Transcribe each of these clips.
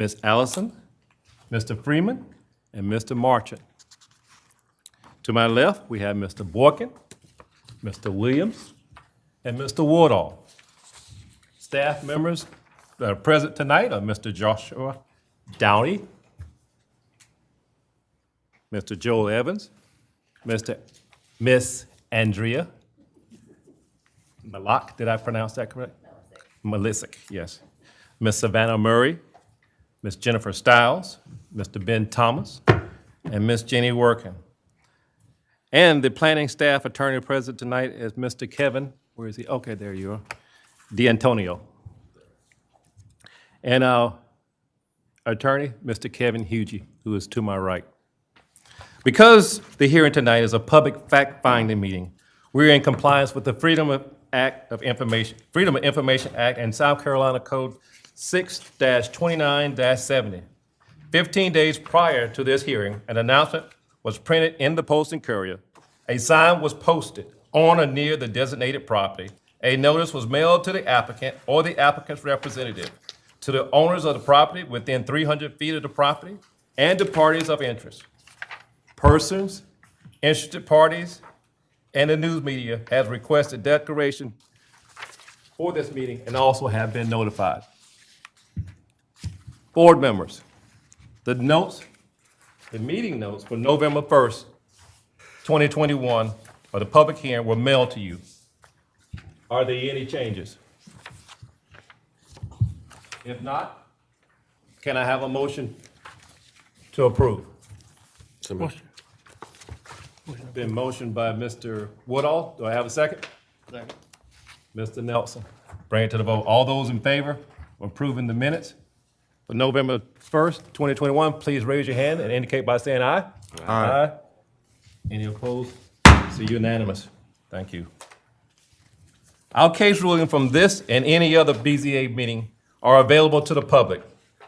Ms. Allison, Mr. Freeman, and Mr. Marchant. To my left, we have Mr. Boykin, Mr. Williams, and Mr. Woodall. Staff members that are present tonight are Mr. Joshua Downey, Mr. Joel Evans, Miss Andrea Malak, did I pronounce that correct? Malisic, yes. Miss Savannah Murray, Miss Jennifer Stiles, Mr. Ben Thomas, and Miss Jenny Workin. And the planning staff attorney present tonight is Mr. Kevin, where is he? Okay, there you are, D'Antonio. And our attorney, Mr. Kevin Hugie, who is to my right. Because the hearing tonight is a public fact-finding meeting, we're in compliance with the Freedom of Information Act and South Carolina Code 6-29-70. 15 days prior to this hearing, an announcement was printed in the Post and Courier. A sign was posted on or near the designated property. A notice was mailed to the applicant or the applicant's representative, to the owners of the property within 300 feet of the property, and to parties of interest. Persons, interested parties, and the news media has requested declaration for this meeting and also have been notified. Board members, the meeting notes for November 1st, 2021, or the public hearing were mailed to you. Are there any changes? If not, can I have a motion to approve? Motion. Been motioned by Mr. Woodall. Do I have a second? Second. Mr. Nelson. Bring it to the vote. All those in favor of approving the minutes for November 1st, 2021, please raise your hand and indicate by saying aye. Aye. Any opposed? It's unanimous. Thank you. Our case ruling from this and any other BZA meeting are available to the public.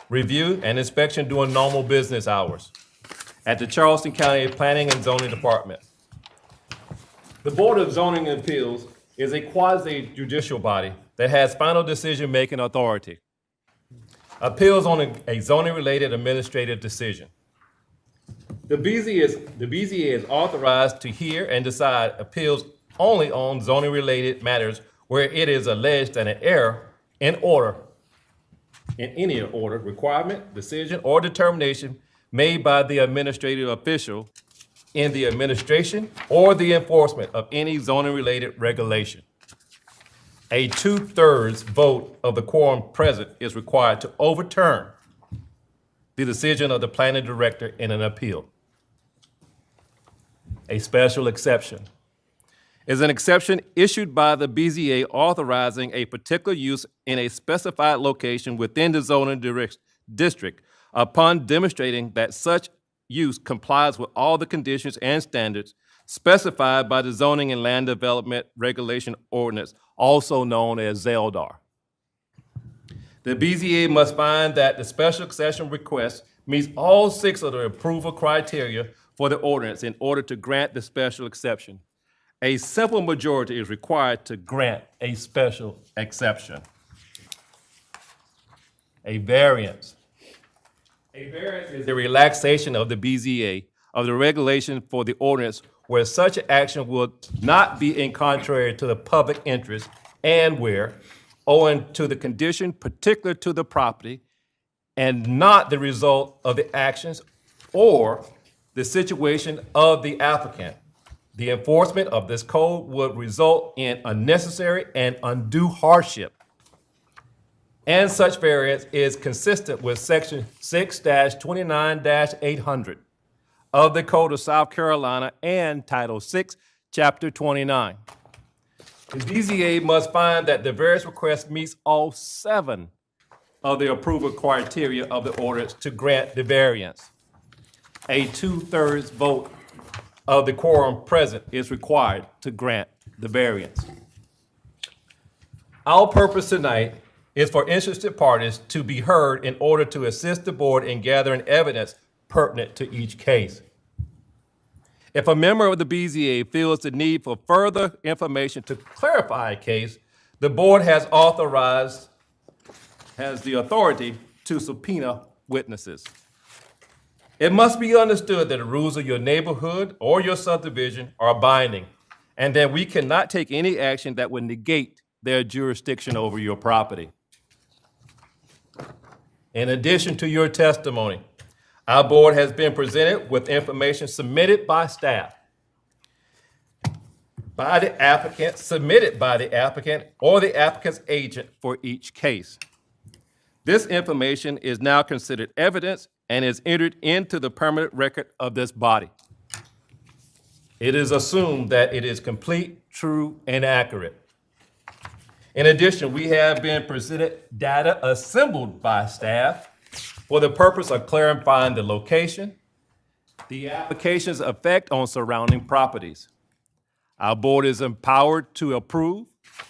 Review and inspection during normal business hours at the Charleston County Planning and Zoning Department. The Board of Zoning Appeals is a quasi-judicial body that has final decision-making authority. Appeals on a zoning-related administrative decision. The BZA is authorized to hear and decide appeals only on zoning-related matters where it is alleged that an error in any order, requirement, decision, or determination made by the administrative official in the administration or the enforcement of any zoning-related regulation. A 2/3 vote of the quorum present is required to overturn the decision of the planning director in an appeal. A special exception is an exception issued by the BZA authorizing a particular use in a specified location within the zoning district upon demonstrating that such use complies with all the conditions and standards specified by the Zoning and Land Development Regulation Ordinance, also known as ZELDAR. The BZA must find that the special exception request meets all 6 of the approval criteria for the ordinance in order to grant the special exception. A simple majority is required to grant a special exception. A variance. A variance is the relaxation of the BZA of the regulation for the ordinance where such action will not be in contrary to the public interest and where, owing to the condition particular to the property and not the result of the actions or the situation of the applicant, the enforcement of this code would result in unnecessary and undue hardship. And such variance is consistent with section 6-29-800 of the Code of South Carolina and Title 6, Chapter 29. The BZA must find that the variance request meets all 7 of the approval criteria of the ordinance to grant the variance. A 2/3 vote of the quorum present is required to grant the variance. Our purpose tonight is for interested parties to be heard in order to assist the board in gathering evidence pertinent to each case. If a member of the BZA feels the need for further information to clarify a case, the board has the authority to subpoena witnesses. It must be understood that the rules of your neighborhood or your subdivision are binding, and that we cannot take any action that would negate their jurisdiction over your property. In addition to your testimony, our board has been presented with information submitted by staff, by the applicant, submitted by the applicant or the applicant's agent for each case. This information is now considered evidence and is entered into the permanent record of this body. It is assumed that it is complete, true, and accurate. In addition, we have been presented data assembled by staff for the purpose of clarifying the location, the application's effect on surrounding properties. Our board is empowered to approve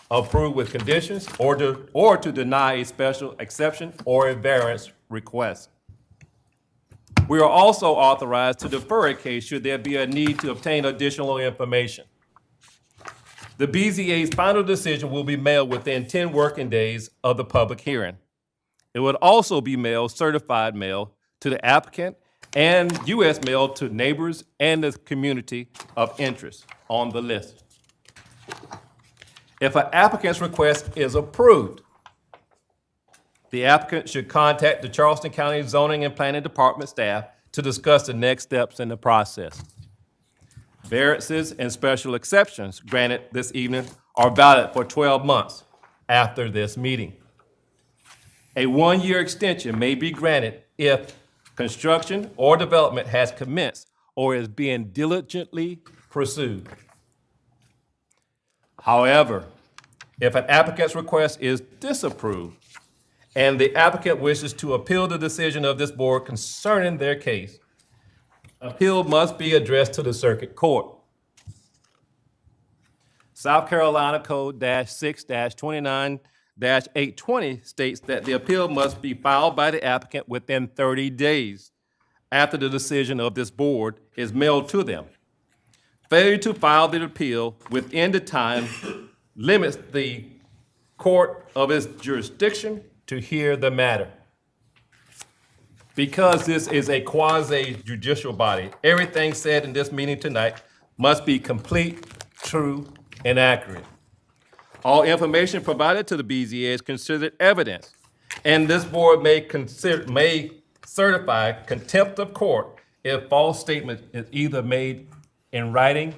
with conditions, or to deny a special exception or a variance request. We are also authorized to defer a case should there be a need to obtain additional information. The BZA's final decision will be mailed within 10 working days of the public hearing. It would also be mailed, certified mail, to the applicant and U.S. mail to neighbors and the community of interest on the list. If an applicant's request is approved, the applicant should contact the Charleston County Zoning and Planning Department staff to discuss the next steps in the process. Variances and special exceptions granted this evening are valid for 12 months after this meeting. A one-year extension may be granted if construction or development has commenced or is being diligently pursued. However, if an applicant's request is disapproved and the applicant wishes to appeal the decision of this board concerning their case, appeal must be addressed to the circuit court. South Carolina Code -6-29-820 states that the appeal must be filed by the applicant within 30 days after the decision of this board is mailed to them. Failure to file the appeal within the time limits the court of its jurisdiction to hear the matter. Because this is a quasi-judicial body, everything said in this meeting tonight must be complete, true, and accurate. All information provided to the BZA is considered evidence, and this board may certify contempt of court if false statement is either made in writing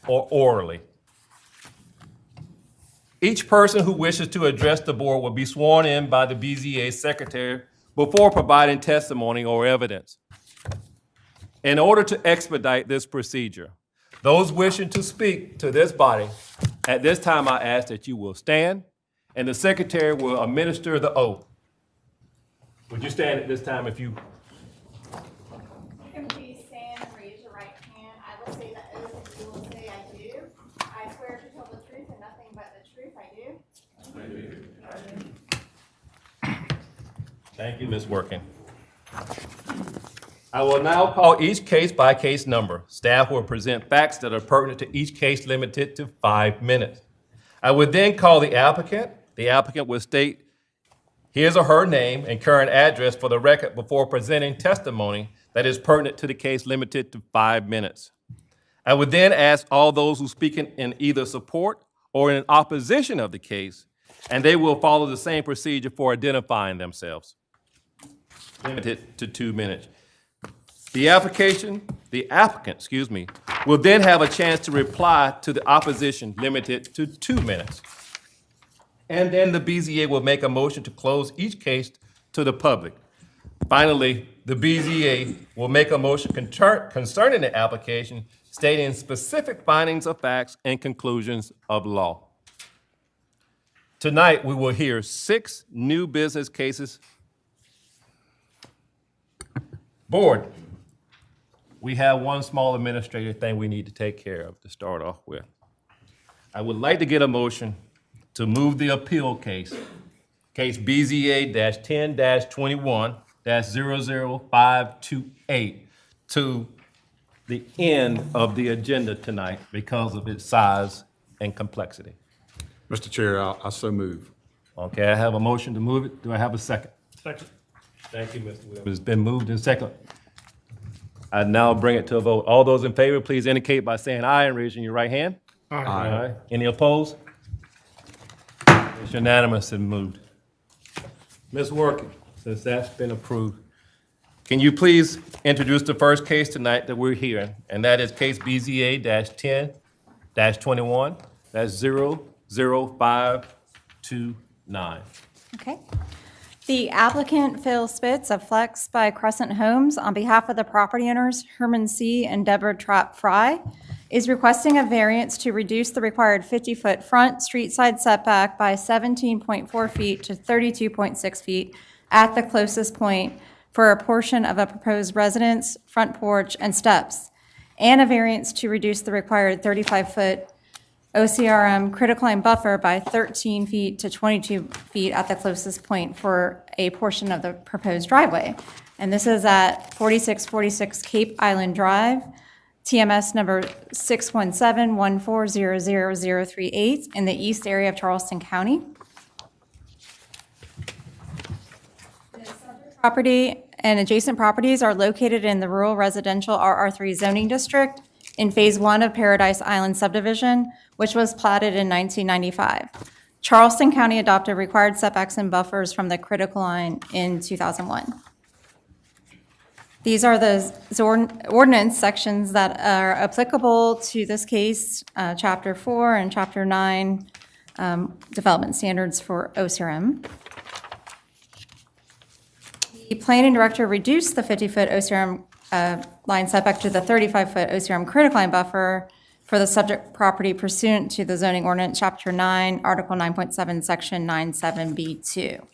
or orally. Each person who wishes to address the board will be sworn in by the BZA secretary before providing testimony or evidence. In order to expedite this procedure, those wishing to speak to this body, at this time I ask that you will stand and the secretary will administer the oath. Would you stand at this time if you... You can please stand and raise your right hand. I will say the oath and you will say I do. I swear to tell the truth and nothing but the truth I do. Thank you, Ms. Working. I will now call each case by case number. Staff will present facts that are pertinent to each case limited to 5 minutes. I would then call the applicant. The applicant will state his or her name and current address for the record before presenting testimony that is pertinent to the case limited to 5 minutes. I would then ask all those who speak in either support or in opposition of the case, and they will follow the same procedure for identifying themselves. Limited to 2 minutes. The applicant, will then have a chance to reply to the opposition limited to 2 minutes. And then the BZA will make a motion to close each case to the public. Finally, the BZA will make a motion concerning the application, stating specific findings of facts and conclusions of law. Tonight, we will hear 6 new business cases. Board, we have one small administrative thing we need to take care of to start off with. I would like to get a motion to move the appeal case BZA-10-21-00528 to the end of the agenda tonight because of its size and complexity. Mr. Chair, I so move. Okay, I have a motion to move it. Do I have a second? Second. Thank you, Mr. Williams. It's been moved and second. I now bring it to a vote. All those in favor, please indicate by saying aye and raising your right hand. Aye. Any opposed? It's unanimous and moved. Ms. Workey, since that's been approved, can you please introduce the first case tonight that we're hearing? And that is case BZA-10-21, that's 00529. Okay. The applicant, Phil Spitz of Flex by Crescent Homes, on behalf of the property owners, Herman C. and Deborah Trapp Fry, is requesting a variance to reduce the required 50-foot front street side setback by 17.4 feet to 32.6 feet at the closest point for a portion of a proposed residence, front porch, and steps, and a variance to reduce the required 35-foot OCRM critical line buffer by 13 feet to 22 feet at the closest point for a portion of the proposed driveway. And this is at 4646 Cape Island Drive, TMS number 617-1400038 in the east area of Charleston County. The subject property and adjacent properties are located in the rural residential RR3 zoning district in Phase 1 of Paradise Island subdivision, which was platted in 1995. Charleston County adopted required setbacks and buffers from the critical line in 2001. These are the ordinance sections that are applicable to this case, Chapter 4 and Chapter 9, development standards for OCRM. The planning director reduced the 50-foot OCRM line setback to the 35-foot OCRM critical line buffer for the subject property pursuant to the zoning ordinance, Chapter 9, Article 9.7, Section 97B2.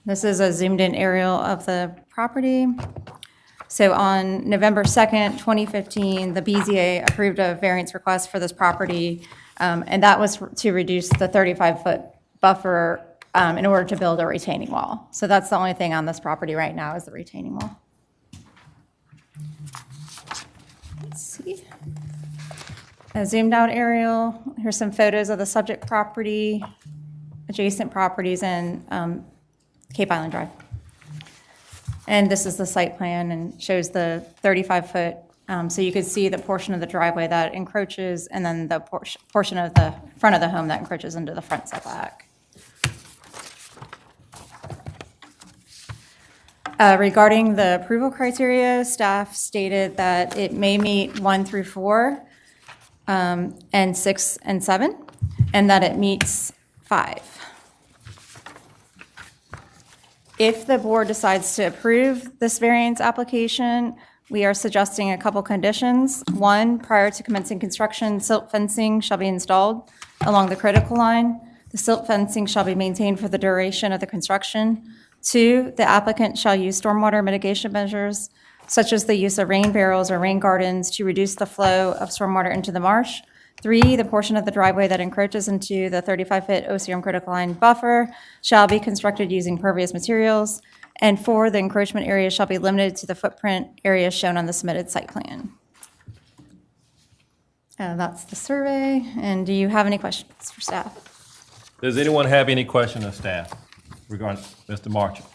This is a zoomed-in aerial of the property. So on November 2nd, 2015, the BZA approved a variance request for this property, and that was to reduce the 35-foot buffer in order to build a retaining wall. So that's the only thing on this property right now is the retaining wall. Let's see. A zoomed out aerial. Here's some photos of the subject property, adjacent properties, and Cape Island Drive. And this is the site plan and shows the 35-foot, so you could see the portion of the driveway that encroaches and then the portion of the front of the home that encroaches into the front setback. Regarding the approval criteria, staff stated that it may meet 1 through 4, and 6 and 7, and that it meets 5. If the board decides to approve this variance application, we are suggesting a couple conditions. 1, prior to commencing construction, silt fencing shall be installed along the critical line. The silt fencing shall be maintained for the duration of the construction. 2, the applicant shall use stormwater mitigation measures, such as the use of rain barrels or rain gardens to reduce the flow of stormwater into the marsh. 3, the portion of the driveway that encroaches into the 35-foot OCRM critical line buffer shall be constructed using pervious materials. And 4, the encroachment area shall be limited to the footprint area shown on the submitted site plan. That's the survey. And do you have any questions for staff? Does anyone have any question of staff regarding Mr. Marchant?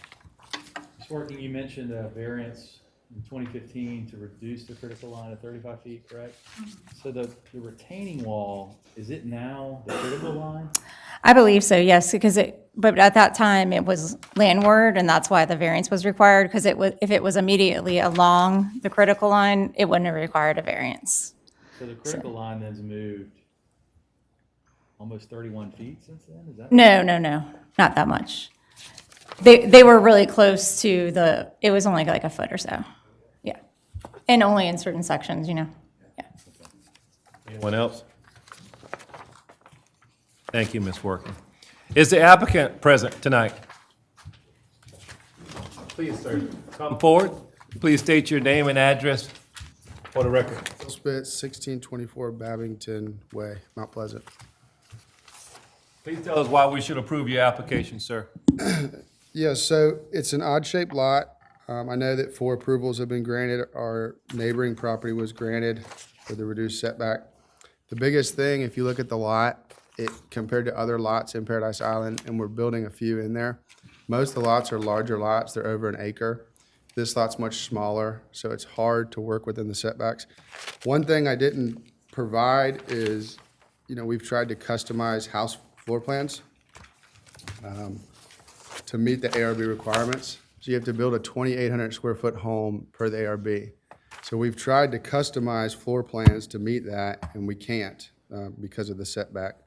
Ms. Working, you mentioned a variance in 2015 to reduce the critical line to 35 feet, correct? So the retaining wall, is it now the critical line? I believe so, yes, but at that time it was landward, and that's why the variance was required, because if it was immediately along the critical line, it wouldn't have required a variance. So the critical line then's moved almost 31 feet since then, is that? No, not that much. They were really close to it was only like a foot or so. Yeah. And only in certain sections, Yeah. Anyone else? Thank you, Ms. Working. Is the applicant present tonight? Please, sir, come forward. Please state your name and address for the record. Phil Spitz, 1624 Babington Way, Mount Pleasant. Please tell us why we should approve your application, sir. Yeah, so it's an odd-shaped lot. I know that 4 approvals have been granted. Our neighboring property was granted for the reduced setback. The biggest thing, if you look at the lot, it compared to other lots in Paradise Island, and we're building a few in there, Most of the lots are larger lots. They're over an acre. This lot's much smaller, so it's hard to work within the setbacks. One thing I didn't provide is, we've tried to customize house floor plans to meet the ARB requirements. So you have to build a 2,800 square foot home per the ARB. So we've tried to customize floor plans to meet that, and we can't because of the setback.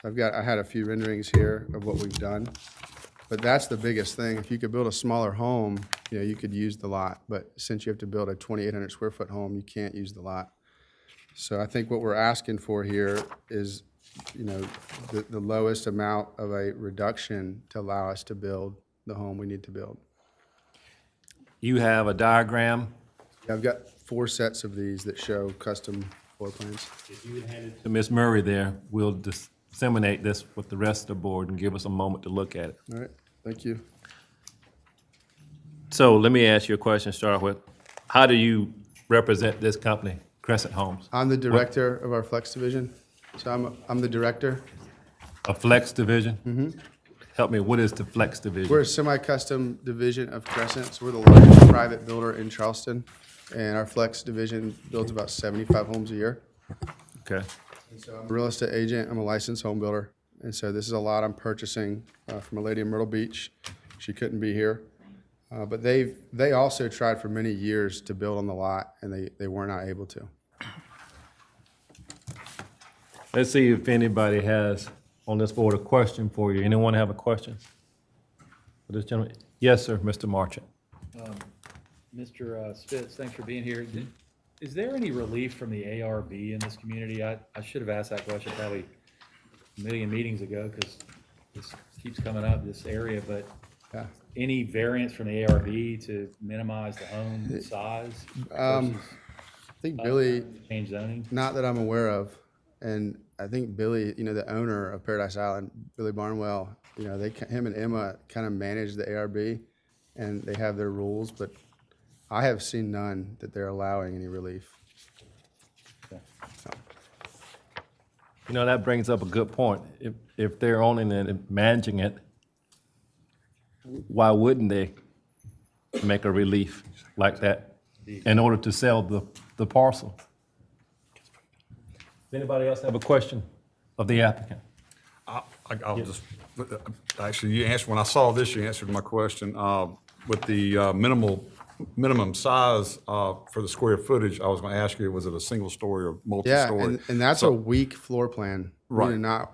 So I had a few renderings here of what we've done. But that's the biggest thing. If you could build a smaller home, you could use the lot. But since you have to build a 2,800 square foot home, you can't use the lot. So I think what we're asking for here is, the lowest amount of a reduction to allow us to build the home we need to build. You have a diagram. I've got 4 sets of these that show custom floor plans. If you would hand it to Ms. Murray there, we'll disseminate this with the rest of the board and give us a moment to look at it. All right, thank you. So let me ask you a question to start with. How do you represent this company, Crescent Homes? I'm the director of our Flex division. So I'm the director. A Flex division? Mm-hmm. Help me, what is the Flex division? We're a semi-custom division of Crescent, so we're the largest private builder in Charleston, and our Flex division builds about 75 homes a year. Okay. And so I'm a real estate agent, I'm a licensed home builder, and so this is a lot I'm purchasing from a lady in Myrtle Beach. She couldn't be here, but they also tried for many years to build on the lot, and they were not able to. Let's see if anybody has on this board a question for you. Anyone have a question for this gentleman? Yes, sir, Mr. Marchant. Mr. Spitz, thanks for being here. Is there any relief from the ARB in this community? I should have asked that question probably a million meetings ago because this keeps coming up, this area, but Yeah. any variance from the ARB to minimize the home size? I think Billy, Change zoning? not that I'm aware of, and I think Billy, the owner of Paradise Island, Billy Barnwell, him and Emma kind of manage the ARB, and they have their rules, but I have seen none that they're allowing any relief. Okay. That brings up a good point. If they're owning it and managing it, why wouldn't they make a relief like that in order to sell the parcel? Does anybody else have a question of the applicant? I'll just, actually, you answered, when I saw this, you answered my question. With the minimum size for the square footage, I was going to ask you, was it a single story or Yeah, multi-story? and that's a weak floor plan. Right.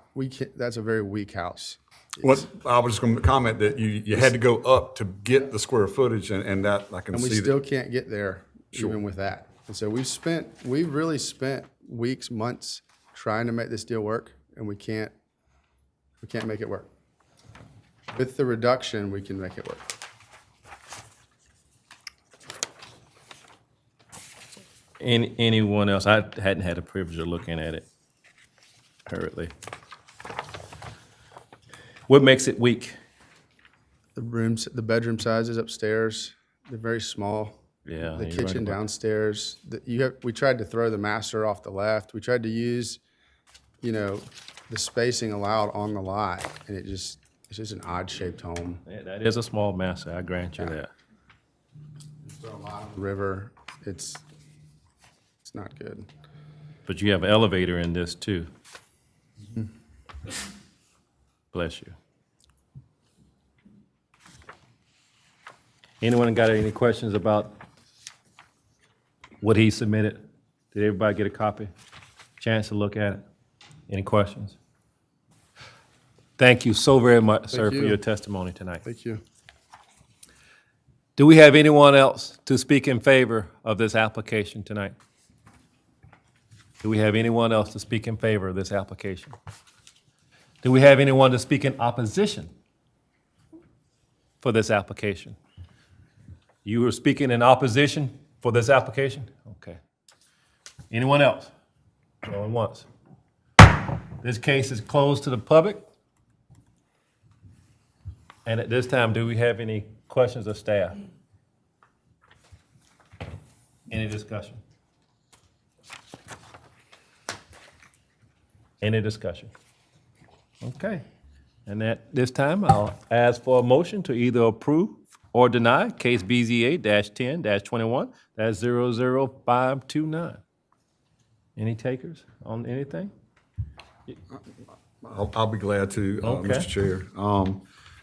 That's a very weak house. What, I was just going to comment that you had to go up to get the square footage, and that, I can And we see still that. can't get there even with that. And so we've really spent weeks, months trying to make this deal work, and we can't make it work. With the reduction, we can make it work. Anyone else? I hadn't had the privilege of looking at it hurriedly. What makes it weak? The bedroom sizes upstairs, they're very small. Yeah, The you're right kitchen about that. downstairs, we tried to throw the master off the left. We tried to use, the spacing allowed on the lot, and it's just an odd shaped home. Yeah, that is a small master, I grant you that. River, it's not good. But you have an elevator in this too. Bless you. Anyone got any questions about what he submitted? Did everybody get a copy? Chance to look at it? Any questions? Thank you so very much, sir, for you. your testimony tonight. Thank you. Do we have anyone else to speak in favor of this application tonight? Do we have anyone else to speak in favor of this application? Do we have anyone to speak in opposition for this application? You were speaking in opposition for this application? Okay. Anyone else? Going once. This case is closed to the public. And at this time, do we have any questions of staff? Any discussion? Any discussion? Okay. And at this time, I'll ask for a motion to either approve or deny case BZA-10-21-00529. Any takers on anything? I'll be glad to, Okay. Mr. Chair.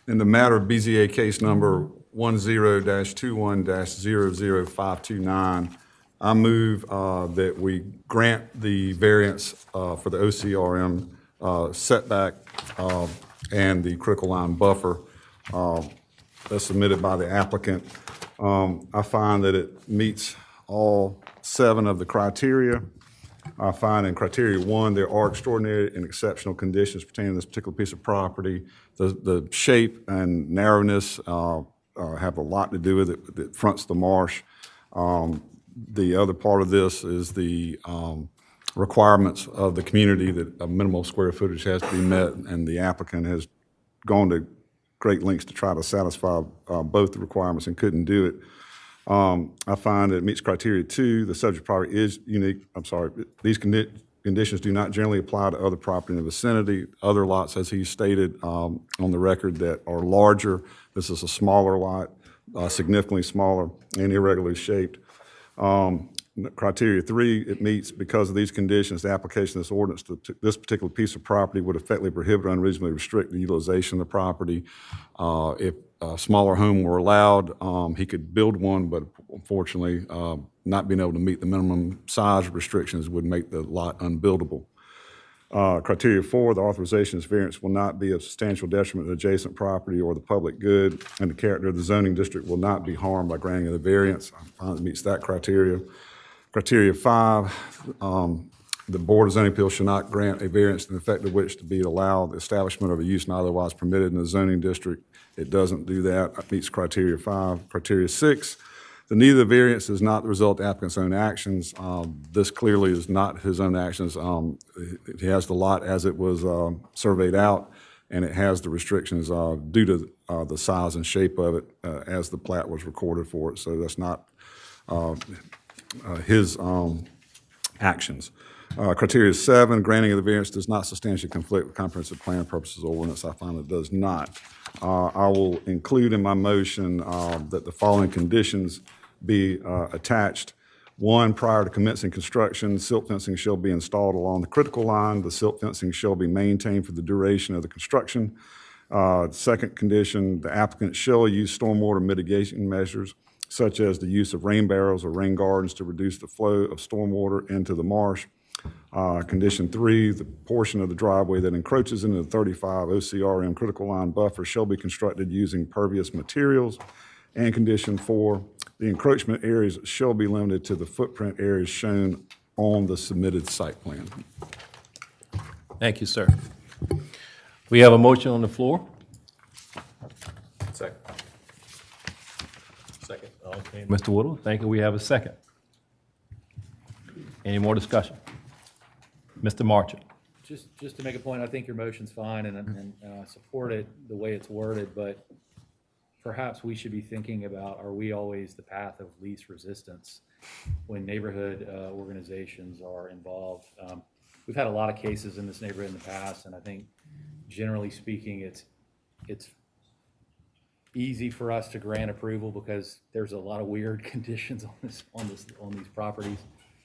In the matter of BZA case number 10-21-00529, I move that we grant the variance for the OCRM setback and the critical line buffer that's submitted by the applicant. I find that it meets all 7 of the criteria. I find in criteria 1, there are extraordinary and exceptional conditions pertaining to this particular piece of property. The shape and narrowness have a lot to do with it. It fronts the marsh. The other part of this is the requirements of the community that a minimal square footage has to be met, and the applicant has gone to great lengths to try to satisfy both the requirements and couldn't do it. I find that it meets criteria 2. The subject property is unique. These conditions do not generally apply to other property in the vicinity. Other lots, as he stated on the record, that are larger. This is a smaller lot, significantly smaller and irregularly shaped. Criteria 3, it meets because of these conditions, the application of this ordinance to this particular piece of property would effectively prohibit or unreasonably restrict the utilization of the property. If a smaller home were allowed, he could build one, but unfortunately, not being able to meet the minimum size restrictions would make the lot unbuildable. Criteria 4, the authorization of this variance will not be of substantial detriment to adjacent property or the public good, and the character of the zoning district will not be harmed by granting of the variance. I find it meets that criteria. Criteria 5, the Board of Zoning Appeals shall not grant a variance in effect of which to be allowed the establishment of a use not otherwise permitted in the zoning district. It doesn't do that. It meets criteria 5. Criteria 6, the need of the variance is not the result of the applicant's own actions. This clearly is not his own actions. He has the lot as it was surveyed out, and it has the restrictions due to the size and shape of it as the plat was recorded for it. So that's not his actions. Criteria 7, granting of the variance does not substantially conflict with comprehensive plan purposes or ordinance. I find it does not. I will include in my motion that the following conditions be attached. 1, prior to commencing construction, silt fencing shall be installed along the critical line. The silt fencing shall be maintained for the duration of the construction. Second condition, the applicant shall use stormwater mitigation measures such as the use of rain barrels or rain gardens to reduce the flow of stormwater into the marsh. Condition 3, the portion of the driveway that encroaches into the 35 OCRM critical line buffer shall be constructed using pervious materials. And condition 4, the encroachment areas shall be limited to the footprint areas shown on the submitted site plan. Thank you, sir. We have a motion on the floor. Second. Second. Okay, Mr. Woodall, thank you. We have a second. Any more discussion? Mr. Marchant. Just to make a point, I think your motion's fine, and I support it the way it's worded, but perhaps we should be thinking about, are we always the path of least resistance when neighborhood organizations are involved? We've had a lot of cases in this neighborhood in the past, and I think generally speaking, it's easy for us to grant approval because there's a lot of weird conditions on these properties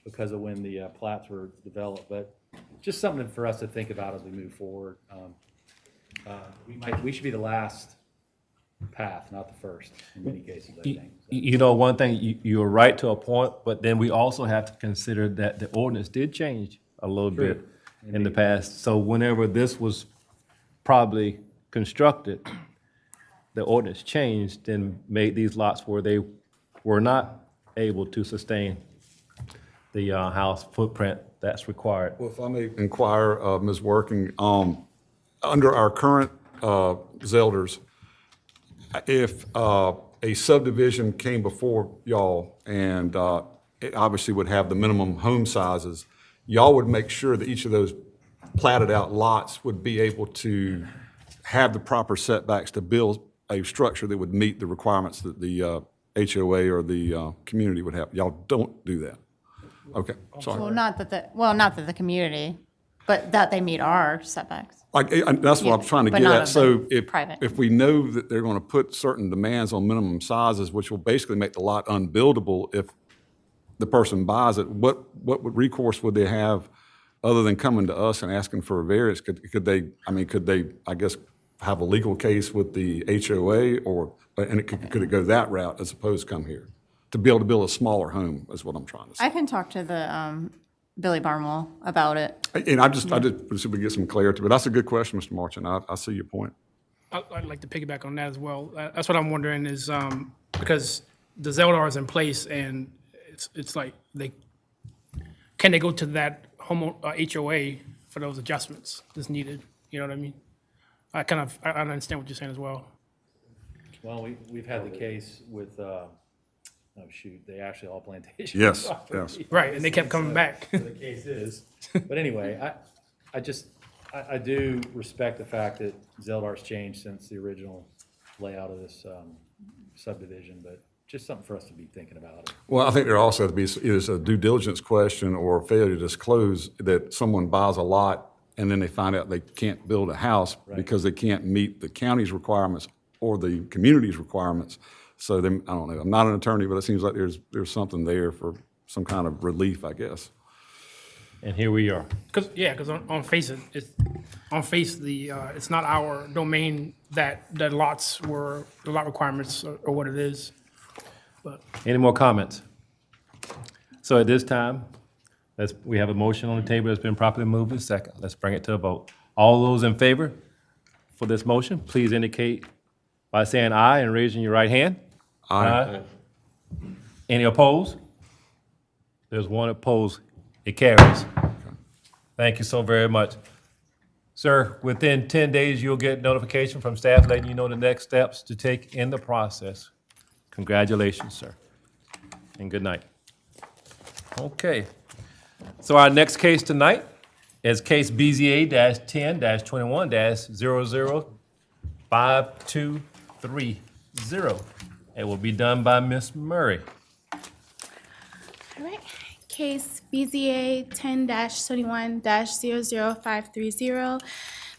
because of when the plats were developed. But just something for us to think about as we move forward. We should be the last path, not the first in many cases, I think. So. You know, one thing, you're right to a point, but then we also have to consider that the ordinance did change a little bit in the past. So whenever this was probably constructed, the ordinance changed and made these lots where they were not able to sustain the house footprint that's required. Well, if I may inquire, Ms. Working, under our current Zelders, if a subdivision came before y'all and it obviously would have the minimum home sizes, y'all would make sure that each of those platted out lots would be able to have the proper setbacks to build a structure that would meet the requirements that the HOA or the community would have. Y'all don't do that. Okay, sorry. Well, not that the community. But that they meet our setbacks. Like, that's what I'm trying to But get not at. of So the if, private. if we know that they're going to put certain demands on minimum sizes, which will basically make the lot unbuildable if the person buys it, what recourse would they have other than coming to us and asking for a variance? Could they, I guess, have a legal case with the HOA could it go that route as opposed to come here? To be able to build a smaller home is what I'm trying to say. I can talk to the Billy Barnwell about it. And I just wish we get some clarity, but that's a good question, Mr. Marchant. I see your point. I'd like to piggyback on that as well. That's what I'm wondering is, because the Zeldar is in place and it's like can they go to that HOA for those adjustments that's needed? You know what I mean? I understand what you're saying as well. Well, we've had the case with, they actually all plantation. Yes, property. yes. Right, and they kept coming back. The case is. But anyway, I do respect the fact that Zeldar's changed since the original layout of this subdivision, but just something for us to be thinking about. Well, I think there also is a due diligence question or failure to disclose that someone buys a lot and then they find out they can't build a house because they can't meet the county's requirements or the community's requirements. So then, I don't know, I'm not an attorney, but it seems like there's something there for some kind of relief, I guess. And here we are. Because on face it, it's not our domain that the lot requirements or what it is. But Any more comments? So at this time, we have a motion on the table that's been properly moved and second. Let's bring it to a vote. All those in favor for this motion, please indicate by saying aye and raising your right hand. Aye. Any opposed? There's one opposed. It carries. Thank you so very much. Sir, within 10 days, you'll get notification from staff letting you know the next steps to take in the process. Congratulations, sir, and good night. Okay, so our next case tonight is case BZA-10-21-005230. It will be done by Ms. Murray. All right. Case BZA 10-21-00530.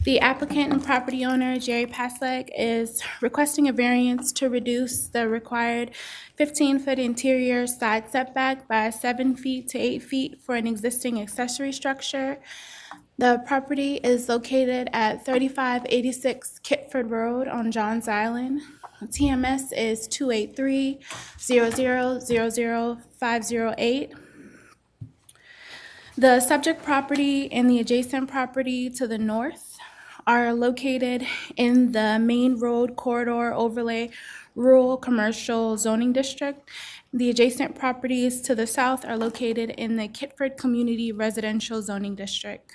The applicant and property owner, Jerry Pasleg, is requesting a variance to reduce the required 15-foot interior side setback by 7 feet to 8 feet for an existing accessory structure. The property is located at 3586 Kitford Road on Johns Island. TMS is 283-0000-508. The subject property and the adjacent property to the north are located in the Main Road Corridor Overlay Rural Commercial Zoning District. The adjacent properties to the south are located in the Kitford Community Residential Zoning District.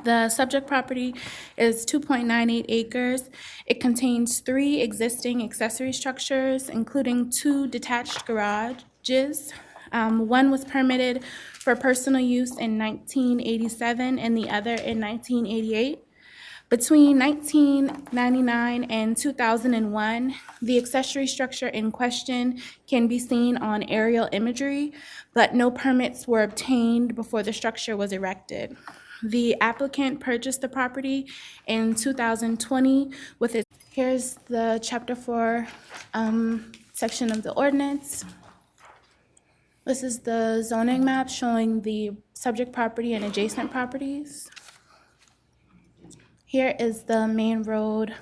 The subject property is 2.98 acres. It contains 3 existing accessory structures, including 2 detached garages. One was permitted for personal use in 1987 and the other in 1988. Between 1999 and 2001, the accessory structure in question can be seen on aerial imagery, but no permits were obtained before the structure was erected. The applicant purchased the property in 2020 with its, here's the Chapter 4 section of the ordinance. This is the zoning map showing the subject property and adjacent properties. Here is the main road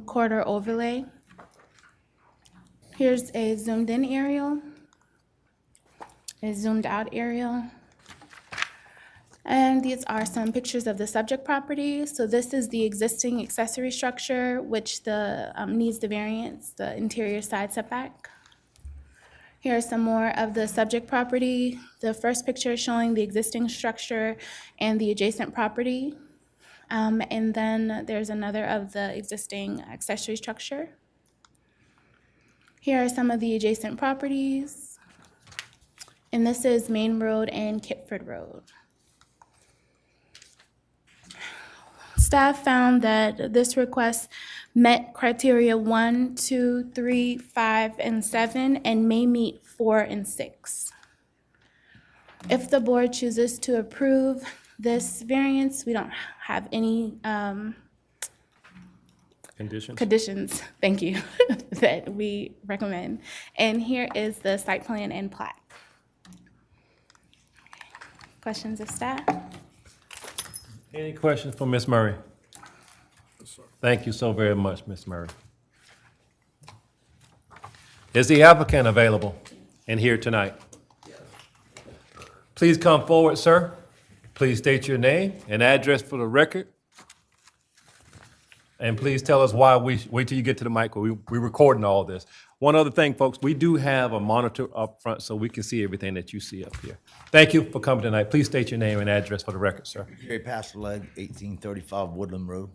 corridor overlay. Here's a zoomed in aerial, a zoomed out aerial. And these are some pictures of the subject property. So this is the existing accessory structure, which needs the variance, the interior side setback. Here are some more of the subject property. The first picture is showing the existing structure and the adjacent property. And then there's another of the existing accessory structure. Here are some of the adjacent properties. And this is Main Road and Kitford Road. Staff found that this request met criteria 1, 2, 3, 5, and 7, and may meet 4 and 6. If the board chooses to approve this variance. We don't have any Conditions? conditions, thank you, that we recommend. And here is the site plan and plat. Questions of staff? Any questions for Ms. Murray? Thank you so very much, Ms. Murray. Is the applicant available and here tonight? Please come forward, sir. Please state your name and address for the record. And please tell us why wait till you get to the mic, we're recording all this. One other thing, folks, we do have a monitor up front so we can see everything that you see up here. Thank you for coming tonight. Please state your name and address for the record, sir. Jerry Pasterleg, 1835 Woodland Road.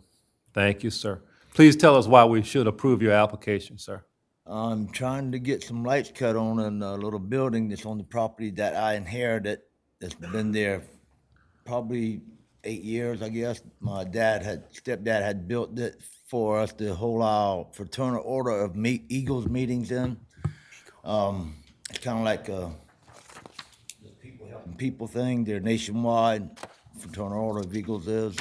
Thank you, sir. Please tell us why we should approve your application, sir. I'm trying to get some lights cut on in a little building that's on the property that I inherited. That's been there probably 8 years, I guess. My stepdad had built it for us to hold our fraternal order of Eagles meetings in. It's kind of like a people helping people thing. They're nationwide. Fraternal order of Eagles is.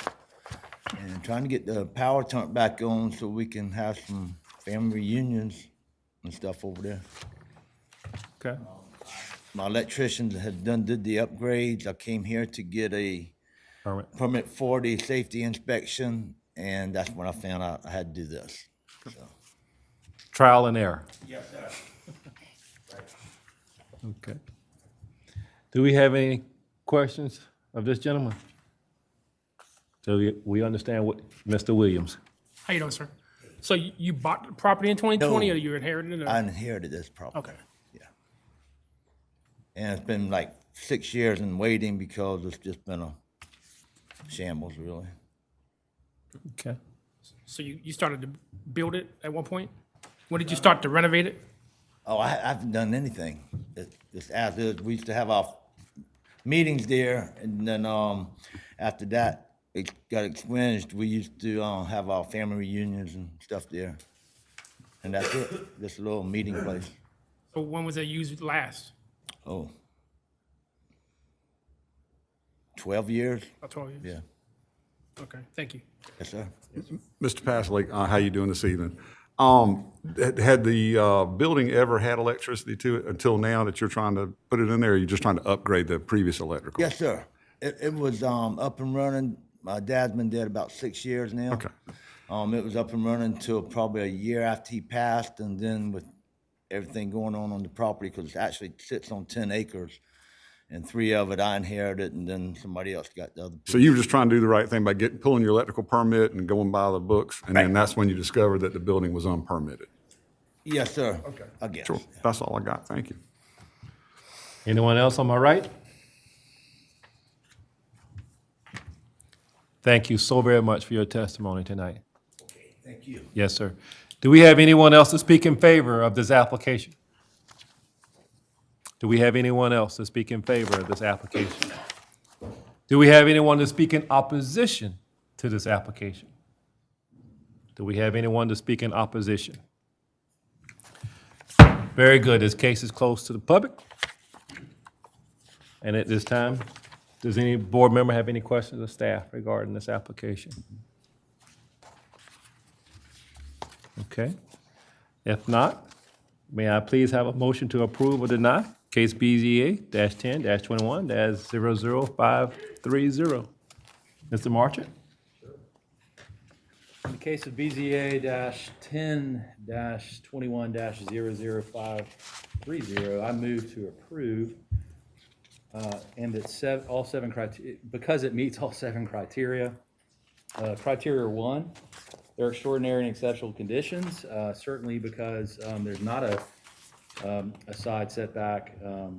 And trying to get the power turned back on so we can have some family reunions and stuff over there. Okay. My electrician did the upgrades. I came here to get a permit for the safety inspection, and that's when I found out I had to do this. So. Trial and error. Yes, sir. Okay. Do we have any questions of this gentleman? So we understand what, Mr. Williams. How you doing, sir? So you bought the property in 2020 No. or you inherited it? Or? I inherited this property. Okay. Yeah. And it's been like 6 years in waiting because it's just been a shambles, really. Okay. So you started to build it at one point? When did you start to renovate it? Oh, I haven't done anything. It's as is. We used to have our meetings there, and then after that, it got expunged. We used to have our family reunions and stuff there. And that's it, just a little meeting place. So when was it used last? Oh. 12 years? About 12 years? Yeah. Okay, thank you. Yes, sir. Mr. Pasley, how you doing this evening? Had the building ever had electricity to it until now that you're trying to put it in there, or are you just trying to upgrade the previous electrical? Yes, sir. It was up and running. My dad's been dead about 6 years now. Okay. It was up and running until probably a year after he passed, and then with everything going on the property, because it actually sits on 10 acres, and 3 of it I inherited, and then somebody else got the other piece. So you were just trying to do the right thing by pulling your electrical permit and going by the books, and then that's when you discovered that the building was unpermitted? Yes, sir. Okay. I guess. Sure, that's all I got, thank you. Anyone else on my right? Thank you so very much for your testimony tonight. Okay, thank you. Yes, sir. Do we have anyone else to speak in favor of this application? Do we have anyone else to speak in favor of this application? Do we have anyone to speak in opposition to this application? Do we have anyone to speak in opposition? Very good. This case is closed to the public. And at this time, does any board member have any questions of staff regarding this application? Okay. If not, may I please have a motion to approve or deny case BZA-10-21-00530? Mr. Marchant? In the case of BZA-10-21-00530, I move to approve, and that all seven criteria, because it meets all 7 criteria. Criteria 1, there are extraordinary and exceptional conditions, certainly because there's not a side setback, a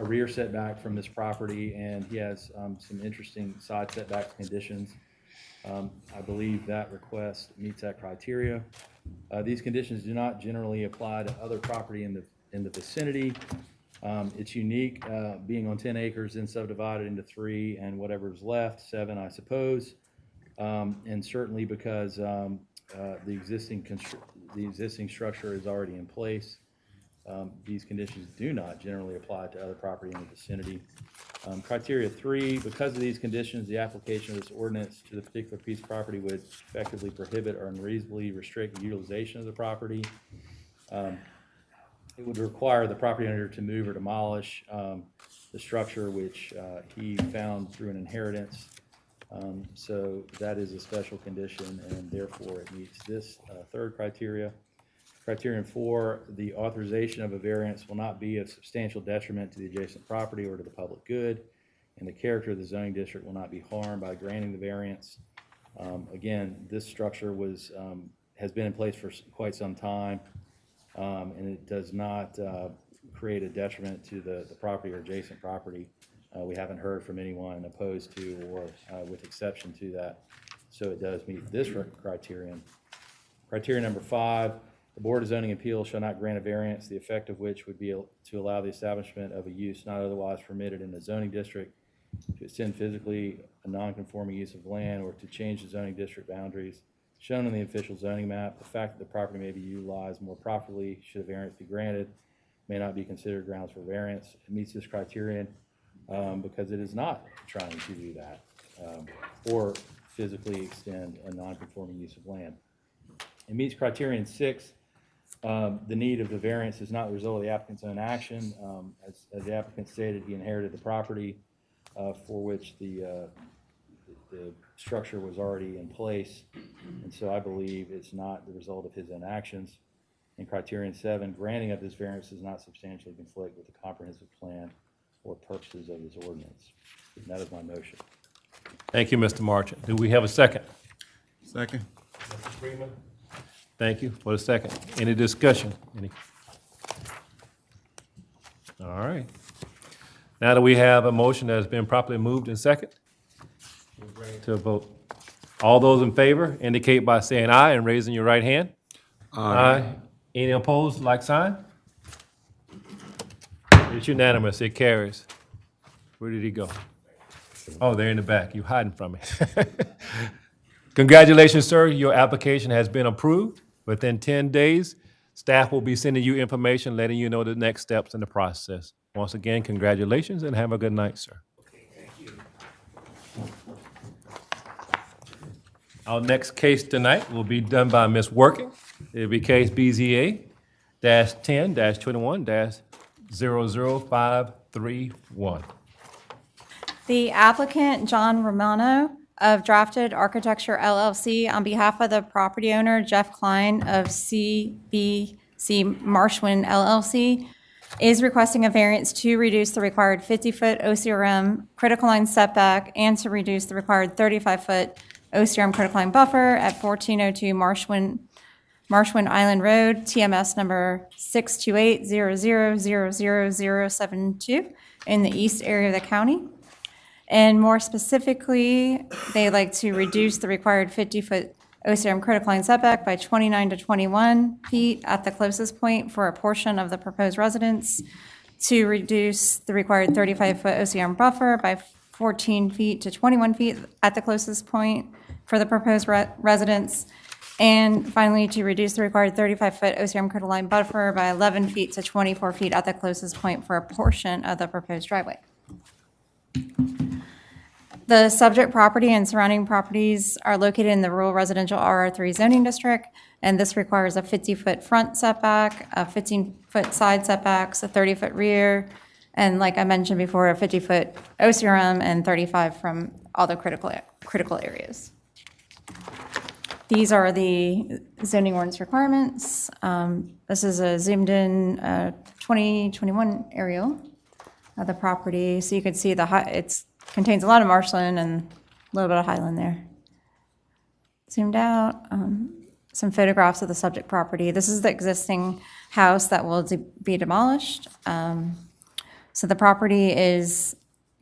rear setback from this property, and he has some interesting side setback conditions. I believe that request meets that criteria. These conditions do not generally apply to other property in the vicinity. It's unique, being on 10 acres, then subdivided into 3, and whatever's left, 7, I suppose. And certainly because the existing structure is already in place. These conditions do not generally apply to other property in the vicinity. Criteria 3, because of these conditions, the application of this ordinance to the particular piece of property would effectively prohibit or unreasonably restrict the utilization of the property. It would require the property owner to move or demolish the structure which he found through an inheritance. So that is a special condition, and therefore it meets this third criteria. Criterion 4, the authorization of a variance will not be of substantial detriment to the adjacent property or to the public good, and the character of the zoning district will not be harmed by granting the variance. Again, this structure has been in place for quite some time, and it does not create a detriment to the property or adjacent property. We haven't heard from anyone opposed to or with exception to that, so it does meet this criterion. Criteria number 5, the Board of Zoning Appeals shall not grant a variance, the effect of which would be to allow the establishment of a use not otherwise permitted in the zoning district, to extend physically a non-conforming use of land, or to change the zoning district boundaries shown on the official zoning map. The fact that the property may be utilized more properly should a variance be granted may not be considered grounds for variance. It meets this criterion because it is not trying to do that or physically extend a non-conforming use of land. It meets criterion 6. The need of the variance is not the result of the applicant's own action. As the applicant stated, he inherited the property for which the structure was already in place, and so I believe it's not the result of his own actions. In criterion 7, granting of this variance does not substantially conflict with the comprehensive plan or purposes of this ordinance. And that is my motion. Thank you, Mr. Marchant. Do we have a second? Second. Mr. Freeman? Thank you for the second. Any discussion? All right. Now that we have a motion that has been properly moved and second, we'll bring it to a vote. All those in favor indicate by saying aye and raising your right hand. Aye. Any opposed, like sign? It's unanimous, it carries. Where did he go? Oh, they're in the back, you hiding from me. Congratulations, sir, your application has been approved. Within 10 days, staff will be sending you information, letting you know the next steps in the process. Once again, congratulations and have a good night, sir. Our next case tonight will be done by Ms. Working. It'll be case BZA-10-21-00531. The applicant, John Romano of Drafted Architecture LLC, on behalf of the property owner, Jeff Klein of CBC Marshwin LLC, is requesting a variance to reduce the required 50-foot OCRM critical line setback and to reduce the required 35-foot OCRM critical line buffer at 1402 Marshwin Island Road, TMS number 628000072 in the east area of the county. And more specifically, they like to reduce the required 50-foot OCRM critical line setback by 29 to 21 feet at the closest point for a portion of the proposed residence, to reduce the required 35-foot OCRM buffer by 14 feet to 21 feet at the closest point for the proposed residence, and finally, to reduce the required 35-foot OCRM critical line buffer by 11 feet to 24 feet at the closest point for a portion of the proposed driveway. The subject property and surrounding properties are located in the rural residential RR3 zoning district, and this requires a 50-foot front setback, a 15-foot side setbacks, a 30-foot rear, and like I mentioned before, a 50-foot OCRM and 35 from all the critical areas. These are the zoning ordinance requirements. This is a zoomed-in 2021 aerial of the property, so you can see it contains a lot of marshland and a little bit of highland there. Zoomed out, some photographs of the subject property. This is the existing house that will be demolished. So the property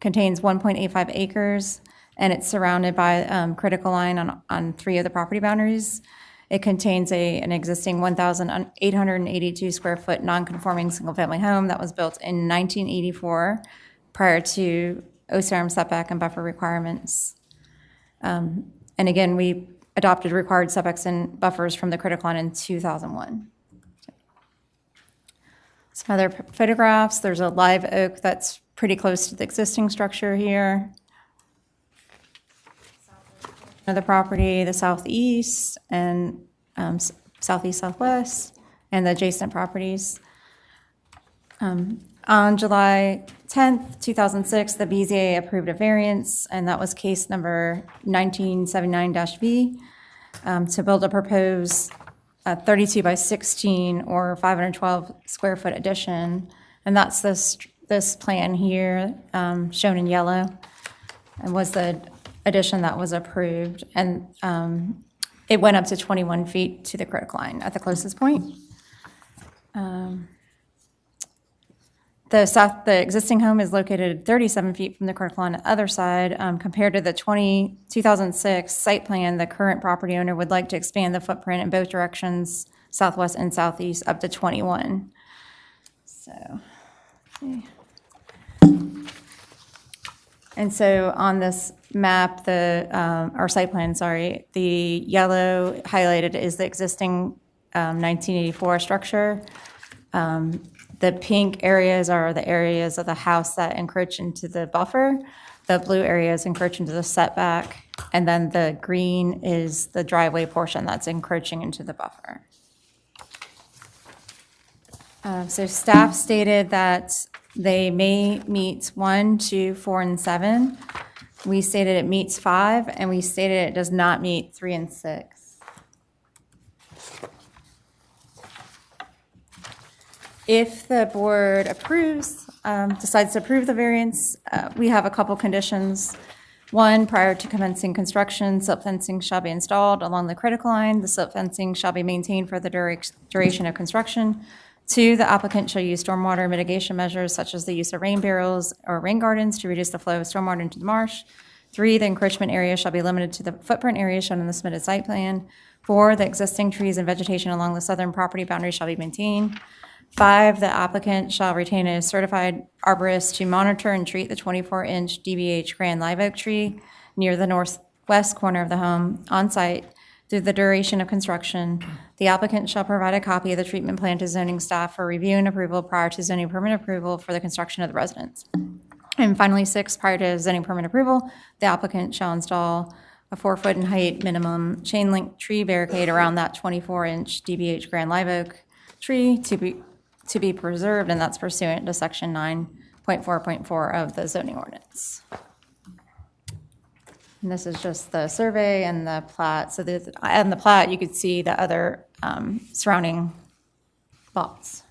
contains 1.85 acres, and it's surrounded by critical line on 3 of the property boundaries. It contains an existing 1,882 square foot non-conforming single-family home that was built in 1984 prior to OCRM setback and buffer requirements. And again, we adopted required setbacks and buffers from the critical line in 2001. Some other photographs, there's a live oak that's pretty close to the existing structure here. Of the property, the southeast and southeast, southwest, and the adjacent properties. On July 10th, 2006, the BZA approved a variance, and that was case number 1979-V, to build a proposed 32 by 16 or 512 square foot addition. And that's this plan here, shown in yellow, and was the addition that was approved. And it went up to 21 feet to the critical line at the closest point. The existing home is located 37 feet from the critical line on the other side. Compared to the 2006 site plan, the current property owner would like to expand the footprint in both directions, southwest and southeast, up to 21. So, okay. And so on this map, our site plan, sorry, the yellow highlighted is the existing 1984 structure. The pink areas are the areas of the house that encroach into the buffer. The blue areas encroach into the setback. And then the green is the driveway portion that's encroaching into the buffer. So staff stated that they may meet 1, 2, 4, and 7. We stated it meets 5, and we stated it does not meet 3 and 6. If the board decides to approve the variance, we have a couple conditions. 1, prior to commencing construction, silt fencing shall be installed along the critical line. The silt fencing shall be maintained for the duration of construction. 2, the applicant shall use stormwater mitigation measures such as the use of rain barrels or rain gardens to reduce the flow of stormwater into the marsh. 3, the encroachment area shall be limited to the footprint area shown in the submitted site plan. 4, the existing trees and vegetation along the southern property boundary shall be maintained. 5, the applicant shall retain a certified arborist to monitor and treat the 24-inch DBH grand live oak tree near the northwest corner of the home on site through the duration of construction. The applicant shall provide a copy of the treatment plan to zoning staff for review and approval prior to zoning permit approval for the construction of the residence. And finally, 6, prior to zoning permit approval, the applicant shall install a 4-foot in height minimum chain link tree barricade around that 24-inch DBH grand live oak tree to be preserved, and that's pursuant to section 9.4.4 of the zoning ordinance. And this is just the survey and the plat. So on the plat, you could see the other surrounding lots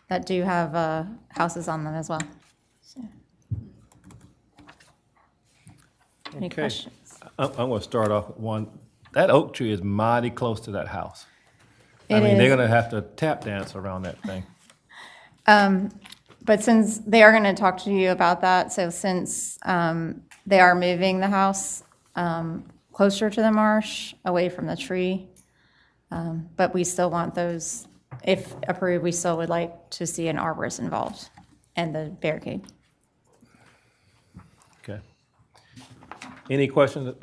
that do have houses on them as well. So. Any Okay. questions? I'm going to start off with one. That oak tree is mighty close to that house. I It mean, they're is. going to have to tap dance around that thing. But since they are going to talk to you about that, so since they are moving the house closer to the marsh, away from the tree, but we still want those, if approved, we still would like to see an arborist involved and the barricade. Okay. Any questions?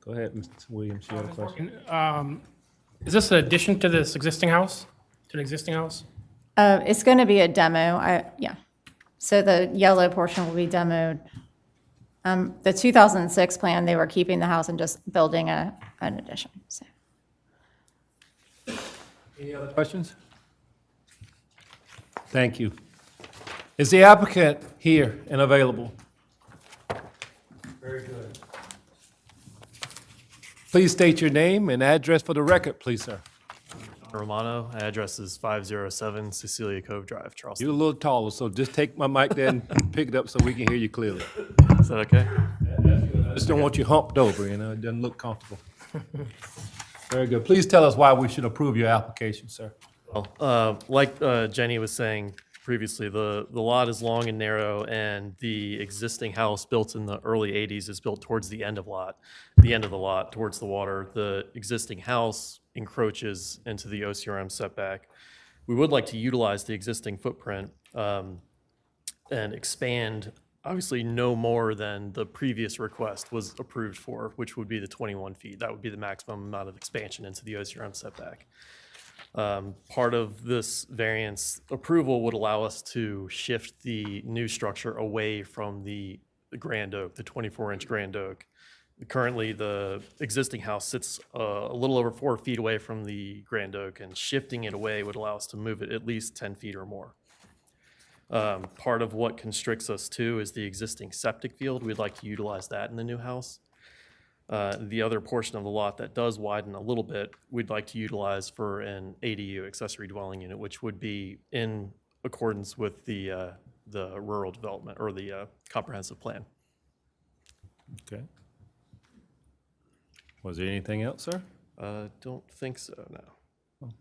Go ahead, Mr. Williams, you had a question? Is this an addition to this existing house, to the existing house? It's going to be a demo, yeah. So the yellow portion will be demoed. The 2006 plan, they were keeping the house and just building an addition, so. Any other questions? Thank you. Is the applicant here and available? Very good. Please state your name and address for the record, please, sir. Romano, address is 507 Cecilia Cove Drive, Charleston. You're a little taller, so just take my mic there and pick it up so we can hear you clearly. Is that okay? I just don't want you humped over, it doesn't look comfortable. Very good. Please tell us why we should approve your application, sir. Well, like Jenny was saying previously, the lot is long and narrow, and the existing house built in the early 80s is built towards the end of the lot, towards the water. The existing house encroaches into the OCRM setback. We would like to utilize the existing footprint and expand, obviously no more than the previous request was approved for, which would be the 21 feet. That would be the maximum amount of expansion into the OCRM setback. Part of this variance approval would allow us to shift the new structure away from the Grand Oak, the 24-inch Grand Oak. Currently, the existing house sits a little over 4 feet away from the Grand Oak, and shifting it away would allow us to move it at least 10 feet or more. Part of what constricts us too is the existing septic field. We'd like to utilize that in the new house. The other portion of the lot that does widen a little bit, we'd like to utilize for an ADU, accessory dwelling unit, which would be in accordance with the rural development or the comprehensive plan. Okay. Was there anything else, sir? Don't think so, no.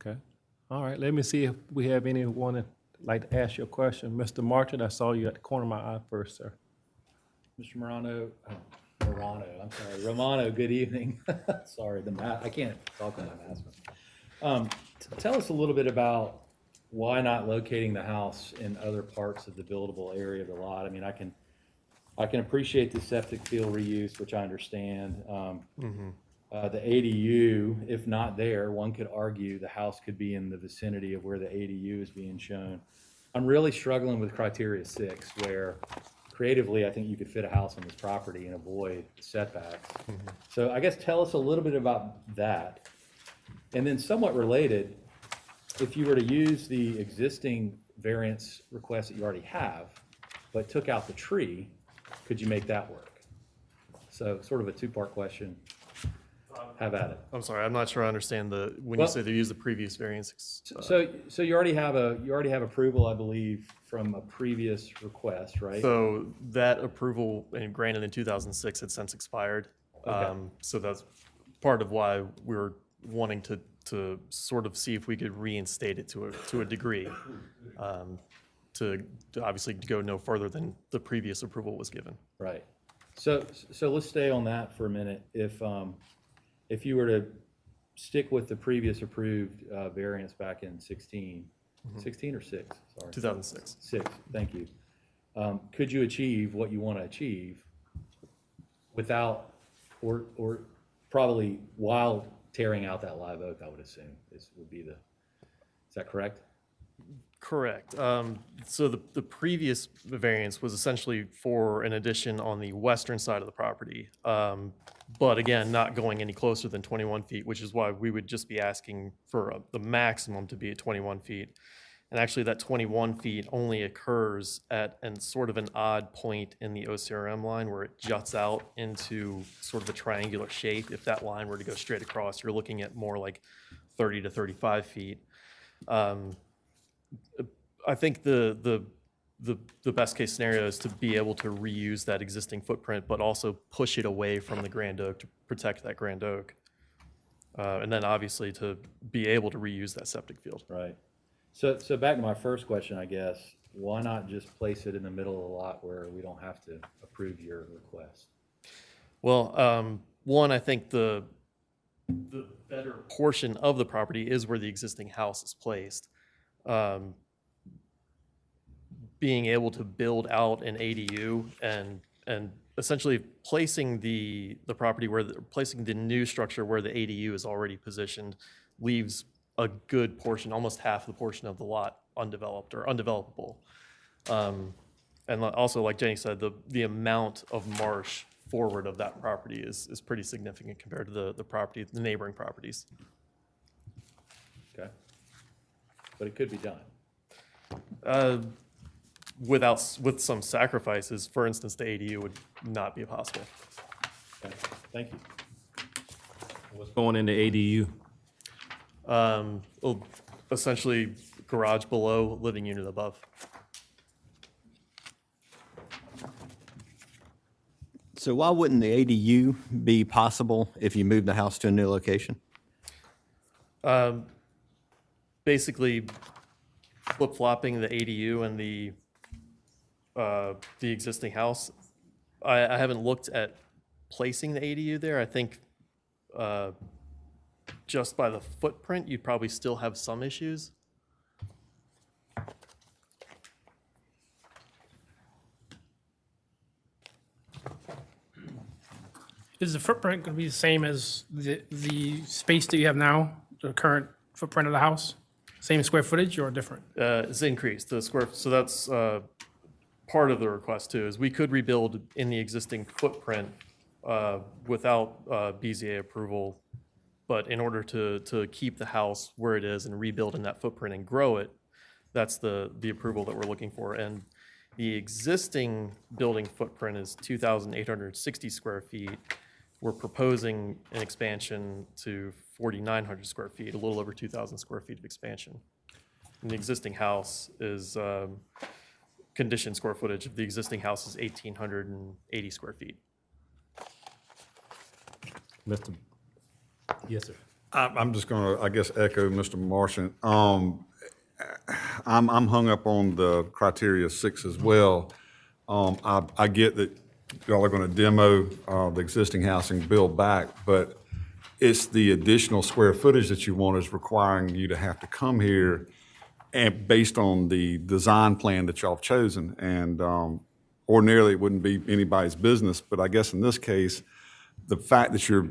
Okay. All right, let me see if we have anyone that'd like to ask you a question. Mr. Martin, I saw you at the corner of my eye first, sir. Mr. Romano, good evening. Sorry, I can't talk with my mask. Tell us a little bit about why not locating the house in other parts of the buildable area of the lot. I mean, I can appreciate the septic field reuse, which I understand. The ADU, if not there, one could argue the house could be in the vicinity of where the ADU is being shown. I'm really struggling with criteria 6, where creatively, I think you could fit a house on this property and avoid the setbacks. So I guess tell us a little bit about that. And then somewhat related, if you were to use the existing variance request that you already have, but took out the tree, could you make that work? So sort of a two-part question. Have at it. I'm sorry, I'm not sure I understand when you say they use the previous variance. So you already have approval, I believe, from a previous request, right? So that approval, and granted in 2006, had since expired. Okay. So that's part of why we're wanting to sort of see if we could reinstate it to a degree, to obviously go no further than the previous approval was given. Right. So let's stay on that for a minute. If you were to stick with the previous approved variance back in 16 or 6, sorry. 2006. 6, thank you. Could you achieve what you want to achieve without, or probably while tearing out that live oak, I would assume, is that correct? Correct. So the previous variance was essentially for an addition on the western side of the property. But again, not going any closer than 21 feet, which is why we would just be asking for the maximum to be at 21 feet. And actually that 21 feet only occurs at sort of an odd point in the OCRM line where it juts out into sort of a triangular shape. If that line were to go straight across, you're looking at more like 30 to 35 feet. I think the best case scenario is to be able to reuse that existing footprint, but also push it away from the Grand Oak to protect that Grand Oak. And then obviously to be able to reuse that septic field. Right. So back to my first question, I guess, why not just place it in the middle of the lot where we don't have to approve your request? Well, one, I think the better portion of the property is where the existing house is placed. Being able to build out an ADU and essentially placing the property placing the new structure where the ADU is already positioned leaves a good portion, almost half the portion of the lot undeveloped or undevelopable. And also, like Jenny said, the amount of marsh forward of that property is pretty significant compared to the neighboring properties. Okay. But it could be done. With some sacrifices, for instance, the ADU would not be possible. Okay. Thank you. What's going in the ADU? Well, essentially, garage below, living unit above. So why wouldn't the ADU be possible if you moved the house to a new location? Basically, flip-flopping the ADU and the existing house. I haven't looked at placing the ADU there. I think just by the footprint, you'd probably still have some issues. Is the footprint going to be the same as the space that you have now, the current footprint of the house? Same square footage or different? It's increased, the square, so that's part of the request too, is we could rebuild in the existing footprint without BZA approval, but in order to keep the house where it is and rebuild in that footprint and grow it, that's the approval that we're looking for. And the existing building footprint is 2,860 square feet. We're proposing an expansion to 4,900 square feet, a little over 2,000 square feet of expansion. And the existing house is, conditioned square footage of the existing house is 1,880 square feet. Mr. Yes, sir. I'm just gonna, I guess, echo Mr. Martian. I'm hung up on the criteria 6 as well. I get that y'all are gonna demo the existing house and build back, but it's the additional square footage that you want is requiring you to have to come here and based on the design plan that y'all have chosen. And ordinarily, it wouldn't be anybody's business, but I guess in this case, the fact that you're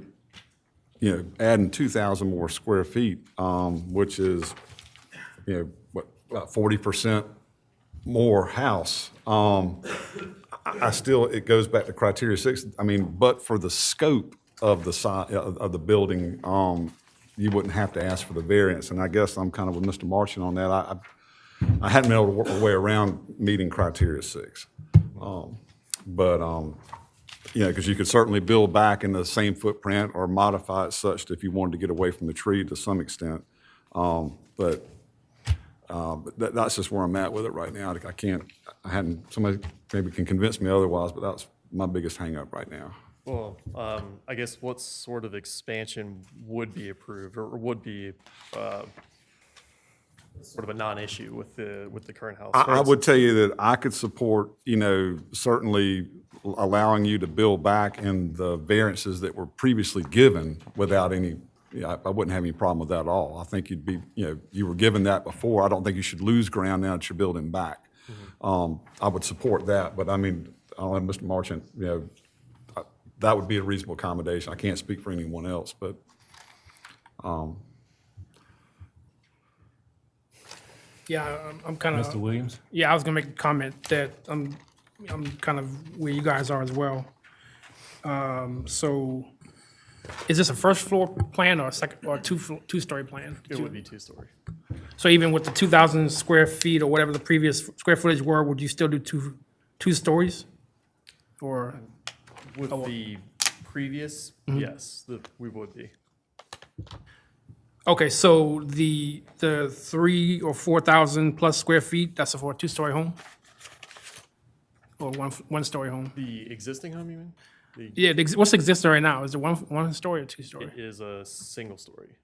adding 2,000 more square feet, which is, about 40% more house. I still, it goes back to criteria 6. I mean, but for the scope of the size of the building, you wouldn't have to ask for the variance. And I guess I'm kind of with Mr. Martian on that. I hadn't been able to work my way around meeting criteria 6. Because you could certainly build back in the same footprint or modify it such that if you wanted to get away from the tree to some extent. But that's just where I'm at with it right now. Somebody maybe can convince me otherwise, but that's my biggest hang up right now. Well, I guess what sort of expansion would be approved or would be sort of a non-issue with the current house? I would tell you that I could support, certainly allowing you to build back in the variances that were previously given without any, I wouldn't have any problem with that at all. I think you'd be, you were given that before. I don't think you should lose ground now that you're building back. I would support that, but I mean, I'll let Mr. Marchant, that would be a reasonable accommodation. I can't speak for anyone else, but Yeah, I'm kind of. Mr. Williams? Yeah, I was gonna make a comment that I'm kind of where you guys are as well. So, is this a first floor plan or a second or two-story plan? It would be two-story. So even with the 2,000 square feet or whatever the previous square footage were, would you still do two stories? Or With the previous, yes, we would be. okay, so the 3,000 or 4,000 plus square feet, that's for a two-story home, or one-story home? The existing home, you mean? Yeah, what's existing right now? Is it one story or two-story? It is a single story,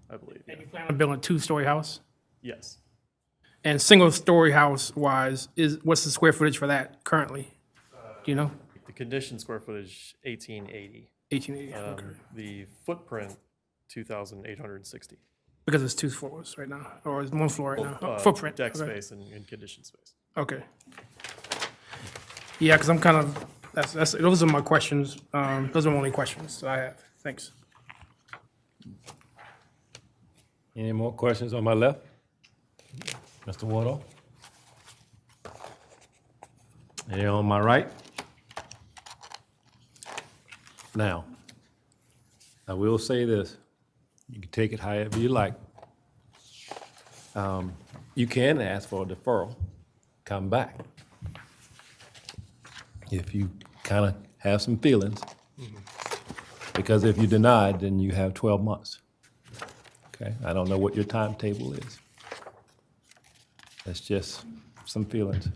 I believe. Yeah. And you plan on building a two-story house? Yes. And single-story house-wise, what's the square footage for that currently? Do you know? The conditioned square footage, 1,880. 1,880, okay. The footprint, 2,860. Because it's two floors right now, or it's one floor right now? Footprint. Deck okay. space and conditioned space. Okay. Yeah, because I'm kind of, those are my questions. Those are my only questions I have. Thanks. Any more questions on my left? Mr. Wardle? Any on my right? Now, I will say this. You can take it however you like. You can ask for a deferral, come back. If you kind of have some feelings. Because if you denied, then you have 12 months. Okay, I don't know what your timetable is. That's just some feelings.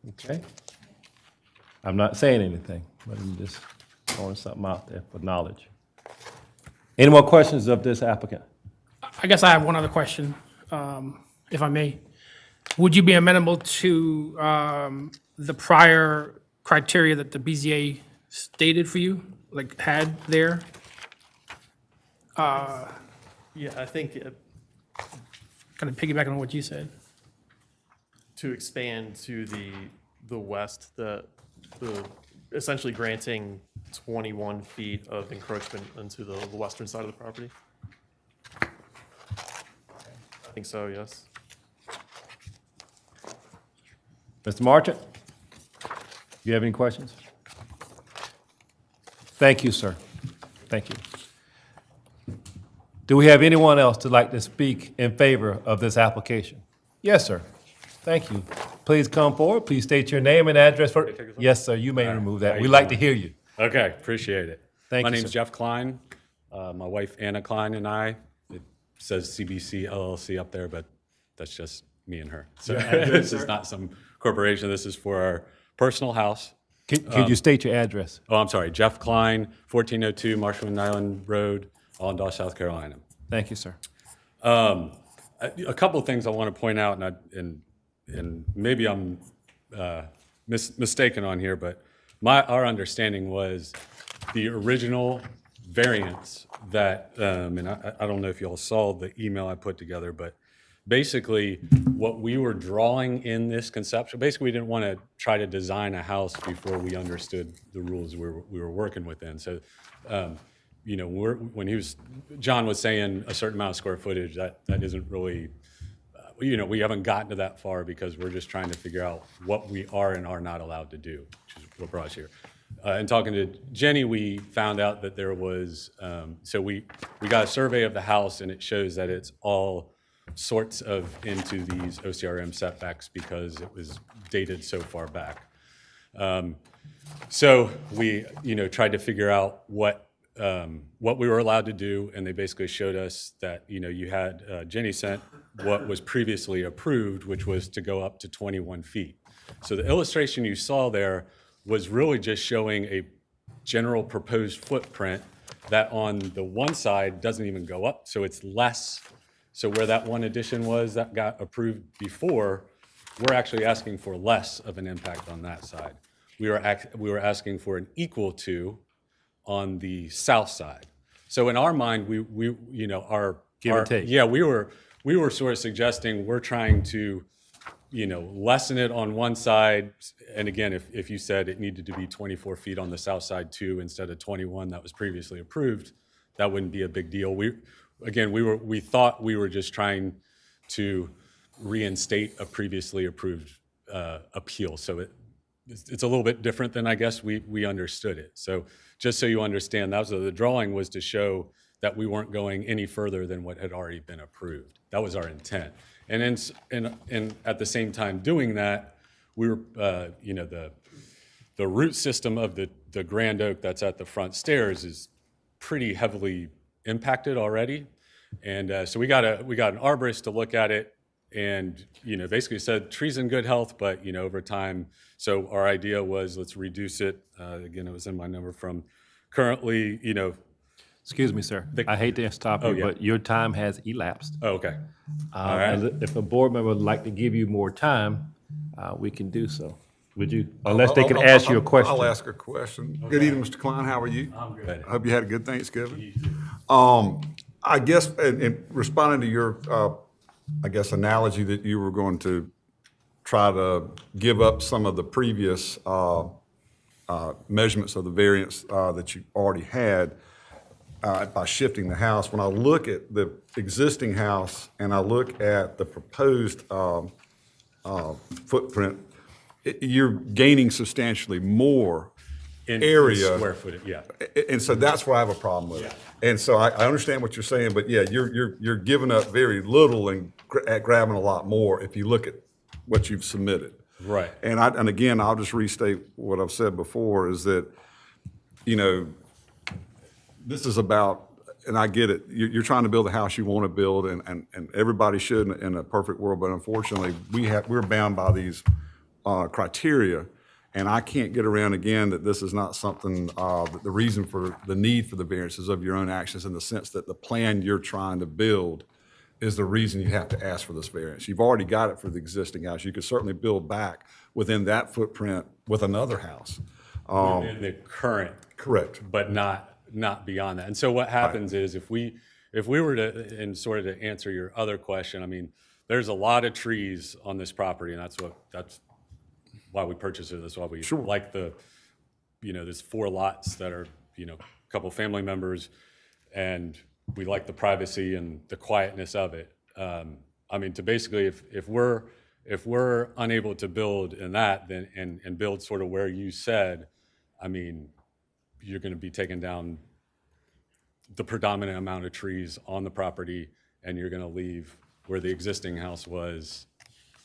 Okay? I'm not saying anything, but I'm just throwing something out there for knowledge. Any more questions of this applicant? I guess I have one other question, if I may. Would you be amenable to the prior criteria that the BZA stated for you, like had there? Yeah, I think Kind of piggybacking on what you said. to expand to the west, the essentially granting 21 feet of encroachment into the western side of the property. think so, yes. Mr. Marchant, you have any questions? Thank you, sir. Thank you. Do we have anyone else to like to speak in favor of this application? Yes, sir. Thank you. Please come forward. Please state your name and address for, yes, sir, you may remove that. We'd like to hear you. Okay, appreciate it. Thank My you, name's sir. Jeff Klein. My wife Anna Klein and I, it says CBC LLC up there, but that's just me and her. So this is not some corporation. This is for our personal house. Could you state your address? Oh, I'm sorry, Jeff Klein, 1402 Marshall Island Road, Allendale, South Carolina. Thank you, sir. A couple of things I want to point out, and maybe I'm mistaken on here, but our understanding was the original variance that, and I don't know if you all saw the email I put together, but basically what we were drawing in this conceptual, basically we didn't want to try to design a house before we understood the rules we were working within. So, you know, when John was saying a certain amount of square footage, that isn't really, you know, we haven't gotten to that far because we're just trying to figure out what we are and are not allowed to do, which is what brought us here. And talking to Jenny, we found out that there was, so we got a survey of the house and it shows that it's all sorts of into these OCRM setbacks because it was dated so far back. So we, you know, tried to figure out what we were allowed to do, and they basically showed us that, you know, you had, Jenny sent what was previously approved, which was to go up to 21 feet. So the illustration you saw there was really just showing a general proposed footprint that on the one side doesn't even go up, so it's less. So where that one addition was that got approved before, we're actually asking for less of an impact on that side. We were asking for an equal to on the south side. So in our mind, we you know, Give and take. yeah, we were sort of suggesting we're trying to, you know, lessen it on one side. And again, if you said it needed to be 24 feet on the south side too, instead of 21 that was previously approved, that wouldn't be a big deal. We thought we were just trying to reinstate a previously approved appeal. So it's a little bit different than I guess we understood it. So just so you understand, the drawing was to show that we weren't going any further than what had already been approved. That was our intent. And then, at the same time doing that, we were, you know, the root system of the Grand Oak that's at the front stairs is pretty heavily impacted already. And so we got an arborist to look at it and, you know, basically said tree's in good health, but, you know, over time, so our idea was let's reduce it. Again, it was in my number from currently, you know. Excuse me, sir. I hate to stop you, yeah. but your time has elapsed. Oh, okay. All right. If a board member would like to give you more time, we can do so. Would you? Unless they can ask you a question. I'll ask a question. Good evening, Mr. Klein. How are you? I'm good. I hope you had a good Thanksgiving. I guess, in responding to your, I guess, analogy that you were going to try to give up some of the previous measurements of the variance that you already had by shifting the house. When I look at the existing house and I look at the proposed footprint, you're gaining substantially more In area. square footage, yeah. And so that's where I have a problem with it. And so I understand what you're saying, but yeah, you're giving up very little and grabbing a lot more if you look at what you've submitted. Right. And again, I'll just restate what I've said before is that, you know, this is about, and I get it, you're trying to build a house you want to build, and everybody should in a perfect world, but unfortunately, we're bound by these criteria. And I can't get around again that this is not something, that the reason for the need for the variances of your own actions in the sense that the plan you're trying to build is the reason you have to ask for this variance. You've already got it for the existing house. You could certainly build back within that footprint with another house. Within the current. Correct. But not beyond that. And so what happens is if we were to, and sort of to answer your other question, I mean, there's a lot of trees on this property, and that's why we purchased it. That's why we like there's 4 lots that are, you know, a couple family members, and we like the privacy and the quietness of it. I mean, to basically, if we're unable to build in that, then, and build sort of where you said, I mean, you're gonna be taking down the predominant amount of trees on the property, and you're gonna leave where the existing house was,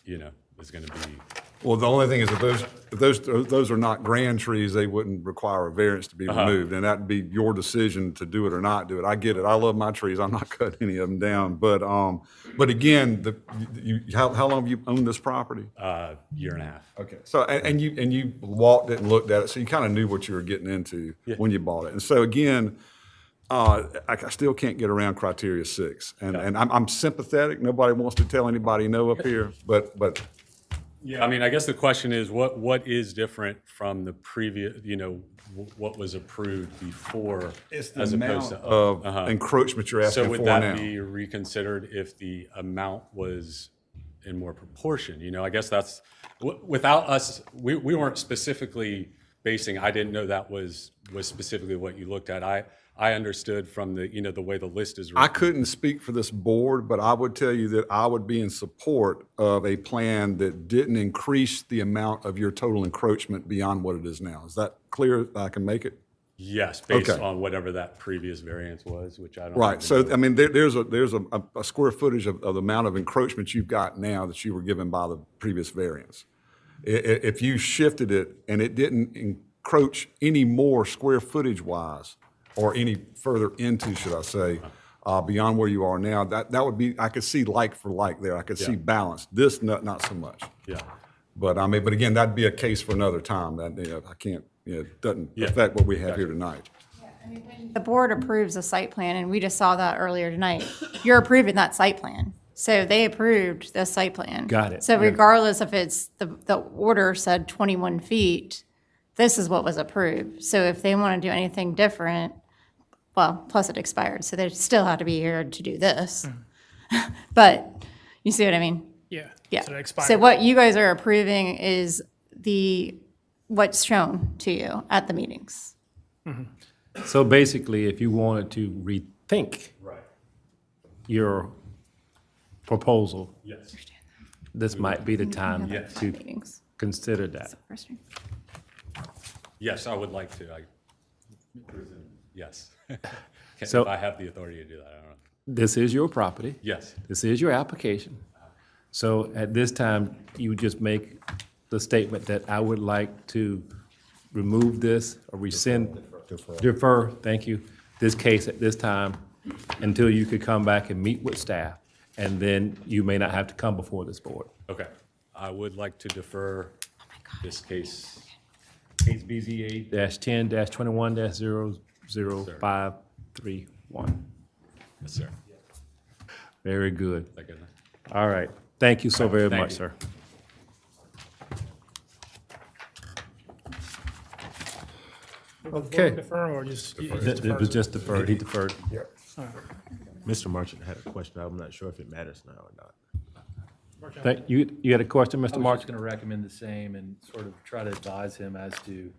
you know, is gonna be. Well, the only thing is if those are not grand trees, they wouldn't require a variance to be removed. And that'd be your decision to do it or not do it. I get it. I love my trees. I'm not cutting any of them down. But again, how long have you owned this property? Year and a half. Okay. So, and you walked it and looked at it, so you kind of knew what you were getting into when you bought it. And so again, I still can't get around criteria 6. And I'm sympathetic. Nobody wants to tell anybody no up here, but Yeah, I mean, I guess the question is, what is different from the previous, you know, what was approved before? it's the as amount opposed to of encroachment you're asking So for would now. that be reconsidered if the amount was in more proportion? You know, I guess that's, without us, we weren't specifically basing, I didn't know that was specifically what you looked at. I understood from the, you know, the way the list is I written. couldn't speak for this board, but I would tell you that I would be in support of a plan that didn't increase the amount of your total encroachment beyond what it is now. Is that clear? I can make it? Yes, based Okay. on whatever that previous variance was, which I don't. Right. even So, know. I mean, there's a square footage of the amount of encroachment you've got now that you were given by the previous variance. If you shifted it and it didn't encroach any more square footage wise, or any further into, should I say, beyond where you are now, that would be, I could see like for like there. I could see balance. This, not so much. Yeah. But I mean, but again, that'd be a case for another time. That, you know, I can't, you know, it doesn't affect what we have here tonight. The board approves a site plan, and we just saw that earlier tonight. You're approving that site plan. So they approved the site plan. Got it. So Yeah. regardless if it's, the order said 21 feet, this is what was approved. So if they want to do anything different, well, plus it expired, so they still have to be here to do this. But you see what I mean? Yeah. Yeah. So it expired. So what you guys are approving is what's shown to you at the meetings. So basically, if you wanted to rethink your proposal, Yes. this might be the time to Meetings. consider that. First reading. Yes, I would like to. Yes. So- If I have the authority to do that, I don't know. This is your property. Yes. This is your application. So at this time, you would just make the statement that I would like to remove this or rescind, defer, thank you, this case at this time until you could come back and meet with staff. And then you may not have to come before this board. Okay. I would like to defer this case. Case BZA -10-21-00531. Yes, sir. Very good. Is that good enough? All right. Thank you so very Thank much, you. sir. Okay. Defer or just? It was just deferred. He deferred. Mr. Merchant had a question. I'm not sure if it matters now or not. Thank you. You had a question, Mr. I was March? just going to recommend the same and sort of try to advise him as to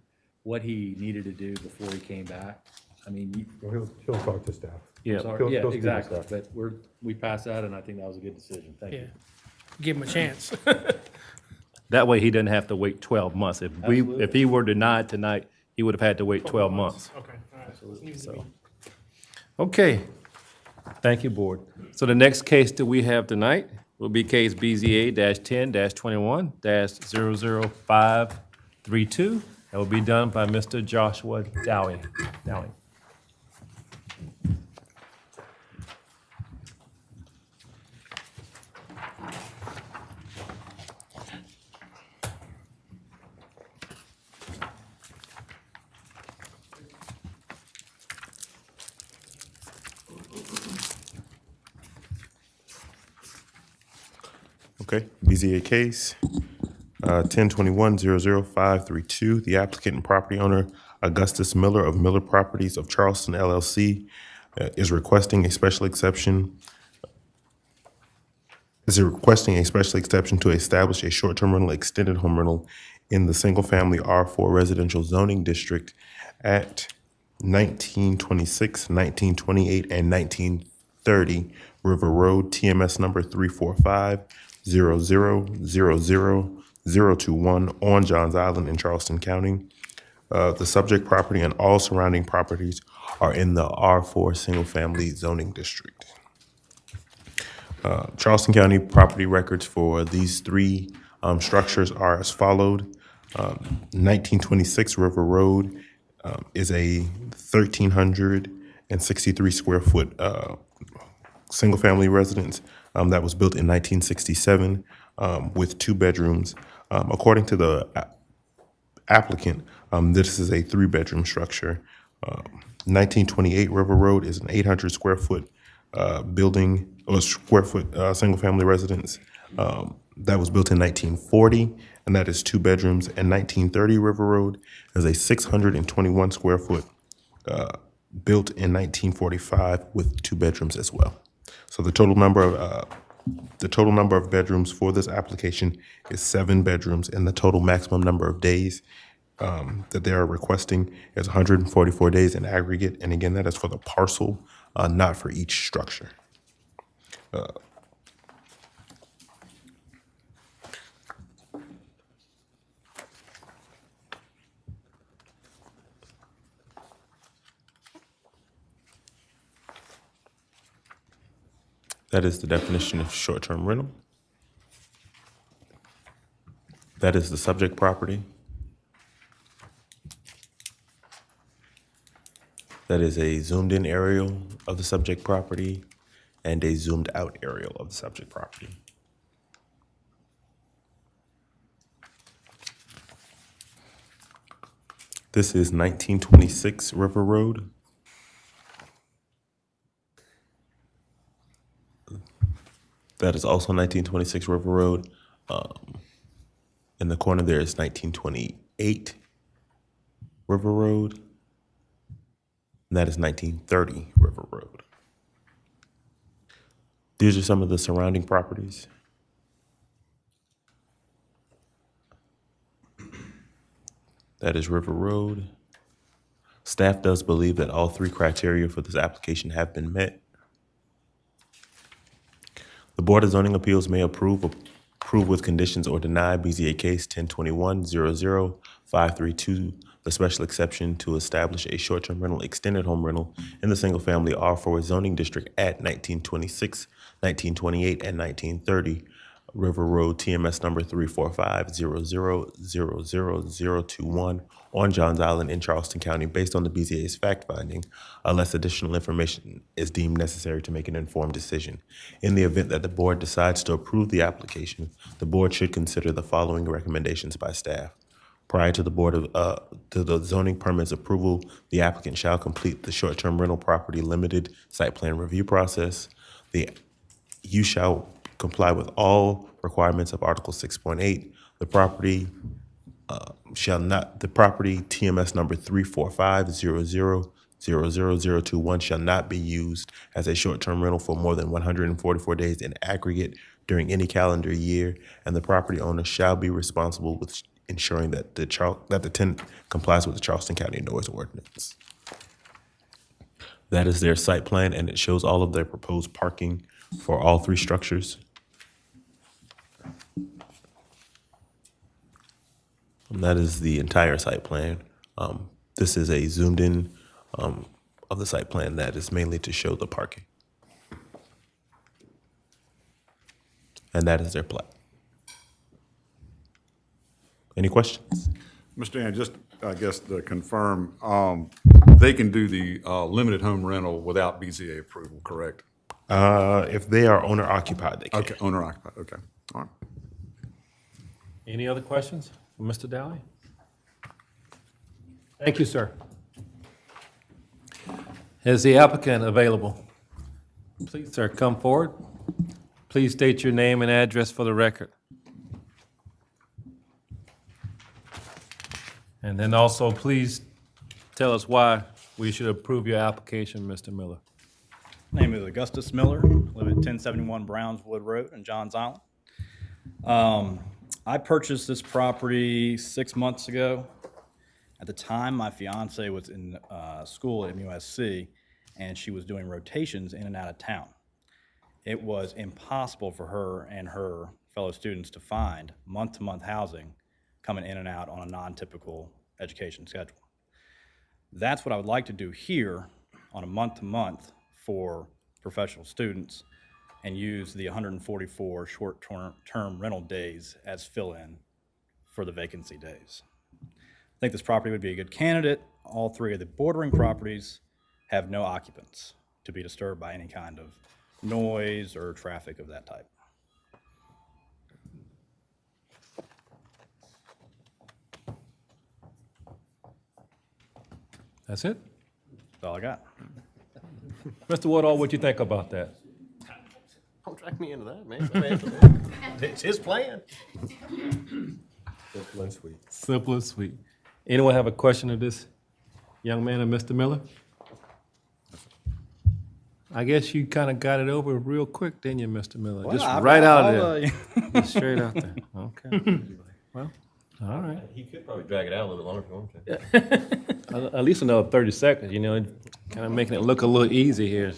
what he needed to do before he came back. I mean, He'll talk to staff. Yeah. sorry, yeah, he'll speak to exactly. staff. But we passed that, and I think that was a good decision. Thank Yeah. you. Give him a chance. That way he doesn't have to wait 12 months. If he were denied tonight, he would have had to wait 12 months. Okay, all right. So, okay. Thank you, board. So the next case that we have tonight will be case BZA-10-21-00532. That will be done by Mr. Joshua Dowling. Okay, BZA case, 1021-00532. The applicant and property owner, Augustus Miller of Miller Properties of Charleston LLC, is requesting a special exception to establish a short-term rental, extended home rental in the single-family R4 residential zoning district at 1926, 1928, and 1930 River Road, TMS number 345-0000-021 on Johns Island in Charleston County. The subject property and all surrounding properties are in the R4 Single Family Zoning District. Charleston County property records for these three structures are as followed. 1926 River Road is a 1,363 square foot single-family residence that was built in 1967 with 2 bedrooms. According to the applicant, this is a 3-bedroom structure. 1928 River Road is an 800 square foot building or square foot single-family residence that was built in 1940, and that is 2 bedrooms. And 1930 River Road is a 621 square foot built in 1945 with 2 bedrooms as well. So the total number of bedrooms for this application is 7 bedrooms, and the total maximum number of days that they are requesting is 144 days in aggregate. And again, that is for the parcel, not for each structure. That is the definition of short-term rental. That is the subject property. That is a zoomed-in aerial of the subject property and a zoomed-out aerial of the subject property. This is 1926 River Road. That is also 1926 River Road. In the corner there is 1928 River Road. And that is 1930 River Road. These are some of the surrounding properties. That is River Road. Staff does believe that all 3 criteria for this application have been met. The Board of Zoning Appeals may approve with conditions or deny BZA case 1021-00532, the special exception to establish a short-term rental, extended home rental in the single-family R4 zoning district at 1926, 1928, and 1930 River Road, TMS number 345-0000-021 on Johns Island in Charleston County, based on the BZA's fact-finding, unless additional information is deemed necessary to make an informed decision. In the event that the board decides to approve the application, the board should consider the following recommendations by staff. Prior to the zoning permit's approval, the applicant shall complete the short-term rental property limited site plan review process. You shall comply with all requirements of Article 6.8. The property TMS number 345-0000-021 shall not be used as a short-term rental for more than 144 days in aggregate during any calendar year, and the property owner shall be responsible with ensuring that the tenant complies with the Charleston County noise ordinance. That is their site plan, and it shows all of their proposed parking for all 3 structures. And that is the entire site plan. This is a zoomed in of the site plan that is mainly to show the parking. And that is their plat. Any questions? Mr. Dan, just, I guess, to confirm, they can do the limited home rental without BZA approval, correct? If they are owner occupied, they can. Okay, owner occupied, okay, all right. Any other questions for Mr. Dowling? Thank you, sir. Is the applicant available? Please, sir, come forward. Please state your name and address for the record. And then also, please tell us why we should approve your application, Mr. Miller. Name is Augustus Miller, live at 1071 Brownswood Road in Johns Island. I purchased this property 6 months ago. At the time, my fiance was in school at MUSC, and she was doing rotations in and out of town. it was impossible for her and her fellow students to find month-to-month housing coming in and out on a non-typical education schedule. That's what I would like to do here on a month-to-month for professional students and use the 144 short-term rental days as fill-in for the vacancy days. I think this property would be a good candidate. All three of the bordering properties have no occupants to be disturbed by any kind of noise or traffic of that type. That's it? That's all I got. Mr. Woodall, what you think about that? Don't drag me into that, man. It's his plan. Simple and sweet. Simple and sweet. Anyone have a question of this young man or Mr. Miller? I guess you kind of got it over real quick, didn't you, Mr. Miller? Just right out of there. Just straight out there. Okay. Well, all right. He could probably drag it out a little bit longer if you wanted to. At least another 30 seconds, you know, kind of making it look a little easy here.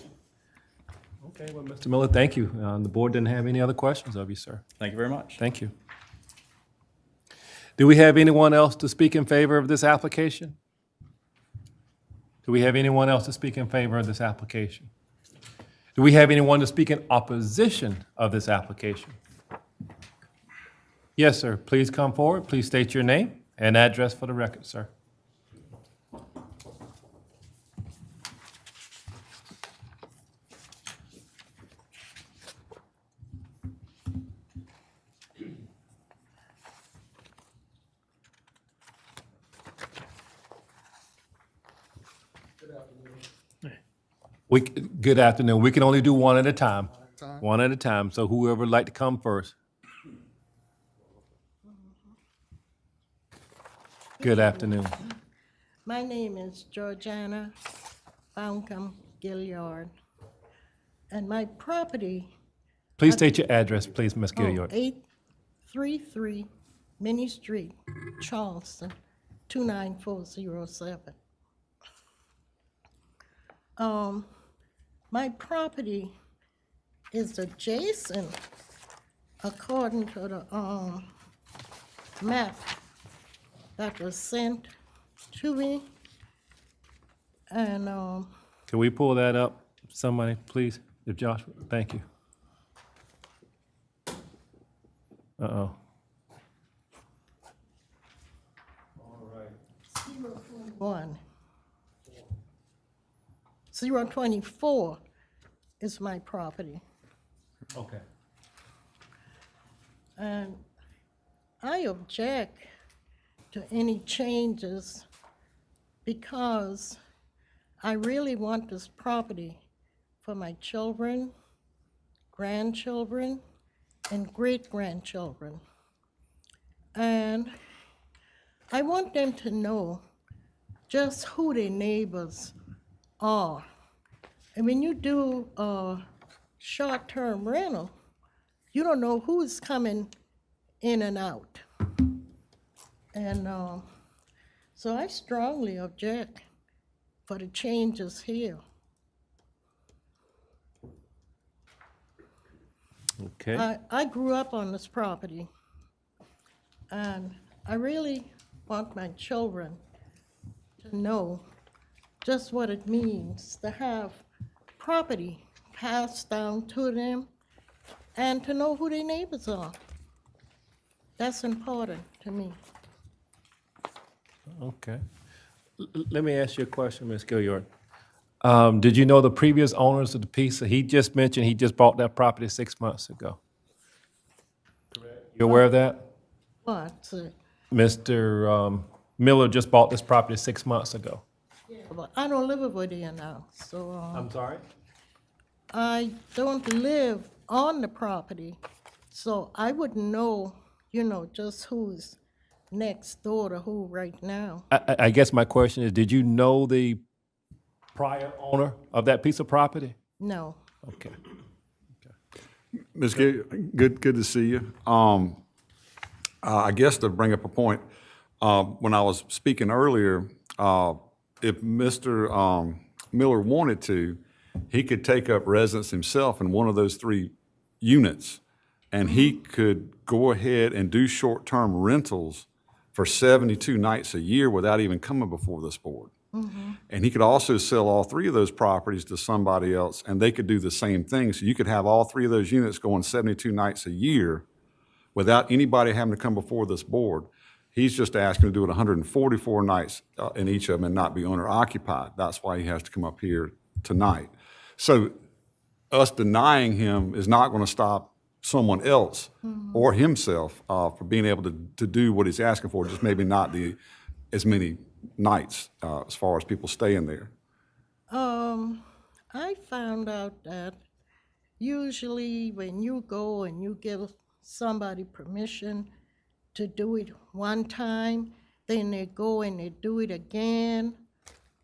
Okay, well, Mr. Miller, thank you. The board didn't have any other questions of you, sir. Thank you very much. Thank you. Do we have anyone else to speak in favor of this application? Do we have anyone else to speak in favor of this application? Do we have anyone to speak in opposition of this application? Yes, sir. Please come forward. Please state your name and address for the record, sir. Good afternoon. We can only do one at a time. One at a time. So whoever would like to come first. Good afternoon. My name is Georgiana Bauncom Gilliard, and my property. Please state your address, please, Ms. Gilliard. 833 Minnie Street, Charleston, 29407. My property is adjacent, according to the map that was sent to me. And Can we pull that up, somebody, please? If Joshua, thank you. Uh-oh. 024 is my property. Okay. And I object to any changes because I really want this property for my children, grandchildren, and great-grandchildren. And I want them to know just who their neighbors are. And when you do a short-term rental, you don't know who's coming in and out. And so I strongly object for the changes here. Okay. I grew up on this property, and I really want my children to know just what it means to have property passed down to them and to know who their neighbors are. That's important to me. Okay. Let me ask you a question, Ms. Gilliard. Did you know the previous owners of the piece? He just mentioned he just bought that property 6 months ago. You aware of that? What? Mr. Miller just bought this property 6 months ago. But I don't live over there now, so I'm sorry? I don't live on the property, so I wouldn't know, just who's next door to who right now. I guess my question is, did you know the prior owner of that piece of property? No. Okay. Ms. Gill, good to see you. I guess to bring up a point, when I was speaking earlier, if Mr. Miller wanted to, he could take up residence himself in one of those 3 units, and he could go ahead and do short-term rentals for 72 nights a year without even coming before this board. And he could also sell all 3 of those properties to somebody else, and they could do the same thing. So you could have all 3 of those units going 72 nights a year without anybody having to come before this board. He's just asking to do it 144 nights in each of them and not be owner-occupied. That's why he has to come up here tonight. So us denying him is not going to stop someone else or himself for being able to do what he's asking for, just maybe not as many nights as far as people staying there. I found out that usually when you go and you give somebody permission to do it one time, then they go and they do it again,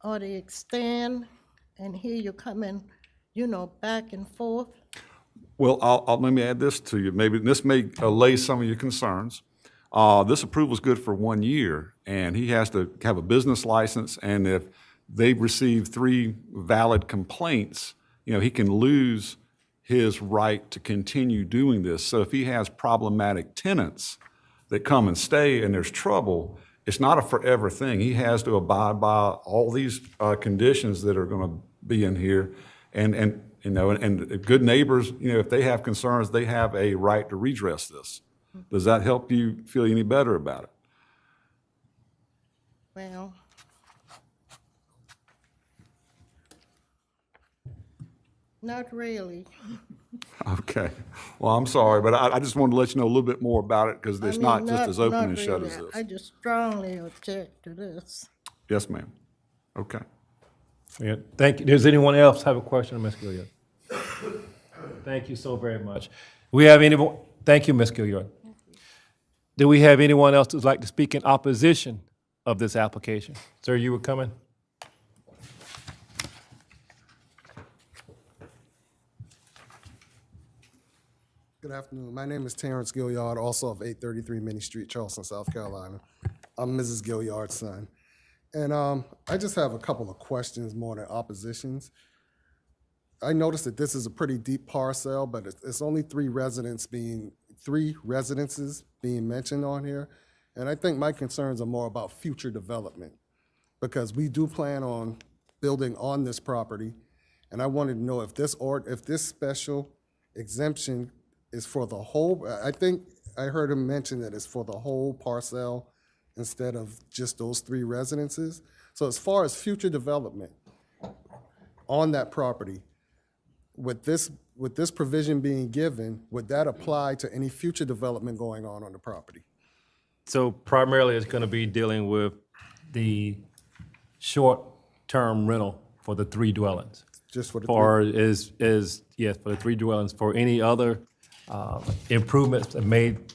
or they extend, and here you're coming, back and forth. Well, let me add this to you. Maybe this may allay some of your concerns. This approval is good for 1 year, and he has to have a business license, and if they receive 3 valid complaints, he can lose his right to continue doing this. So if he has problematic tenants that come and stay and there's trouble, it's not a forever thing. He has to abide by all these conditions that are going to be in here, and good neighbors, if they have concerns, they have a right to redress this. Does that help you feel any better about it? Well, not really. Okay. Well, I'm sorry, but I just wanted to let you know a little bit more about it because it's not just as open and shut as this. I just strongly object to this. Yes, ma'am. Okay. Yeah, thank you. Does anyone else have a question, Ms. Gilliard? Thank you so very much. We have anyone? Thank you, Ms. Gilliard. Do we have anyone else who'd like to speak in opposition of this application? Sir, you were coming? Good afternoon. My name is Terrence Gilliard, also of 833 Minnie Street, Charleston, South Carolina. I'm Mrs. Gilliard's son. And I just have a couple of questions more than oppositions. I noticed that this is a pretty deep parcel, but it's only 3 residences being mentioned on here. And I think my concerns are more about future development, because we do plan on building on this property. And I wanted to know if this special exemption is for the whole. I think I heard him mention that it's for the whole parcel instead of just those 3 residences. So as far as future development on that property, with this provision being given, would that apply to any future development going on the property? So primarily, it's going to be dealing with the short-term rental for the 3 dwellings. Just for the Yes, for the 3 dwellings. For any other improvements made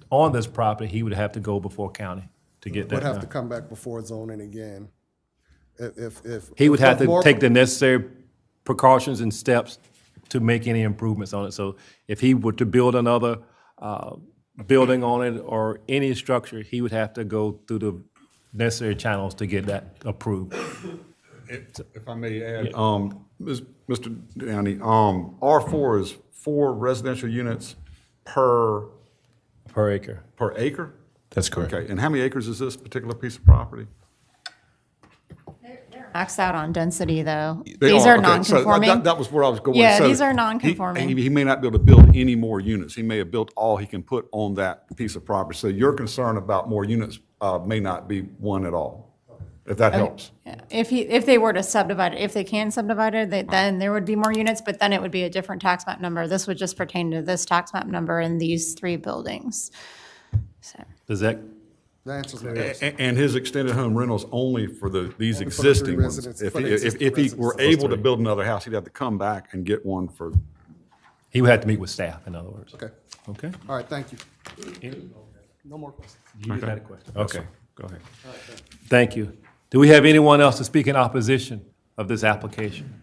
on this property, he would have to go before county to get that Would have done. to come back before zoning again. If He would have to more- take the necessary precautions and steps to make any improvements on it. So if he were to build another building on it or any structure, he would have to go through the necessary channels to get that approved. If I may add, Mr. Downey, R4 is 4 residential units per acre. Per acre? That's correct. Okay, and how many acres is this particular piece of property? Maxed out on density, though. They These are okay, so non-conforming. that was where I was going. Yeah, So these are non-conforming. He may not be able to build any more units. He may have built all he can put on that piece of property. So your concern about more units may not be one at all, if that helps. If they were to subdivide it, if they can subdivide it, then there would be more units, but then it would be a different tax map number. This would just pertain to this tax map number in these 3 buildings. So. Does that? That answers my question. And his extended home rentals only for these Only for the 3 existing ones. residents- If for the he existing were residents. able to build another house, he'd have to come back and get one for. He would have to meet with staff, in other words. Okay. Okay? All right, thank you. No more questions. You had a question? Okay, go ahead. Thank you. Do we have anyone else to speak in opposition of this application?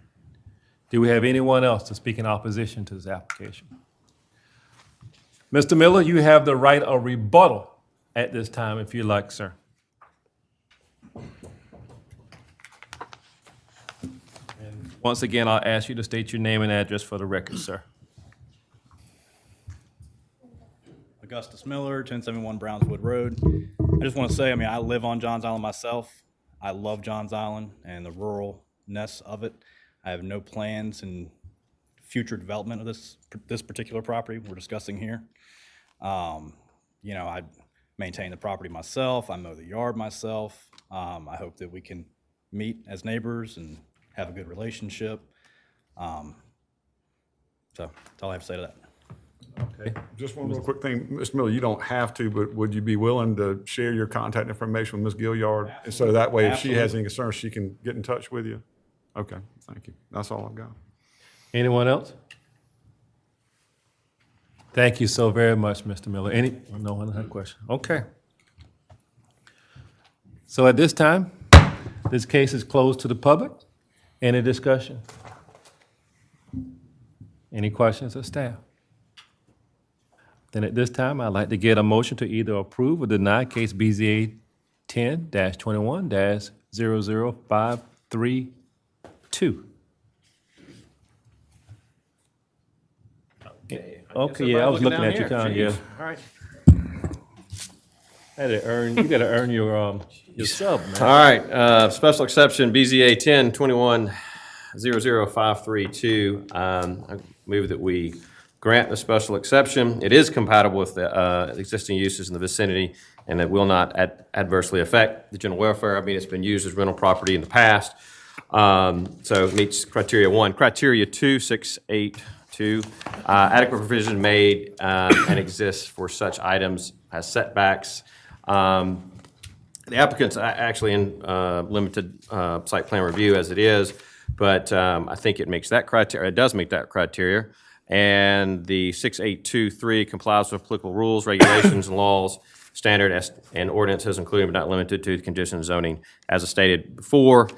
Do we have anyone else to speak in opposition to this application? Mr. Miller, you have the right of rebuttal at this time, if you like, sir. And Once again, I'll ask you to state your name and address for the record, sir. Augustus Miller, 1071 Brownswood Road. I just want to say, I mean, I live on Johns Island myself. I love Johns Island and the ruralness of it. I have no plans in future development of this particular property we're discussing here. You know, I maintain the property myself. I mow the yard myself. I hope that we can meet as neighbors and have a good relationship. So that's all I have to say to that. Okay. Just one real quick thing, Mr. Miller, you don't have to, but would you be willing to share your contact information with Ms. Gilliard? And so that way, if she has any concerns, she can get in touch with you? Okay, thank you. That's all I've got. Anyone else? Thank you so very much, Mr. Miller. No one had a question? Okay. So at this time, this case is closed to the public. Any discussion? Any questions of staff? Then at this time, I'd like to get a motion to either approve or deny case BZA 10-21-00532. Okay, yeah, I was looking at you, Con, yeah. All right. You gotta earn your sub, man. All right, special exception, BZA 10-21-00532. I move that we grant the special exception. It is compatible with the existing uses in the vicinity, and it will not adversely affect the general welfare. I mean, it's been used as rental property in the past. So it meets criteria 1. Criteria 2, 682, adequate provision made and exists for such items as setbacks. The applicant's actually in limited site plan review as it is, but I think it makes that criteria, it does meet that criteria. And the 6823 complies with applicable rules, regulations, and laws, standard and ordinances, including but not limited to the conditions of zoning. As I stated before,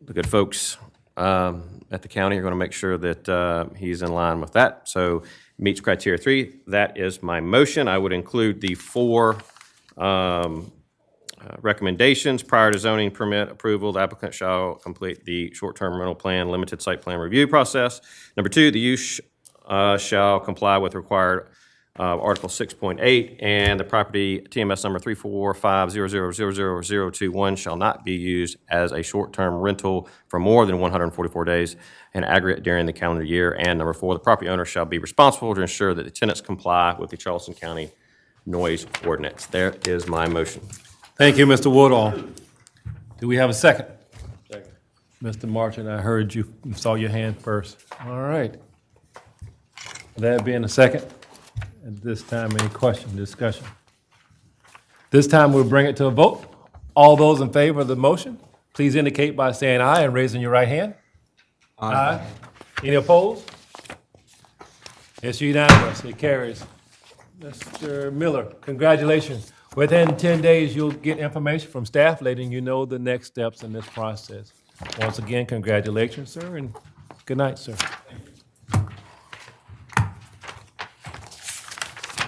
the good folks at the county are going to make sure that he's in line with that. So meets criteria 3. That is my motion. I would include the 4 recommendations. Prior to zoning permit approval, the applicant shall complete the short-term rental plan limited site plan review process. Number 2, the use shall comply with required Article 6.8, and the property TMS number 34500000021 shall not be used as a short-term rental for more than 144 days in aggregate during the calendar year. And number 4, the property owner shall be responsible to ensure that the tenants comply with the Charleston County noise ordinance. There is my motion. Thank you, Mr. Woodall. Do we have a second? Second. Mr. Martin, I heard you, saw your hand first. All right. That being a second, at this time, any question, discussion? This time, we'll bring it to a vote. All those in favor of the motion, please indicate by saying aye and raising your right hand. Aye. Any opposed? It's unanimous, it carries. Mr. Miller, congratulations. Within 10 days, you'll get information from staff letting you know the next steps in this process. Once again, congratulations, sir, and good night, sir.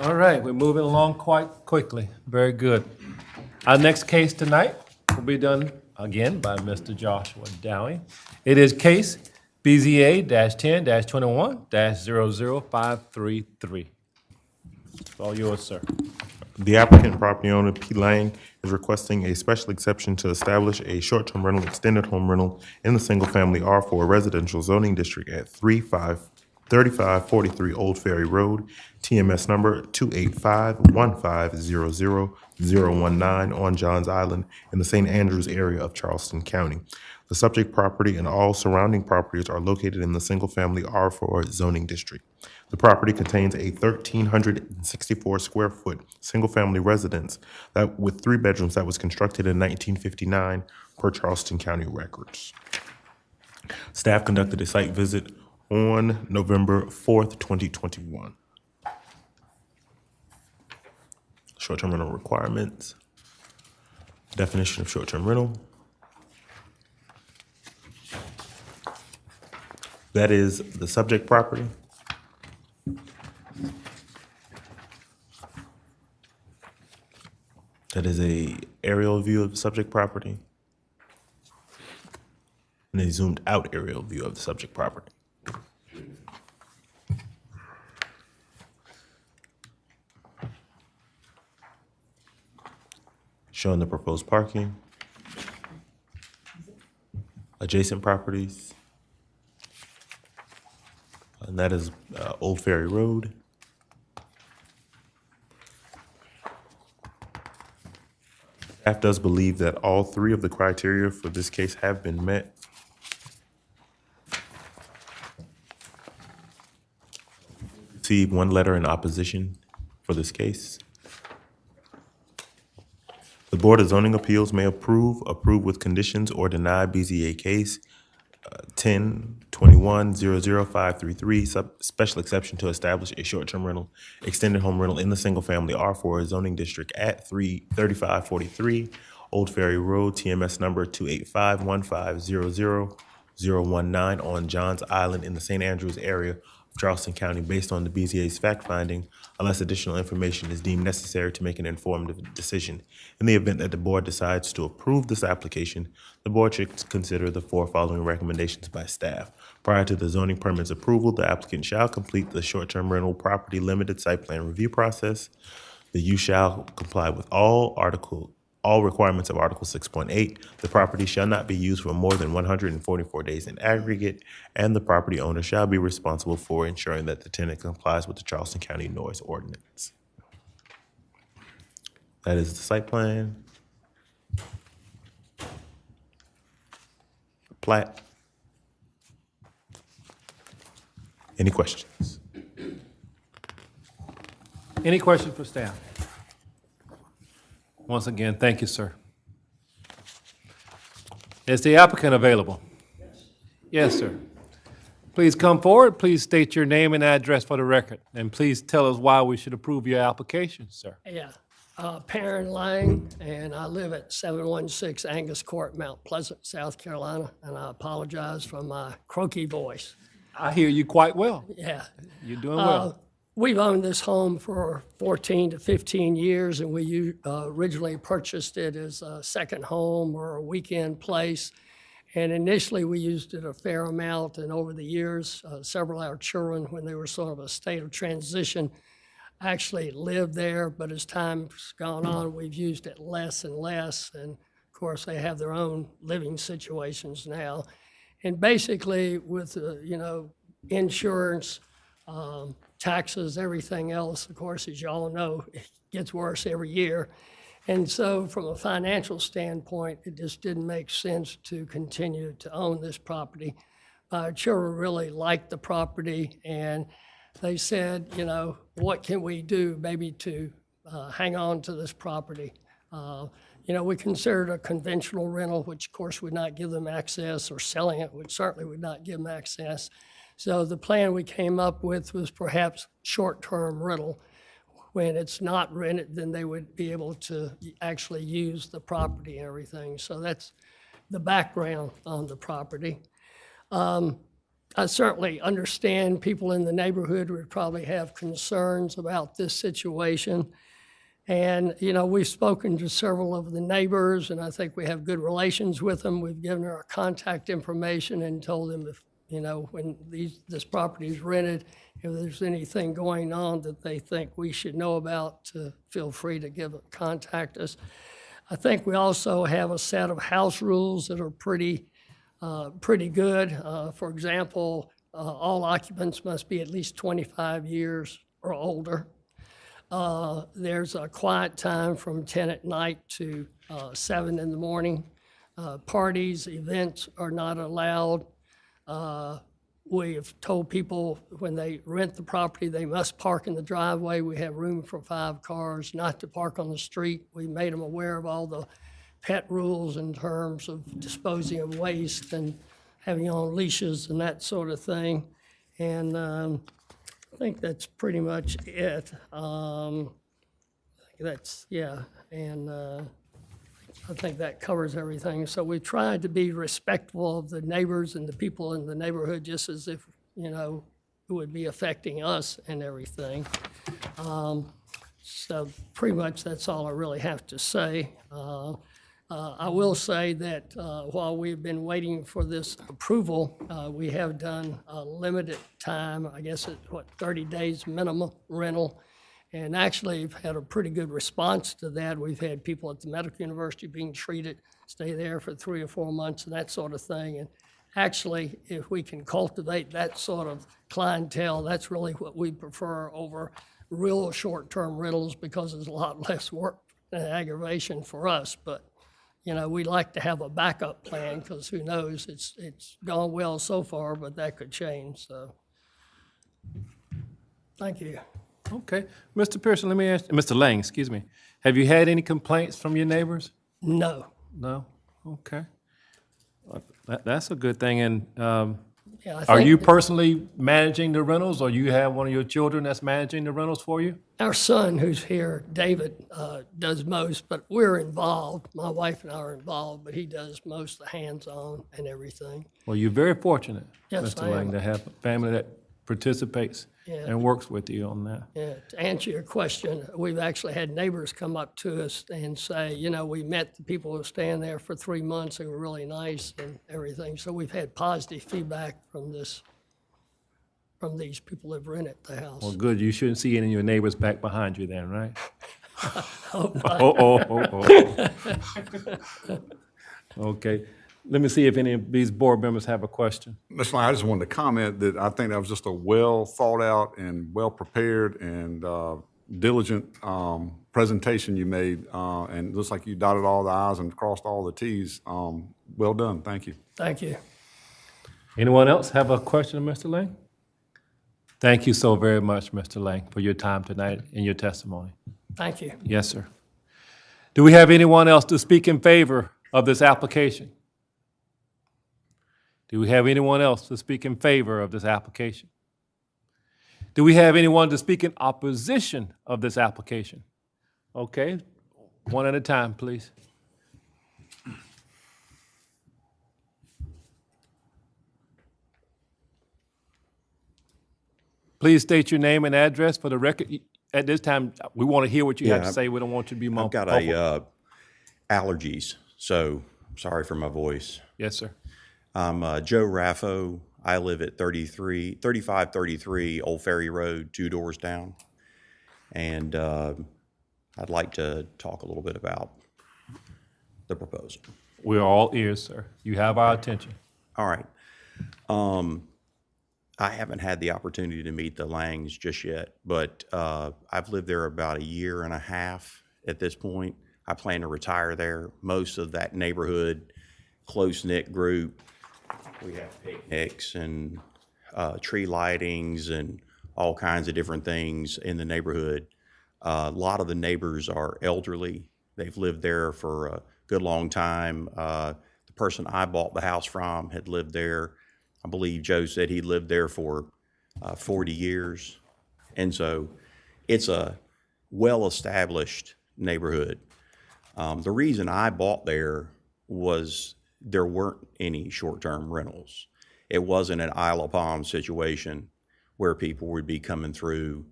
All right, we're moving along quite quickly. Very good. Our next case tonight will be done again by Mr. Joshua Dowling. It is case BZA 10-21-00533. It's all yours, sir. The applicant, property owner P. Lang, is requesting a special exception to establish a short-term rental, extended home rental in the single-family R4 residential zoning district at 3543 Old Ferry Road, TMS number 285-1500019 on Johns Island in the St. Andrews area of Charleston County. The subject property and all surrounding properties are located in the single-family R4 zoning district. The property contains a 1,364 square foot single-family residence with 3 bedrooms that was constructed in 1959 per Charleston County records. Staff conducted a site visit on November 4th, 2021. Short-term rental requirements. Definition of short-term rental. That is the subject property. That is a aerial view of the subject property. and a zoomed out aerial view of the subject property. Showing the proposed parking, adjacent properties, and that is Old Ferry Road. Staff does believe that all three of the criteria for this case have been met. Received one letter in opposition for this case. The Board of Zoning Appeals may approve with conditions, or deny BZA case 10-21-00533, special exception to establish a short-term rental, extended home rental in the single-family R4 zoning district at 3543 Old Ferry Road, TMS number 285-1500019 on Johns Island in the St. Andrews area of Charleston County, based on the BZA's fact-finding, unless additional information is deemed necessary to make an informed decision. In the event that the board decides to approve this application, the board should consider the four following recommendations by staff. Prior to the zoning permit's approval, the applicant shall complete the short-term rental property limited site plan review process. The use shall comply with all requirements of Article 6.8. The property shall not be used for more than 144 days in aggregate, and the property owner shall be responsible for ensuring that the tenant complies with the Charleston County Noise Ordinance. That is the site plan. Plat. Any questions? Any questions for staff? Once again, thank you, sir. Is the applicant available? Yes, sir. Please come forward. Please state your name and address for the record, and please tell us why we should approve your application, sir. Yeah, Perrin Lang, and I live at 716 Angus Court, Mount Pleasant, South Carolina, and I apologize for my croaky voice. I hear you quite well. Yeah. You're doing well. We've owned this home for 14 to 15 years, and we originally purchased it as a second home or a weekend place. And initially, we used it a fair amount, and over the years, several of our children, when they were sort of a state of transition, actually lived there. But as time's gone on, we've used it less and less. And of course, they have their own living situations now. And basically, with insurance, taxes, everything else, of course, as you all know, it gets worse every year. And so from a financial standpoint, it just didn't make sense to continue to own this property. Our children really liked the property, and they said, what can we do maybe to hang on to this property? We considered a conventional rental, which of course would not give them access, or selling it, which certainly would not give them access. So the plan we came up with was perhaps short-term rental. When it's not rented, then they would be able to actually use the property and everything. So that's the background on the property. I certainly understand people in the neighborhood would probably have concerns about this situation. And, we've spoken to several of the neighbors, and I think we have good relations with them. We've given our contact information and told them if, when this property is rented, if there's anything going on that they think we should know about, feel free to contact us. I think we also have a set of house rules that are pretty good. For example, all occupants must be at least 25 years or older. There's a quiet time from 10 at night to 7 in the morning. Parties, events are not allowed. We have told people when they rent the property, they must park in the driveway. We have room for 5 cars, not to park on the street. We made them aware of all the pet rules in terms of disposing of waste and having on leashes and that sort of thing. And I think that's pretty much it. I think that covers everything. So we tried to be respectful of the neighbors and the people in the neighborhood, just as if, it would be affecting us and everything. So pretty much that's all I really have to say. I will say that while we've been waiting for this approval, we have done a limited time, I guess it's 30 days minimum rental. And actually, we've had a pretty good response to that. We've had people at the medical university being treated, stay there for 3 or 4 months and that sort of thing. And actually, if we can cultivate that sort of clientele, that's really what we prefer over real short-term rentals because it's a lot less work and aggravation for us. But, you know, we like to have a backup plan because who knows, it's gone well so far, but that could change, so. Thank you. Okay. Mr. Pearson, let me ask, Mr. Lang, excuse me. Have you had any complaints from your neighbors? No. No? Okay. That's a good thing. And Yeah, I are think you personally managing the rentals, or you have one of your children that's managing the rentals for you? Our son, who's here, David, does most, but we're involved. My wife and I are involved, but he does most of the hands-on and everything. Well, you're very fortunate, Yes, Mr. I am. Lang, to have a family that participates Yeah. and works with you on that. Yeah, to answer your question, we've actually had neighbors come up to us and say, you know, we met the people who were staying there for 3 months. They were really nice and everything. So we've had positive feedback from these people who've rented the house. Well, good. You shouldn't see any of your neighbors back behind you then, right? Hope not. Okay. Let me see if any of these board members have a question. Mr. Lang, I just wanted to comment that I think that was just a well thought out and well prepared and diligent presentation you made. And it looks like you dotted all the I's and crossed all the T's. Well done. Thank you. Thank you. Anyone else have a question of Mr. Lang? Thank you so very much, Mr. Lang, for your time tonight and your testimony. Thank you. Yes, sir. Do we have anyone else to speak in favor of this application? Do we have anyone else to speak in favor of this application? Do we have anyone to speak in opposition of this application? Okay, one at a time, please. Please state your name and address for the record. At this time, we want to hear what you have to say. We don't want you to be I've got allergies, so sorry for my voice. Yes, sir. I'm Joe Raffo. I live at 3533 Old Ferry Road, 2 doors down. And I'd like to talk a little bit about the proposal. We're all ears, sir. You have our attention. All right. I haven't had the opportunity to meet the Langs just yet, but I've lived there about 1.5 years at this point. I plan to retire there. Most of that neighborhood, close-knit group, we have picnics and tree lightings and all kinds of different things in the neighborhood. A lot of the neighbors are elderly. They've lived there for a good long time. The person I bought the house from had lived there. I believe Joe said he lived there for 40 years. And so it's a well-established neighborhood. The reason I bought there was there weren't any short-term rentals. It wasn't an Isle of Palm situation where people would be coming through.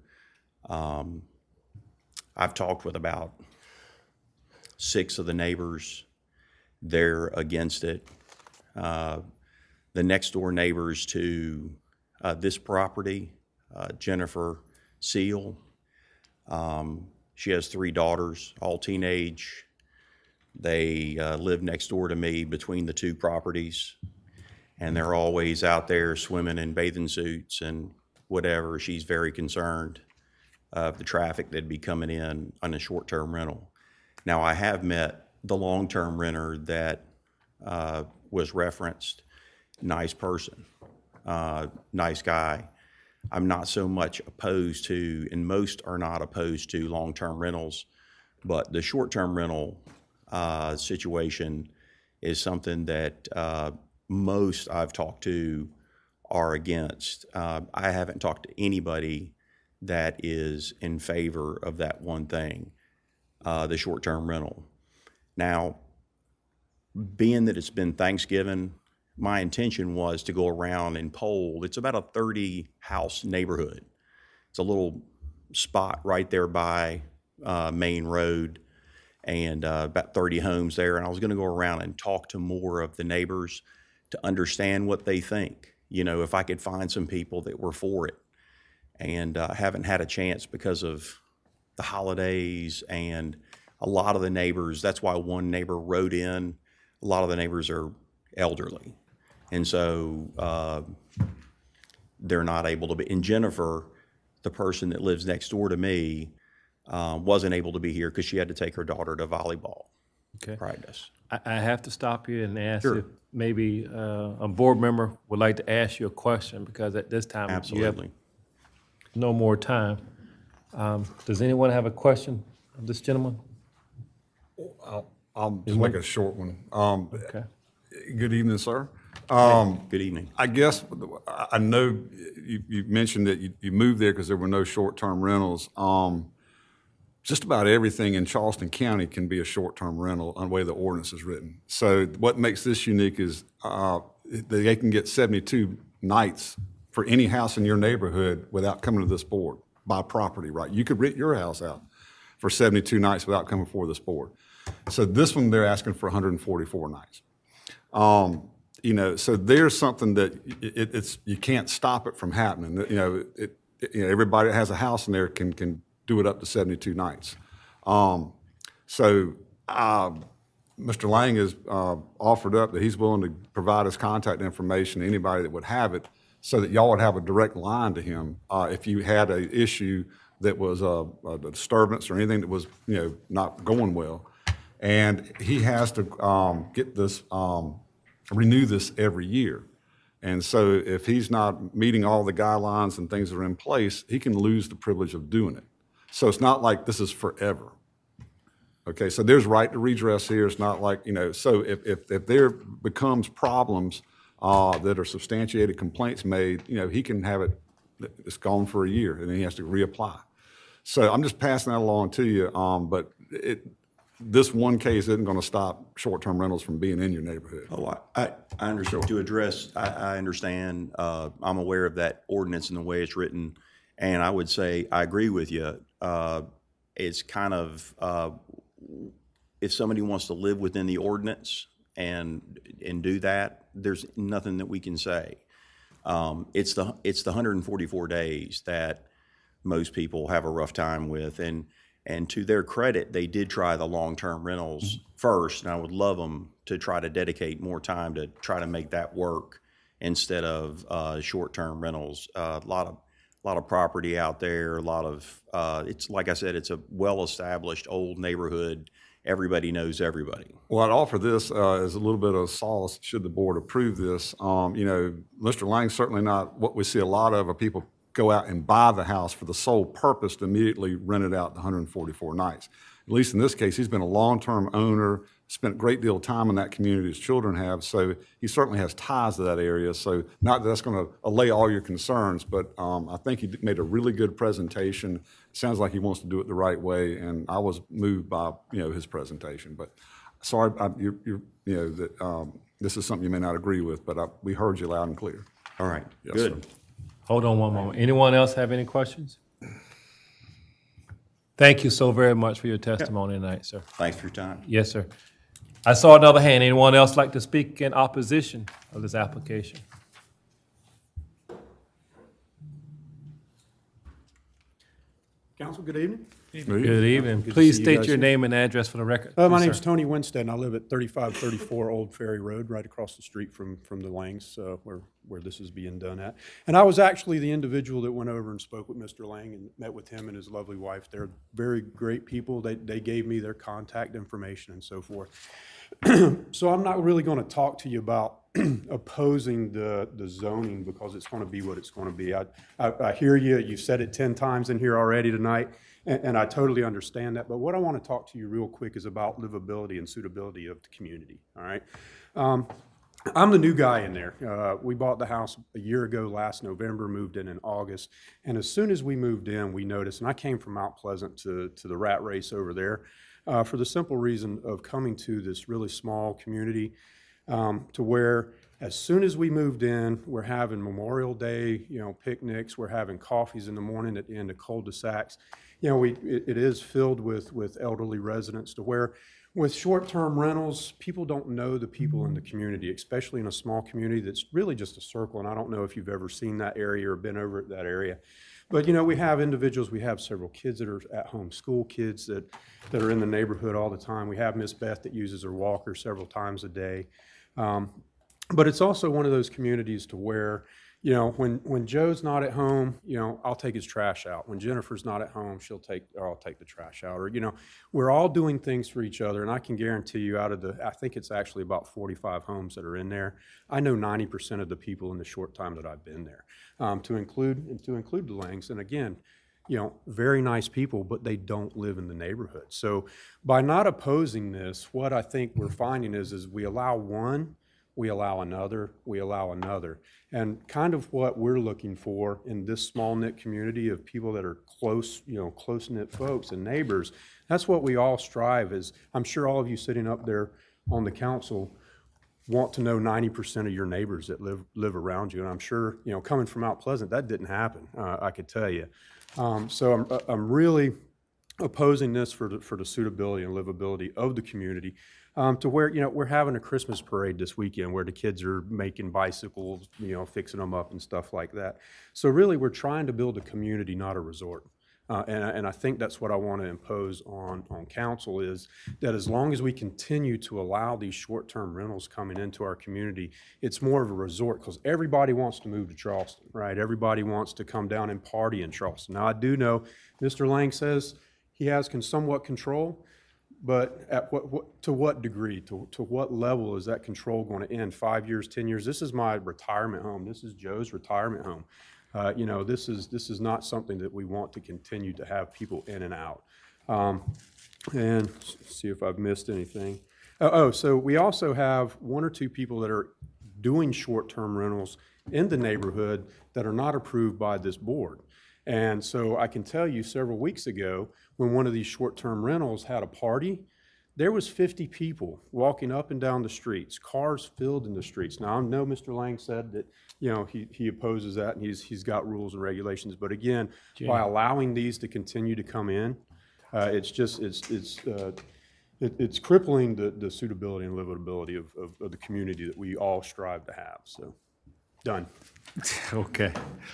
I've talked with about 6 of the neighbors. They're against it. The next door neighbors to this property, Jennifer Seal, she has 3 daughters, all teenage. They live next door to me between the 2 properties, and they're always out there swimming in bathing suits and whatever. She's very concerned of the traffic that'd be coming in on a short-term rental. Now, I have met the long-term renter that was referenced. Nice person, nice guy. I'm not so much opposed to, and most are not opposed to long-term rentals, but the short-term rental situation is something that most I've talked to are against. I haven't talked to anybody that is in favor of that one thing, the short-term rental. Now, being that it's been Thanksgiving, my intention was to go around and poll. It's about a 30-house neighborhood. It's a little spot right there by Main Road. and about 30 homes there. And I was going to go around and talk to more of the neighbors to understand what they think. You know, if I could find some people that were for it. And I haven't had a chance because of the holidays and a lot of the neighbors. That's why one neighbor wrote in. A lot of the neighbors are elderly. And so they're not able to be. And Jennifer, the person that lives next door to me, wasn't able to be here because she had to take her daughter to volleyball practice. I have to stop you and ask Sure. if maybe a board member would like to ask you a question, because at this time, you have Absolutely. no more time. Does anyone have a question of this gentleman? I'll just make a short one. Okay. Good evening, sir. Good evening. I guess, I know you mentioned that you moved there because there were no short-term rentals. Just about everything in Charleston County can be a short-term rental on the way the ordinance is written. So what makes this unique is they can get 72 nights for any house in your neighborhood without coming to this board by property right. You could rent your house out for 72 nights without coming before this board. So this one, they're asking for 144 nights. You know, so there's something that it's you can't stop it from happening. You know, everybody that has a house in there can do it up to 72 nights. So Mr. Lang has offered up that he's willing to provide his contact information to anybody that would have it, so that y'all would have a direct line to him if you had an issue that was a disturbance or anything that was, you know, not going well. And he has to get this, renew this every year. And so if he's not meeting all the guidelines and things that are in place, he can lose the privilege of doing it. So it's not like this is forever. Okay, so there's right to redress here. It's not like, you know, so if there becomes problems that are substantiated complaints made, you know, he can have it, it's gone for a year, and then he has to reapply. So I'm just passing that along to you, but this one case isn't going to stop short-term rentals from being in your neighborhood. Oh, I understand. To address, I understand. I'm aware of that ordinance and the way it's written, and I would say I agree with you. It's kind of if somebody wants to live within the ordinance and do that, there's nothing that we can say. It's the 144 days that most people have a rough time with, and to their credit, they did try the long-term rentals first, and I would love them to try to dedicate more time to try to make that work instead of short-term rentals. A lot of property out there, a lot of, it's like I said, it's a well-established old neighborhood. Everybody knows everybody. Well, I'd offer this as a little bit of solace should the board approve this. You know, Mr. Lang's certainly not what we see a lot of, are people go out and buy the house for the sole purpose to immediately rent it out the 144 nights. At least in this case, he's been a long-term owner, spent a great deal of time in that community, his children have, so he certainly has ties to that area. So not that that's going to allay all your concerns, but I think he made a really good presentation. It sounds like he wants to do it the right way, and I was moved by, you know, his presentation. But sorry, you know, that this is something you may not agree with, but we heard you loud and clear. All right, Yes, good. sir. Hold on one moment. Anyone else have any questions? Thank you so very much for your testimony tonight, sir. Thanks for your time. Yes, sir. I saw another hand. Anyone else like to speak in opposition of this application? Council, good evening. Good evening. Good to Please see you state guys your here. name and address for the record. My please, name's sir. Tony Winstead, and I live at 3534 Old Ferry Road, right across the street from the Langs, where this is being done at. And I was actually the individual that went over and spoke with Mr. Lang and met with him and his lovely wife. They're very great people. They gave me their contact information and so forth. So I'm not really going to talk to you about opposing the zoning, because it's going to be what it's going to be. I hear you. You've said it 10 times in here already tonight. And I totally understand that. But what I want to talk to you real quick is about livability and suitability of the community, all right? I'm the new guy in there. We bought the house a year ago last November, moved in August. And as soon as we moved in, we noticed, and I came from Mount Pleasant to the rat race over there for the simple reason of coming to this really small community to where as soon as we moved in, we're having Memorial Day, you know, picnics, we're having coffees in the morning at the end of cul-de-sacs. you know, it is filled with elderly residents to where with short-term rentals, people don't know the people in the community, especially in a small community that's really just a circle. And I don't know if you've ever seen that area or been over at that area. But, you know, we have individuals, we have several kids that are at-home school kids that are in the neighborhood all the time. We have Miss Beth that uses her walker several times a day. But it's also one of those communities to where, you know, when Joe's not at home, you know, I'll take his trash out. When Jennifer's not at home, I'll take the trash out. Or, you know, we're all doing things for each other. And I can guarantee you out of I think it's actually about 45 homes that are in there, I know 90% of the people in the short time that I've been there, to include the Langs. And again, you know, very nice people, but they don't live in the neighborhood. So by not opposing this, what I think we're finding is we allow one, we allow another, we allow another. And kind of what we're looking for in this small-knit community of people that are close, you know, close-knit folks and neighbors, that's what we all strive is. I'm sure all of you sitting up there on the council want to know 90% of your neighbors that live around you. And I'm sure, you know, coming from Mount Pleasant, that didn't happen, I could tell you. So I'm really opposing this for the suitability and livability of the community, to where, you know, we're having a Christmas parade this weekend where the kids are making bicycles, you know, fixing them up and stuff like that. So really, we're trying to build a community, not a resort. And I think that's what I want to impose on council is that as long as we continue to allow these short-term rentals coming into our community, it's more of a resort because everybody wants to move to Charleston, right? Everybody wants to come down and party in Charleston. Now, I do know Mr. Lang says he has somewhat control, but at to what degree, to what level is that control going to end? 5 years, 10 years? This is my retirement home. This is Joe's retirement home. You know, this is not something that we want to continue to have people in and out. And see if I've missed anything. So we also have one or two people that are doing short-term rentals in the neighborhood that are not approved by this board. And so I can tell you several weeks ago when one of these short-term rentals had a party, there was 50 people walking up and down the streets, cars filled in the streets. Now, I know Mr. Lang said that, you know, he opposes that and he's got rules and regulations. But again, by allowing these to continue to come in, it's crippling the suitability and livability of the community that we all strive to have. So, done. Okay.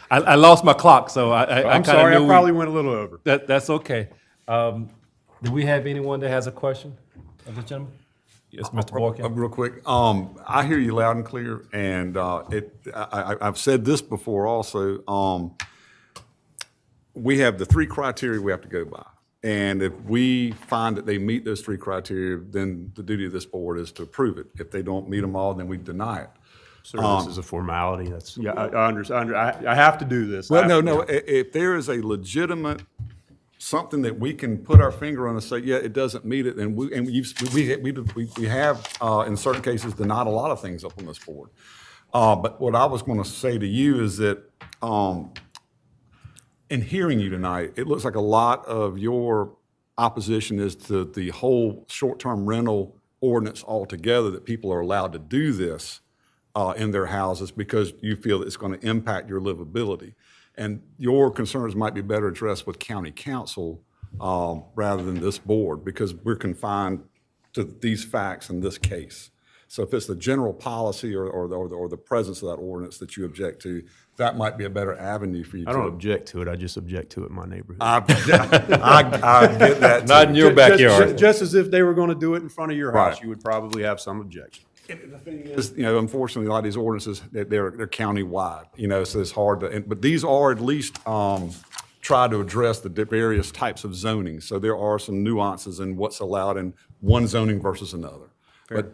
I lost my clock, so I'm sorry, I probably went a little over. That's okay. Do we have anyone that has a question of this gentleman? Yes, Mr. Boykin. Real quick, I hear you loud and clear, and I've said this before also. We have the 3 criteria we have to go by, and if we find that they meet those 3 criteria, then the duty of this board is to approve it. If they don't meet them all, then we deny it. Sir, this is a formality. That's I understand. I have to do this. Well, no. If there is a legitimate something that we can put our finger on and say, yeah, it doesn't meet it, and we have in certain cases denied a lot of things up on this board. But what I was going to say to you is that in hearing you tonight, it looks like a lot of your opposition is to the whole short-term rental ordinance altogether, that people are allowed to do this in their houses because you feel that it's going to impact your livability. And your concerns might be better addressed with county council rather than this board, because we're confined to these facts in this case. So if it's the general policy or the presence of that ordinance that you object to, that might be a better avenue for you. I don't object to it. I just object to it in my neighborhood. I get that too. Not in your backyard. Just as if they were going to do it in front of your house, Right. you would probably have some objection. And the thing is, you know, unfortunately, a lot of these ordinances, they're county-wide, you know, so it's hard to, but these are at least try to address the various types of zoning. So there are some nuances in what's allowed in one zoning versus another. But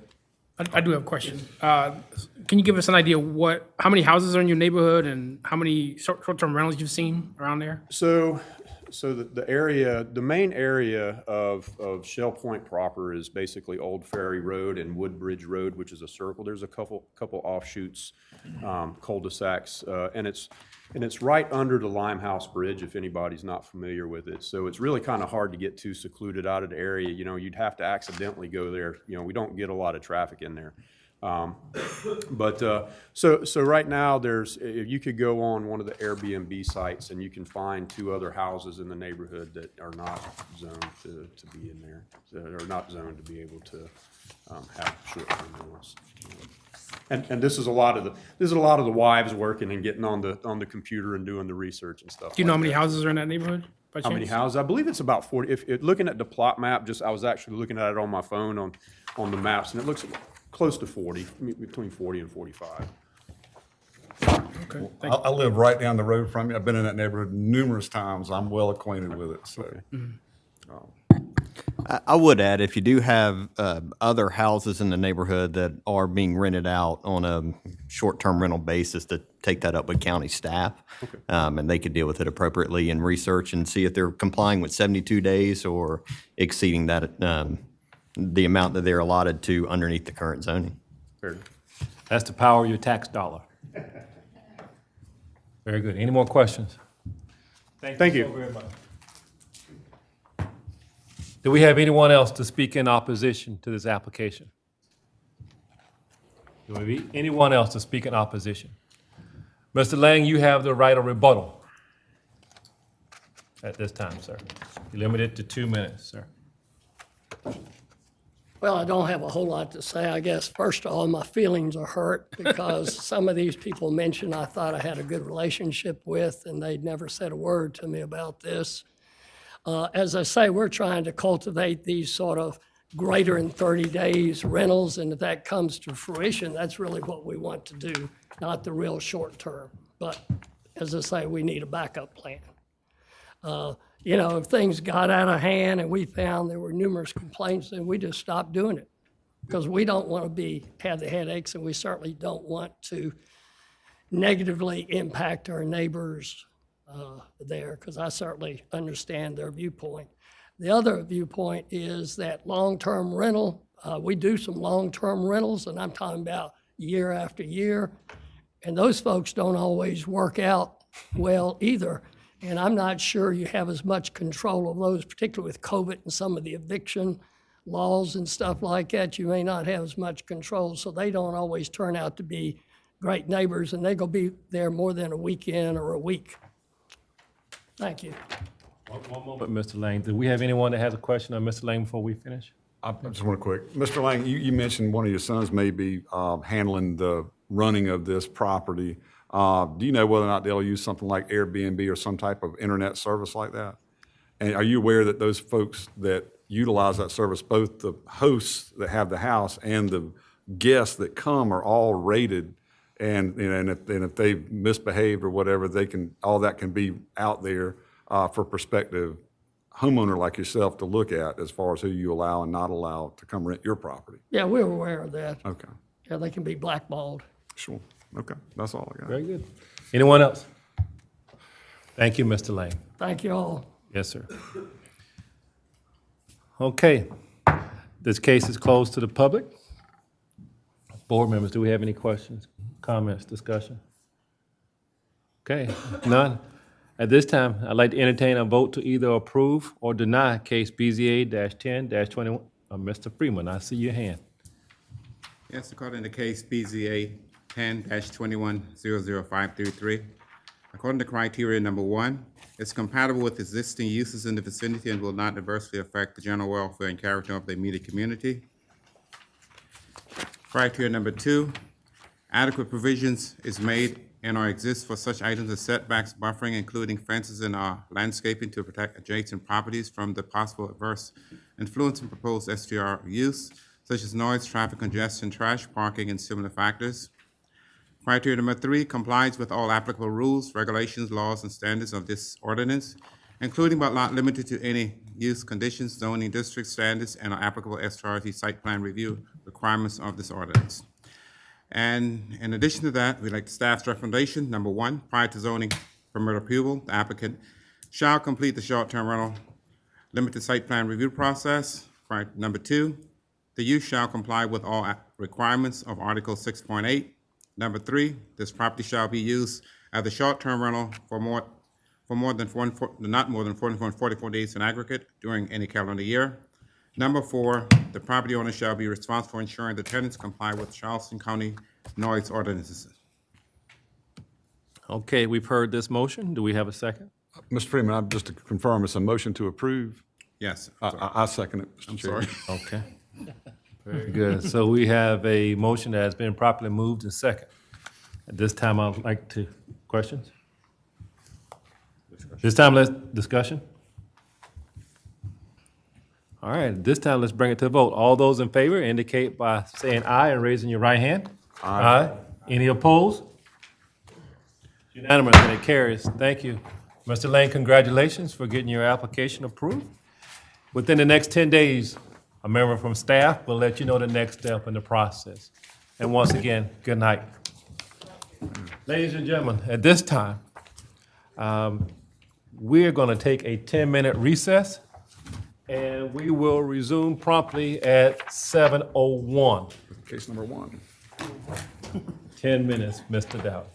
I do have a question. Can you give us an idea how many houses are in your neighborhood and how many short-term rentals you've seen around there? So the main area of Shell Point proper is basically Old Ferry Road and Woodbridge Road, which is a circle. There's a couple offshoots, cul-de-sacs, and it's right under the Limehouse Bridge, if anybody's not familiar with it. So it's really kind of hard to get too secluded out of the area. You know, you'd have to accidentally go there. You know, we don't get a lot of traffic in there. So right now, you could go on one of the Airbnb sites and you can find 2 other houses in the neighborhood that are not zoned to be in there, that are not zoned to be able to have short-term rentals. And this is a lot of the wives working and getting on the computer and doing the research and stuff. Do you know like how many that. houses are in that neighborhood? By How many chance? houses? I believe it's about 40. If looking at the plot map, I was actually looking at it on my phone on the maps, and it looks close to 40, between 40 and 45. Okay. I live right down the road from you. I've been in that neighborhood numerous times. I'm well acquainted with it, so. I would add, if you do have other houses in the neighborhood that are being rented out on a short-term rental basis, to take that up with county staff. And they could deal with it appropriately and research and see if they're complying with 72 days or exceeding that, the amount that they're allotted to underneath the current zoning. That's the power of your tax dollar. Very good. Any more questions? Thank you. So very much. Do we have anyone else to speak in opposition to this application? Do we have anyone else to speak in opposition? Mr. Lang, you have the right of rebuttal at this time, sir. You're limited to 2 minutes, sir. Well, I don't have a whole lot to say. I guess, first of all, my feelings are hurt because some of these people mentioned I thought I had a good relationship with, and they'd never said a word to me about this. As I say, we're trying to cultivate these sort of greater than 30 days rentals, and if that comes to fruition, that's really what we want to do, not the real short term. But as I say, we need a backup plan. If things got out of hand and we found there were numerous complaints, then we just stopped doing it because we don't want to have the headaches, and we certainly don't want to negatively impact our neighbors there, because I certainly understand their viewpoint. The other viewpoint is that long-term rental, we do some long-term rentals, and I'm talking about year after year, and those folks don't always work out well either. And I'm not sure you have as much control of those, particularly with COVID and some of the eviction laws and stuff like that. You may not have as much control, so they don't always turn out to be great neighbors, and they're going to be there more than a weekend or a week. Thank you. One moment, Mr. Lang. Do we have anyone that has a question on Mr. Lang before we finish? I just want to quick. Mr. Lang, you mentioned one of your sons may be handling the running of this property. Do you know whether or not they'll use something like Airbnb or some type of internet service like that? And are you aware that those folks that utilize that service, both the hosts that have the house and the guests that come, are all rated? And if they misbehaved or whatever, all that can be out there for prospective homeowner like yourself to look at as far as who you allow and not allow to come rent your property. Yeah, we're aware of that. Okay. Yeah, they can be blackballed. Sure. Okay. That's all I got. Very good. Anyone else? Thank you, Mr. Lang. Thank you all. Yes, sir. Okay. This case is closed to the public. Board members, do we have any questions, comments, discussion? Okay, none. At this time, I'd like to entertain a vote to either approve or deny case BZA-10-21. Mr. Freeman, I see your hand. Yes, according to case BZA 10-21-00533, according to criteria number 1, it's compatible with existing uses in the vicinity and will not adversely affect the general welfare and character of the immediate community. Criteria number 2, adequate provisions is made and or exist for such items as setbacks, buffering, including fences and landscaping to protect adjacent properties from the possible adverse influence in proposed STR use, such as noise, traffic congestion, trash, parking, and similar factors. Criteria number 3, complies with all applicable rules, regulations, laws, and standards of this ordinance, including but not limited to any use conditions, zoning district standards, and applicable STRT site plan review requirements of this ordinance. And in addition to that, we'd like the staff's recommendation. Number 1, prior to zoning permit approval, the applicant shall complete the short-term rental limited site plan review process. Number 2, the use shall comply with all requirements of Article 6.8. Number 3, this property shall be used as a short-term rental for not more than 44 days in aggregate during any calendar year. Number 4, the property owner shall be responsible for ensuring the tenants comply with Charleston County noise ordinances. Okay, we've heard this motion. Do we have a second? Mr. Freeman, just to confirm, it's a motion to approve? Yes. I second it, Mr. Chair. sorry. Okay. Very good. So we have a motion that has been properly moved and second. At this time, I'd like to, questions? This time, let's, discussion? All right, this time, let's bring it to a vote. All those in favor indicate by saying aye and raising your right hand. Aye. Any opposed? Unanimous, and it carries. Thank you. Mr. Lane, congratulations for getting your application approved. Within the next 10 days, a member from staff will let you know the next step in the process. And once again, good night. Ladies and gentlemen, at this time, we're going to take a 10-minute recess, and we will resume promptly at 7:01. Case number 1. 10 minutes, Mr. Dowd.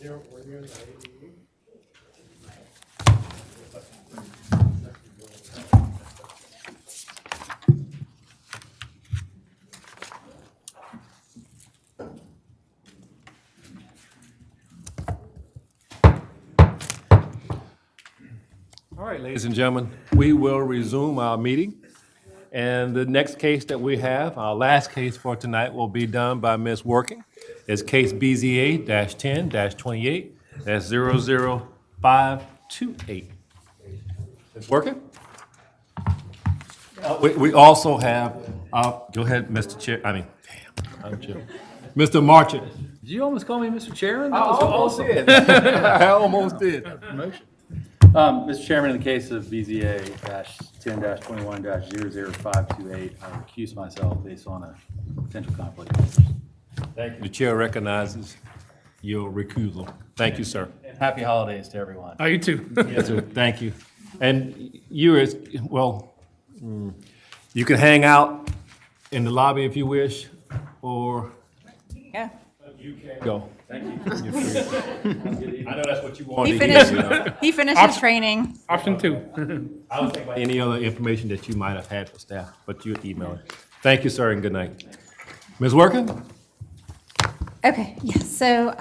All right, ladies and gentlemen, we will resume our meeting. And the next case that we have, our last case for tonight, will be done by Ms. Working. It's case BZA-10-28-00528. Ms. Working? We also have, go ahead, Mr. Chair, I'm Chair. Mr. Marchant. Did you almost call me Mr. Chairman? I That was almost awesome. did. I almost did. Promotion. Mr. Chairman, in the case of BZA-10-21-00528, I recuse myself based on a potential conflict of interest. Thank you. The chair recognizes your recusal. Thank you, sir. And happy holidays to everyone. Oh, you too. Yes, sir. Thank you. And you as, well, you can hang out in the lobby if you wish, or Yeah. you can go. Thank you. I know that's what you wanted He to finished, hear. he finished his training. Option 2. I was thinking about any other information that you might have had for staff, but you email it. Thank you, sir, and good night. Ms. Working? Okay, yes, so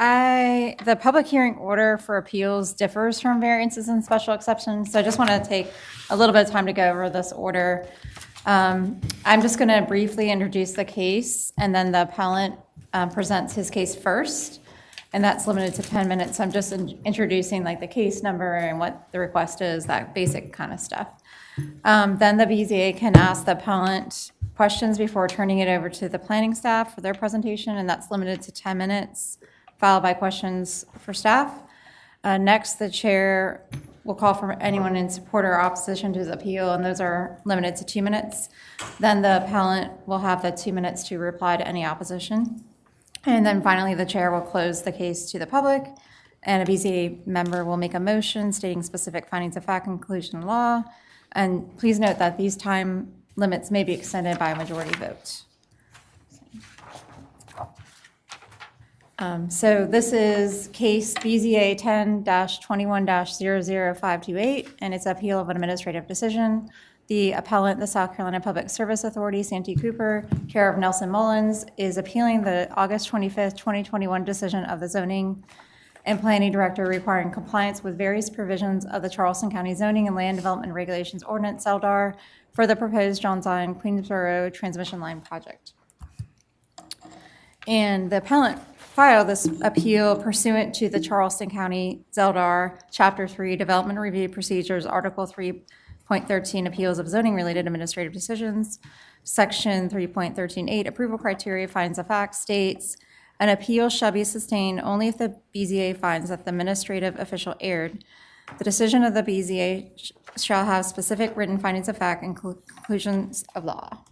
the public hearing order for appeals differs from variances and special exceptions, so I just want to take a little bit of time to go over this order. I'm just going to briefly introduce the case, and then the appellant presents his case first, and that's limited to 10 minutes. So I'm just introducing like the case number and what the request is, that basic kind of stuff. Then the BZA can ask the appellant questions before turning it over to the planning staff for their presentation, and that's limited to 10 minutes, followed by questions for staff. Next, the chair will call for anyone in support or opposition to his appeal, and those are limited to 2 minutes. Then the appellant will have the 2 minutes to reply to any opposition. And then finally, the chair will close the case to the public, and a BZA member will make a motion stating specific findings of fact and conclusion of law. And please note that these time limits may be extended by a majority vote. So this is case BZA 10-21-00528, and it's appeal of an administrative decision. The appellant, the South Carolina Public Service Authority, Santee Cooper, care of Nelson Mullins, is appealing the August 25th, 2021 decision of the zoning and planning director requiring compliance with various provisions of the Charleston County Zoning and Land Development Regulations Ordinance, ZELDAR, for the proposed John Zion Queensboro transmission line project. And the appellant filed this appeal pursuant to the Charleston County ZELDAR Chapter 3 Development Review Procedures, Article 3.13 Appeals of Zoning-Related Administrative Decisions. Section 3.13.8 Approval Criteria finds of fact states, an appeal shall be sustained only if the BZA finds that the administrative official erred. The decision of the BZA shall have specific written findings of fact and conclusions of law.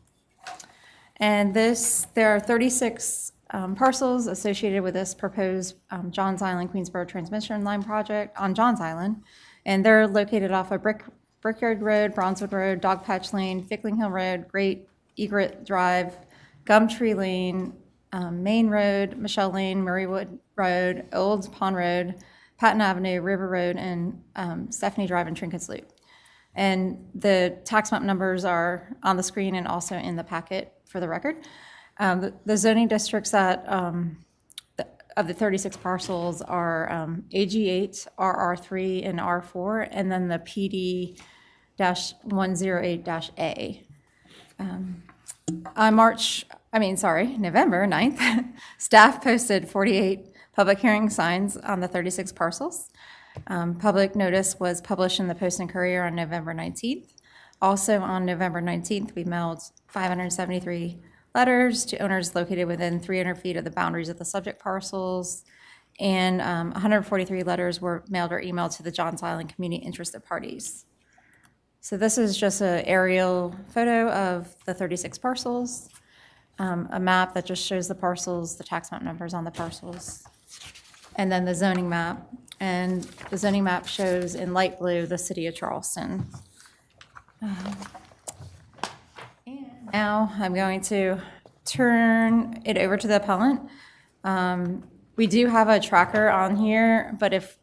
And there are 36 parcels associated with this proposed Johns Island Queensboro transmission line project on Johns Island, and they're located off of Brickyard Road, Bronzewood Road, Dogpatch Lane, Fickling Hill Road, Great Egret Drive, Gumtree Lane, Main Road, Michelle Lane, Murraywood Road, Old Pond Road, Patton Avenue, River Road, and Stephanie Drive and Trinkets Loop. And the tax map numbers are on the screen and also in the packet for the record. The zoning districts that of the 36 parcels are AG8, RR3, and R4, and then the PD-108-A. On November 9th, staff posted 48 public hearing signs on the 36 parcels. Public notice was published in the Post and Courier on November 19th. Also on November 19th, we mailed 573 letters to owners located within 300 feet of the boundaries of the subject parcels, and 143 letters were mailed or emailed to the Johns Island community interested parties. So this is just an aerial photo of the 36 parcels, a map that just shows the parcels, the tax map numbers on the parcels, and then the zoning map. And the zoning map shows in light blue the city of Charleston. Now I'm going to turn it over to the appellant. We do have a tracker on here, but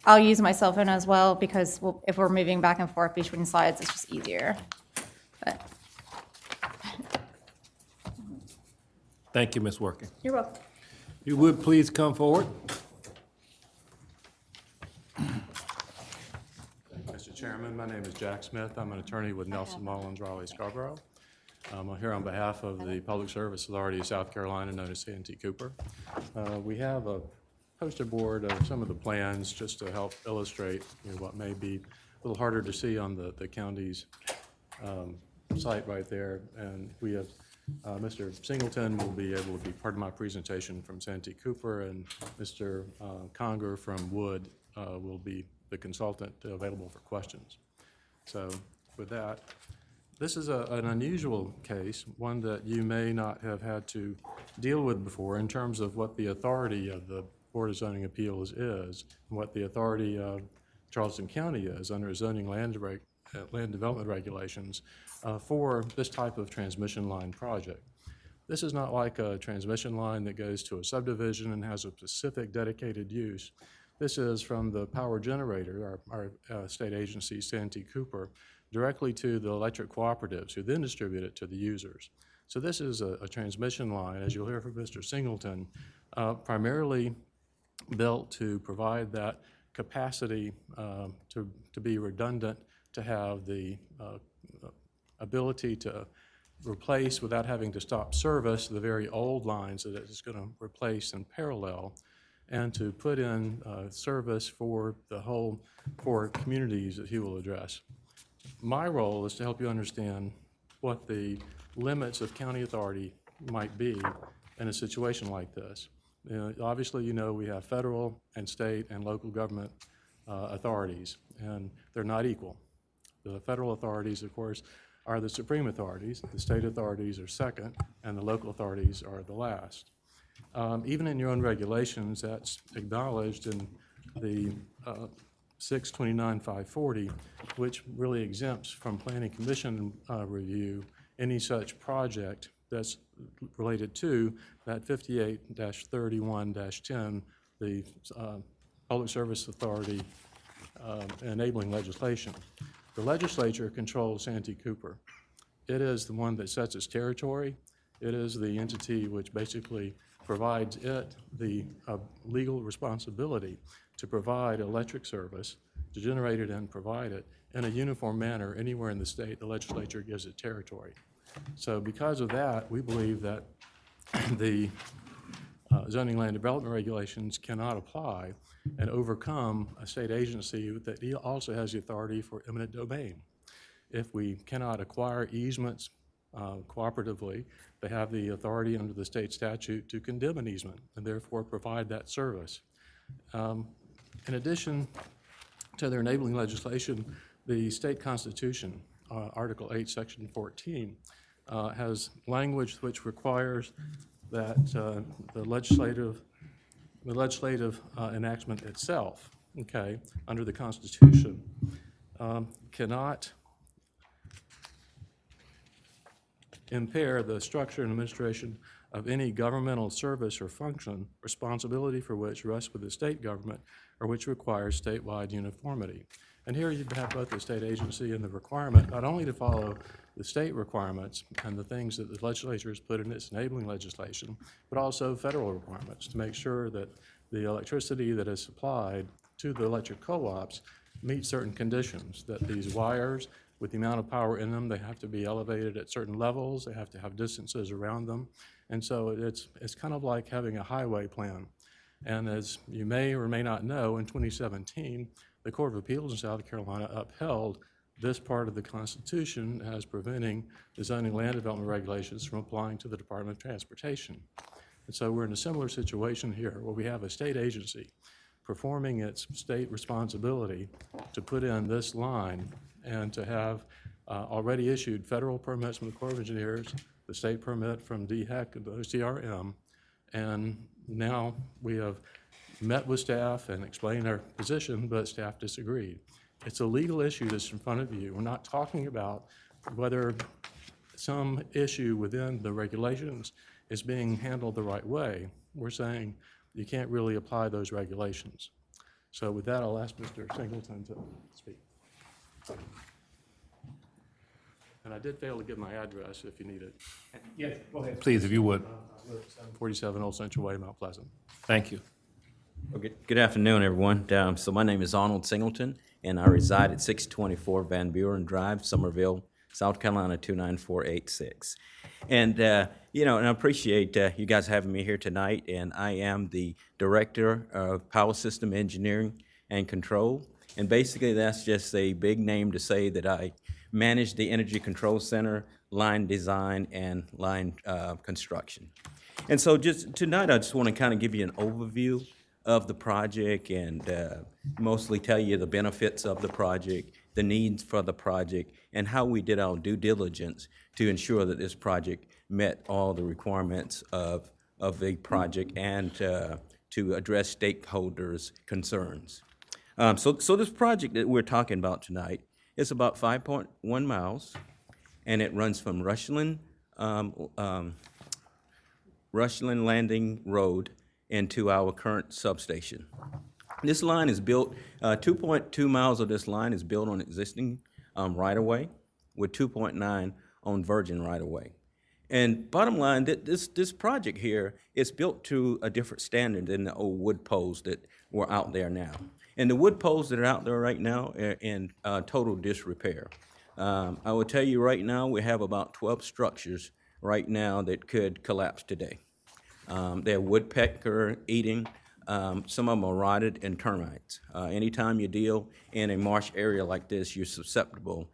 I'll use my cell phone as well because if we're moving back and forth between slides, it's just easier. But Thank you, Ms. Working. you're welcome. You would please come forward. Mr. Chairman, my name is Jack Smith. I'm an attorney with Nelson Mullins, Raleigh, Scarborough. I'm here on behalf of the Public Service Authority of South Carolina, known as Santee Cooper. We have a poster board of some of the plans just to help illustrate what may be a little harder to see on the county's site right there. And we have Mr. Singleton will be able to be part of my presentation from Santee Cooper, and Mr. Conger from Wood will be the consultant available for questions. So with that, this is an unusual case, one that you may not have had to deal with before in terms of what the authority of the Board of Zoning Appeals is, and what the authority of Charleston County is under zoning land development regulations for this type of transmission line project. This is not like a transmission line that goes to a subdivision and has a specific dedicated use. This is from the power generator, our state agency, Santee Cooper, directly to the electric cooperatives who then distribute it to the users. So this is a transmission line, as you'll hear from Mr. Singleton, primarily built to provide that capacity to be redundant, to have the ability to replace without having to stop service the very old lines that it's going to replace in parallel, and to put in service for for communities that he will address. My role is to help you understand what the limits of county authority might be in a situation like this. Obviously, we have federal and state and local government authorities, and they're not equal. The federal authorities, of course, are the supreme authorities. The state authorities are second, and the local authorities are the last. Even in your own regulations, that's acknowledged in the 629-540, which really exempts from Planning Commission review any such project that's related to that 58-31-10, the Public Service Authority enabling legislation. The legislature controls Santee Cooper. It is the one that sets its territory. It is the entity which basically provides it the legal responsibility to provide electric service, to generate it and provide it in a uniform manner anywhere in the state the legislature gives it territory. So because of that, we believe that the zoning land development regulations cannot apply and overcome a state agency that also has the authority for eminent domain. If we cannot acquire easements cooperatively, they have the authority under the state statute to condemn an easement and therefore provide that service. In addition to their enabling legislation, the state constitution, Article 8, Section 14, has language which requires that the legislative enactment itself, under the Constitution, cannot impair the structure and administration of any governmental service or function, responsibility for which rests with the state government or which requires statewide uniformity. And here you have both the state agency and the requirement not only to follow the state requirements and the things that the legislature has put in its enabling legislation, but also federal requirements to make sure that the electricity that is supplied to the electric co-ops meets certain conditions, that these wires, with the amount of power in them, they have to be elevated at certain levels, they have to have distances around them. And so it's kind of like having a highway plan. And as you may or may not know, in 2017, the Court of Appeals in South Carolina upheld this part of the Constitution as preventing the zoning land development regulations from applying to the Department of Transportation. And so we're in a similar situation here where we have a state agency performing its state responsibility to put in this line and to have already issued federal permits from the Corps of Engineers, the state permit from DHEC and the OCRM, and now we have met with staff and explained our position, but staff disagreed. It's a legal issue that's in front of you. We're not talking about whether some issue within the regulations is being handled the right way. We're saying you can't really apply those regulations. So with that, I'll ask Mr. Singleton to speak. And I did fail to give my address if you need it. Yes, go ahead. Please, if you would. 47 Old Central Way, Mount Pleasant. Thank you. Okay. Good afternoon, everyone. So my name is Arnold Singleton, and I reside at 624 Van Buren Drive, Somerville, South Carolina, 29486. And, and I appreciate you guys having me here tonight, and I am the Director of Power System Engineering and Control. And basically, that's just a big name to say that I manage the Energy Control Center, line design, and line construction. And so just tonight, I just want to kind of give you an overview of the project and mostly tell you the benefits of the project, the needs for the project, and how we did our due diligence to ensure that this project met all the requirements of the project and to address stakeholders' concerns. So this project that we're talking about tonight is about 5.1 miles, and it runs from Rushland Landing Road into our current substation. This line is built, 2.2 miles of this line is built on existing right-of-way, with 2.9 on virgin right-of-way. And bottom line, this project here is built to a different standard than the old wood poles that were out there now. And the wood poles that are out there right now are in total disrepair. I will tell you right now, we have about 12 structures right now that could collapse today. They're woodpecker eating. Some of them are rotted and termites. Anytime you deal in a marsh area like this, you're susceptible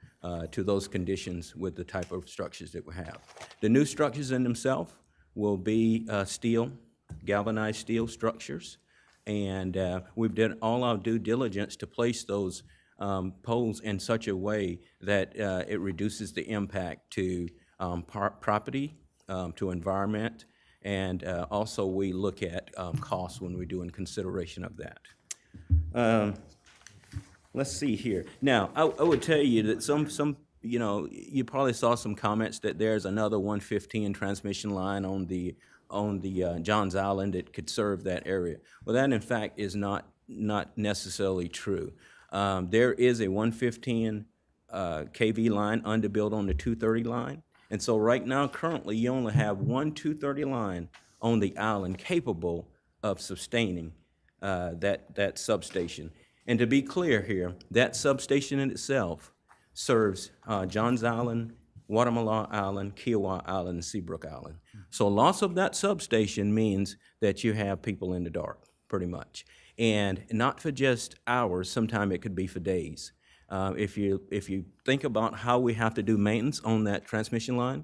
to those conditions with the type of structures that we have. The new structures in themselves will be steel, galvanized steel structures. And we've done all our due diligence to place those poles in such a way that it reduces the impact to property, to environment, and also we look at costs when we're doing consideration of that. Let's see here. Now, I would tell you that some you probably saw some comments that there's another 115 transmission line on the Johns Island that could serve that area. Well, that in fact is not necessarily true. There is a 115 kV line underbuilt on the 230 line. And so right now, currently, you only have one 230 line on the island capable of sustaining that substation. And to be clear here, that substation in itself serves Johns Island, Watermala Island, Kiowa Island, and Seabrook Island. So loss of that substation means that you have people in the dark, pretty much. And not for just hours, sometimes it could be for days. If you think about how we have to do maintenance on that transmission line,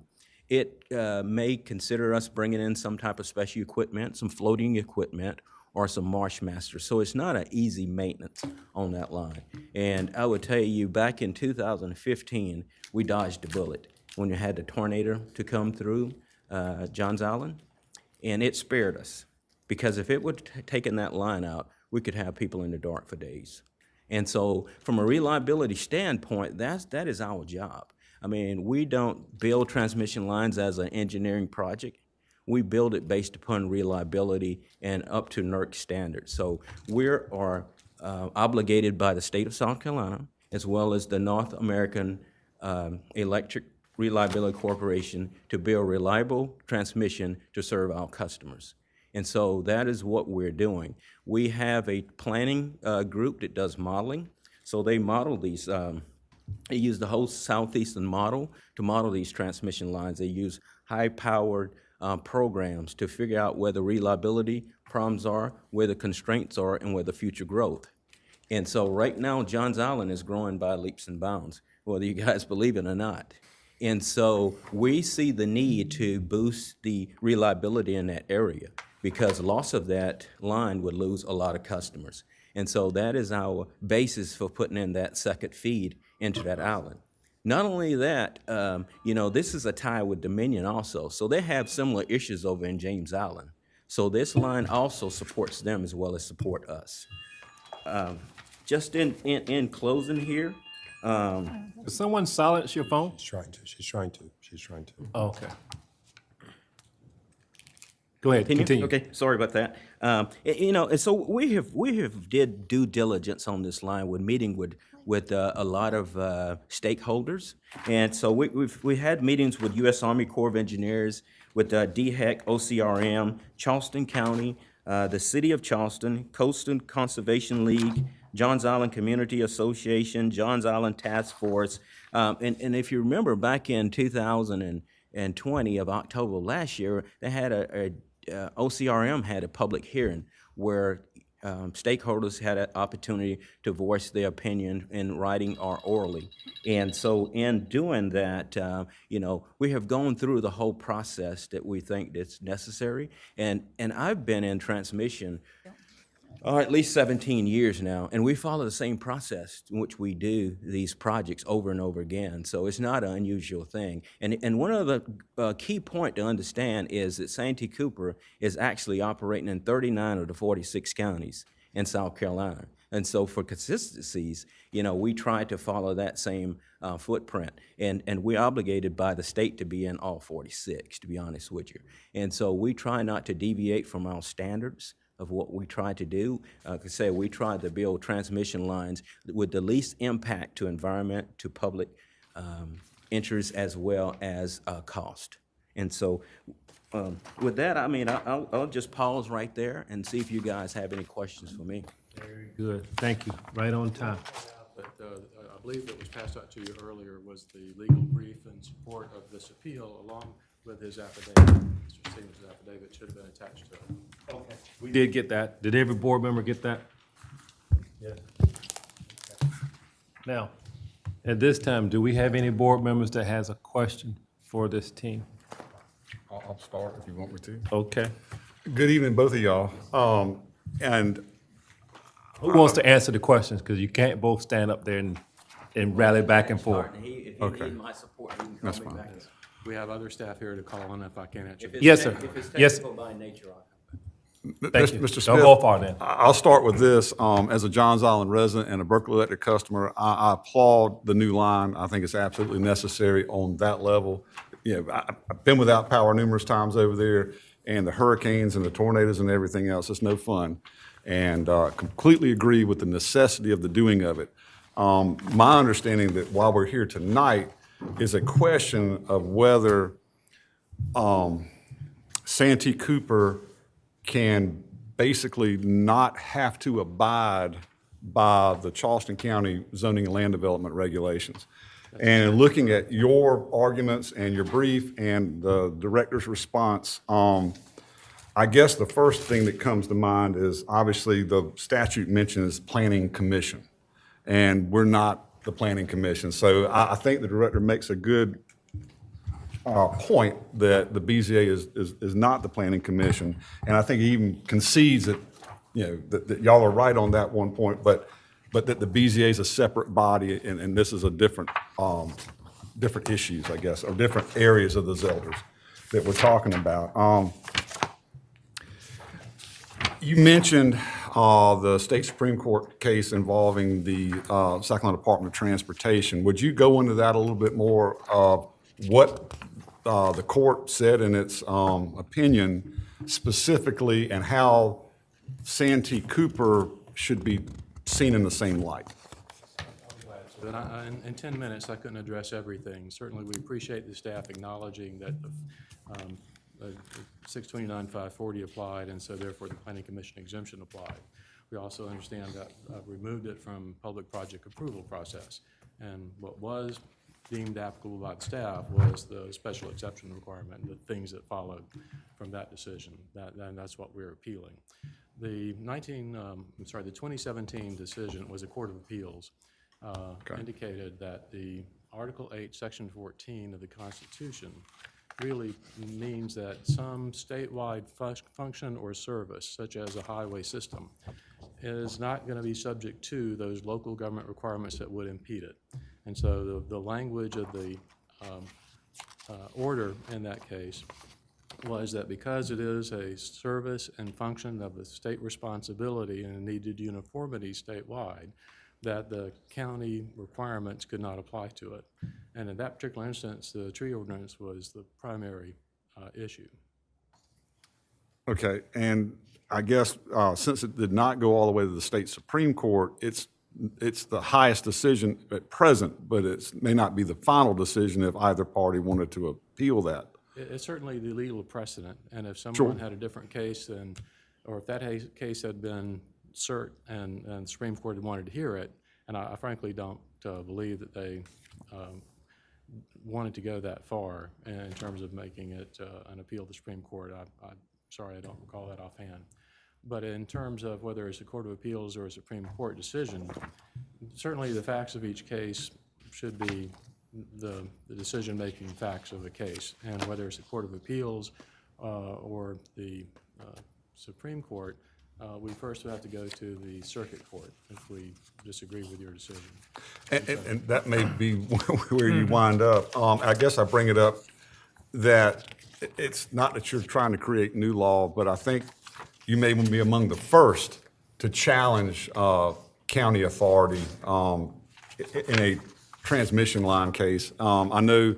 it may consider us bringing in some type of special equipment, some floating equipment, or some marsh masters. So it's not an easy maintenance on that line. And I would tell you, back in 2015, we dodged a bullet when you had the tornado to come through Johns Island, and it spared us. Because if it would have taken that line out, we could have people in the dark for days. And so from a reliability standpoint, that is our job. I mean, we don't build transmission lines as an engineering project. We build it based upon reliability and up to NERC standards. So we are obligated by the state of South Carolina, as well as the North American Electric Reliability Corporation, to build reliable transmission to serve our customers. And so that is what we're doing. We have a planning group that does modeling. So they model these, they use the whole southeastern model to model these transmission lines. They use high-powered programs to figure out where the reliability problems are, where the constraints are, and where the future growth. And so right now, Johns Island is growing by leaps and bounds, whether you guys believe it or not. And so we see the need to boost the reliability in that area, because loss of that line would lose a lot of customers. And so that is our basis for putting in that second feed into that island. Not only that, this is a tie with Dominion also. So they have similar issues over in James Island. So this line also supports them as well as support us. Just in closing here. Does someone silence your phone? She's trying to. Okay. Go ahead, continue. Okay, sorry about that. You know, and so we have did due diligence on this line. We're meeting with a lot of stakeholders, and so we had meetings with U.S. Army Corps of Engineers, with DHEC, OCRM, Charleston County, the City of Charleston, Coastal Conservation League, Johns Island Community Association, Johns Island Task Force, and if you remember back in 2020 of October last year, they had OCRM had a public hearing where stakeholders had an opportunity to voice their opinion in writing or orally. And so in doing that, you know, we have gone through the whole process that we think that's necessary. And I've been in transmission at least 17 years now, and we follow the same process in which we do these projects over and over again. So it's not an unusual thing. And one of the key point to understand is that Santee Cooper is actually operating in 39 of the 46 counties in South Carolina. And so for consistencies, you know, we try to follow that same footprint. And we're obligated by the state to be in all 46, to be honest with you. And so we try not to deviate from our standards of what we try to do. Like I say, we try to build transmission lines with the least impact to environment, to public interest, as well as cost. And so with that, I mean, I'll just pause right there and see if you guys have any questions for me. Very good. Thank you. Right on time. But I believe that was passed out to you earlier was the legal brief in support of this appeal, along with his affidavit. Mr. Stevens' affidavit should have been attached to it. Okay. We did get that. Did every board member get that? Yeah. Now, at this time, do we have any board members that has a question for this team? I'll start if you want me to. Okay. Good evening, both of y'all. And who wants to answer the questions? Because you can't both stand up there and rally back and forth. If you Okay. need my support, you can call That's me fine. back. We have other staff here to call on if I can't answer. Yes, sir. If it's Yes. technical by nature, I'll Thank you. Mr. Don't Smith, go far then. I'll start with this. As a Johns Island resident and a Berkeley Electric customer, I applaud the new line. I think it's absolutely necessary on that level. You know, I've been without power numerous times over there, and the hurricanes and the tornadoes and everything else, it's no fun. And completely agree with the necessity of the doing of it. My understanding that while we're here tonight is a question of whether Santee Cooper can basically not have to abide by the Charleston County zoning and land development regulations. And looking at your arguments and your brief and the director's response, I guess the first thing that comes to mind is obviously the statute mentions planning commission, and we're not the planning commission. So I think the director makes a good point that the BZA is not the planning commission, and I think he even concedes that, you know, that y'all are right on that one point, but that the BZA is a separate body, and this is a different issues, I guess, or different areas of the Zelders that we're talking about. You mentioned the state Supreme Court case involving the Sackland Department of Transportation. Would you go into that a little bit more of what the court said in its opinion specifically, and how Santee Cooper should be seen in the same light? But in 10 minutes, I couldn't address everything. Certainly, we appreciate the staff acknowledging that the 629-540 applied, and so therefore the Planning Commission exemption applied. We also understand that removed it from public project approval process. And what was deemed applicable by the staff was the special exception requirement and the things that followed from that decision. And that's what we're appealing. The 2017 decision was a Court of Appeals. Indicated that the Article 8, Section 14 of the Constitution really means that some statewide function or service, such as a highway system, is not going to be subject to those local government requirements that would impede it. And so the language of the order in that case was that because it is a service and function of the state responsibility and needed uniformity statewide, that the county requirements could not apply to it. And in that particular instance, the tree ordinance was the primary issue. Okay, and I guess since it did not go all the way to the state Supreme Court, it's the highest decision at present, but it may not be the final decision if either party wanted to appeal that. It's certainly the legal precedent, and if someone had a different case than, or if that case had been cert and the Supreme Court had wanted to hear it, and I frankly don't believe that they wanted to go that far in terms of making it an appeal to the Supreme Court. I'm sorry, I don't recall that offhand. But in terms of whether it's a Court of Appeals or a Supreme Court decision, certainly the facts of each case should be the decision-making facts of the case. And whether it's the Court of Appeals or the Supreme Court, we first have to go to the circuit court if we disagree with your decision. And that may be where you wind up. I guess I bring it up that it's not that you're trying to create new law, but I think you may be among the first to challenge county authority in a transmission line case. I know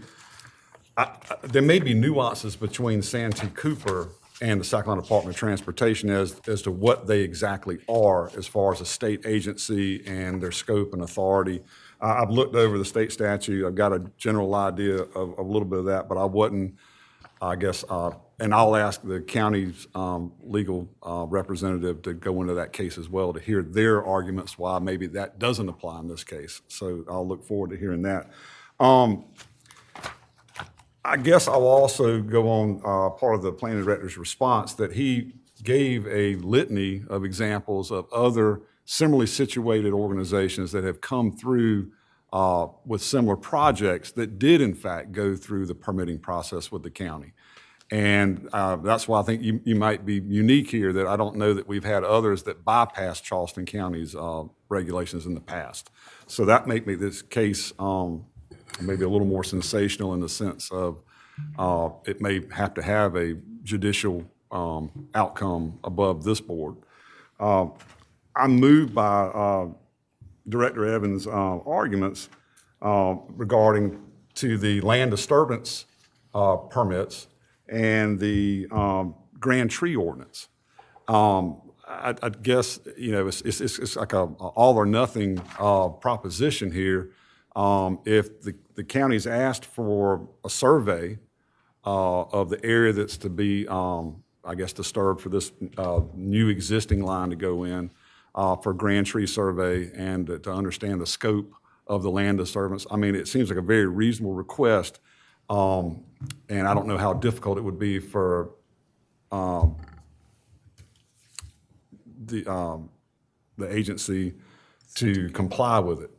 there may be nuances between Santee Cooper and the Sackland Department of Transportation as to what they exactly are as far as a state agency and their scope and authority. I've looked over the state statute. I've got a general idea of a little bit of that, but I wasn't, I guess, and I'll ask the county's legal representative to go into that case as well to hear their arguments why maybe that doesn't apply in this case. So I'll look forward to hearing that. I guess I'll also go on part of the planning director's response that he gave a litany of examples of other similarly situated organizations that have come through with similar projects that did in fact go through the permitting process with the county. And that's why I think you might be unique here, that I don't know that we've had others that bypass Charleston County's regulations in the past. So that make this case maybe a little more sensational in the sense of it may have to have a judicial outcome above this board. I'm moved by Director Evans' arguments regarding to the land disturbance permits and the Grand Tree Ordinance. I guess, you know, it's like a all or nothing proposition here. If the county's asked for a survey of the area that's to be, I guess, disturbed for this new existing line to go in for a Grand Tree survey and to understand the scope of the land disturbance, I mean, it seems like a very reasonable request. And I don't know how difficult it would be for the agency to comply with it.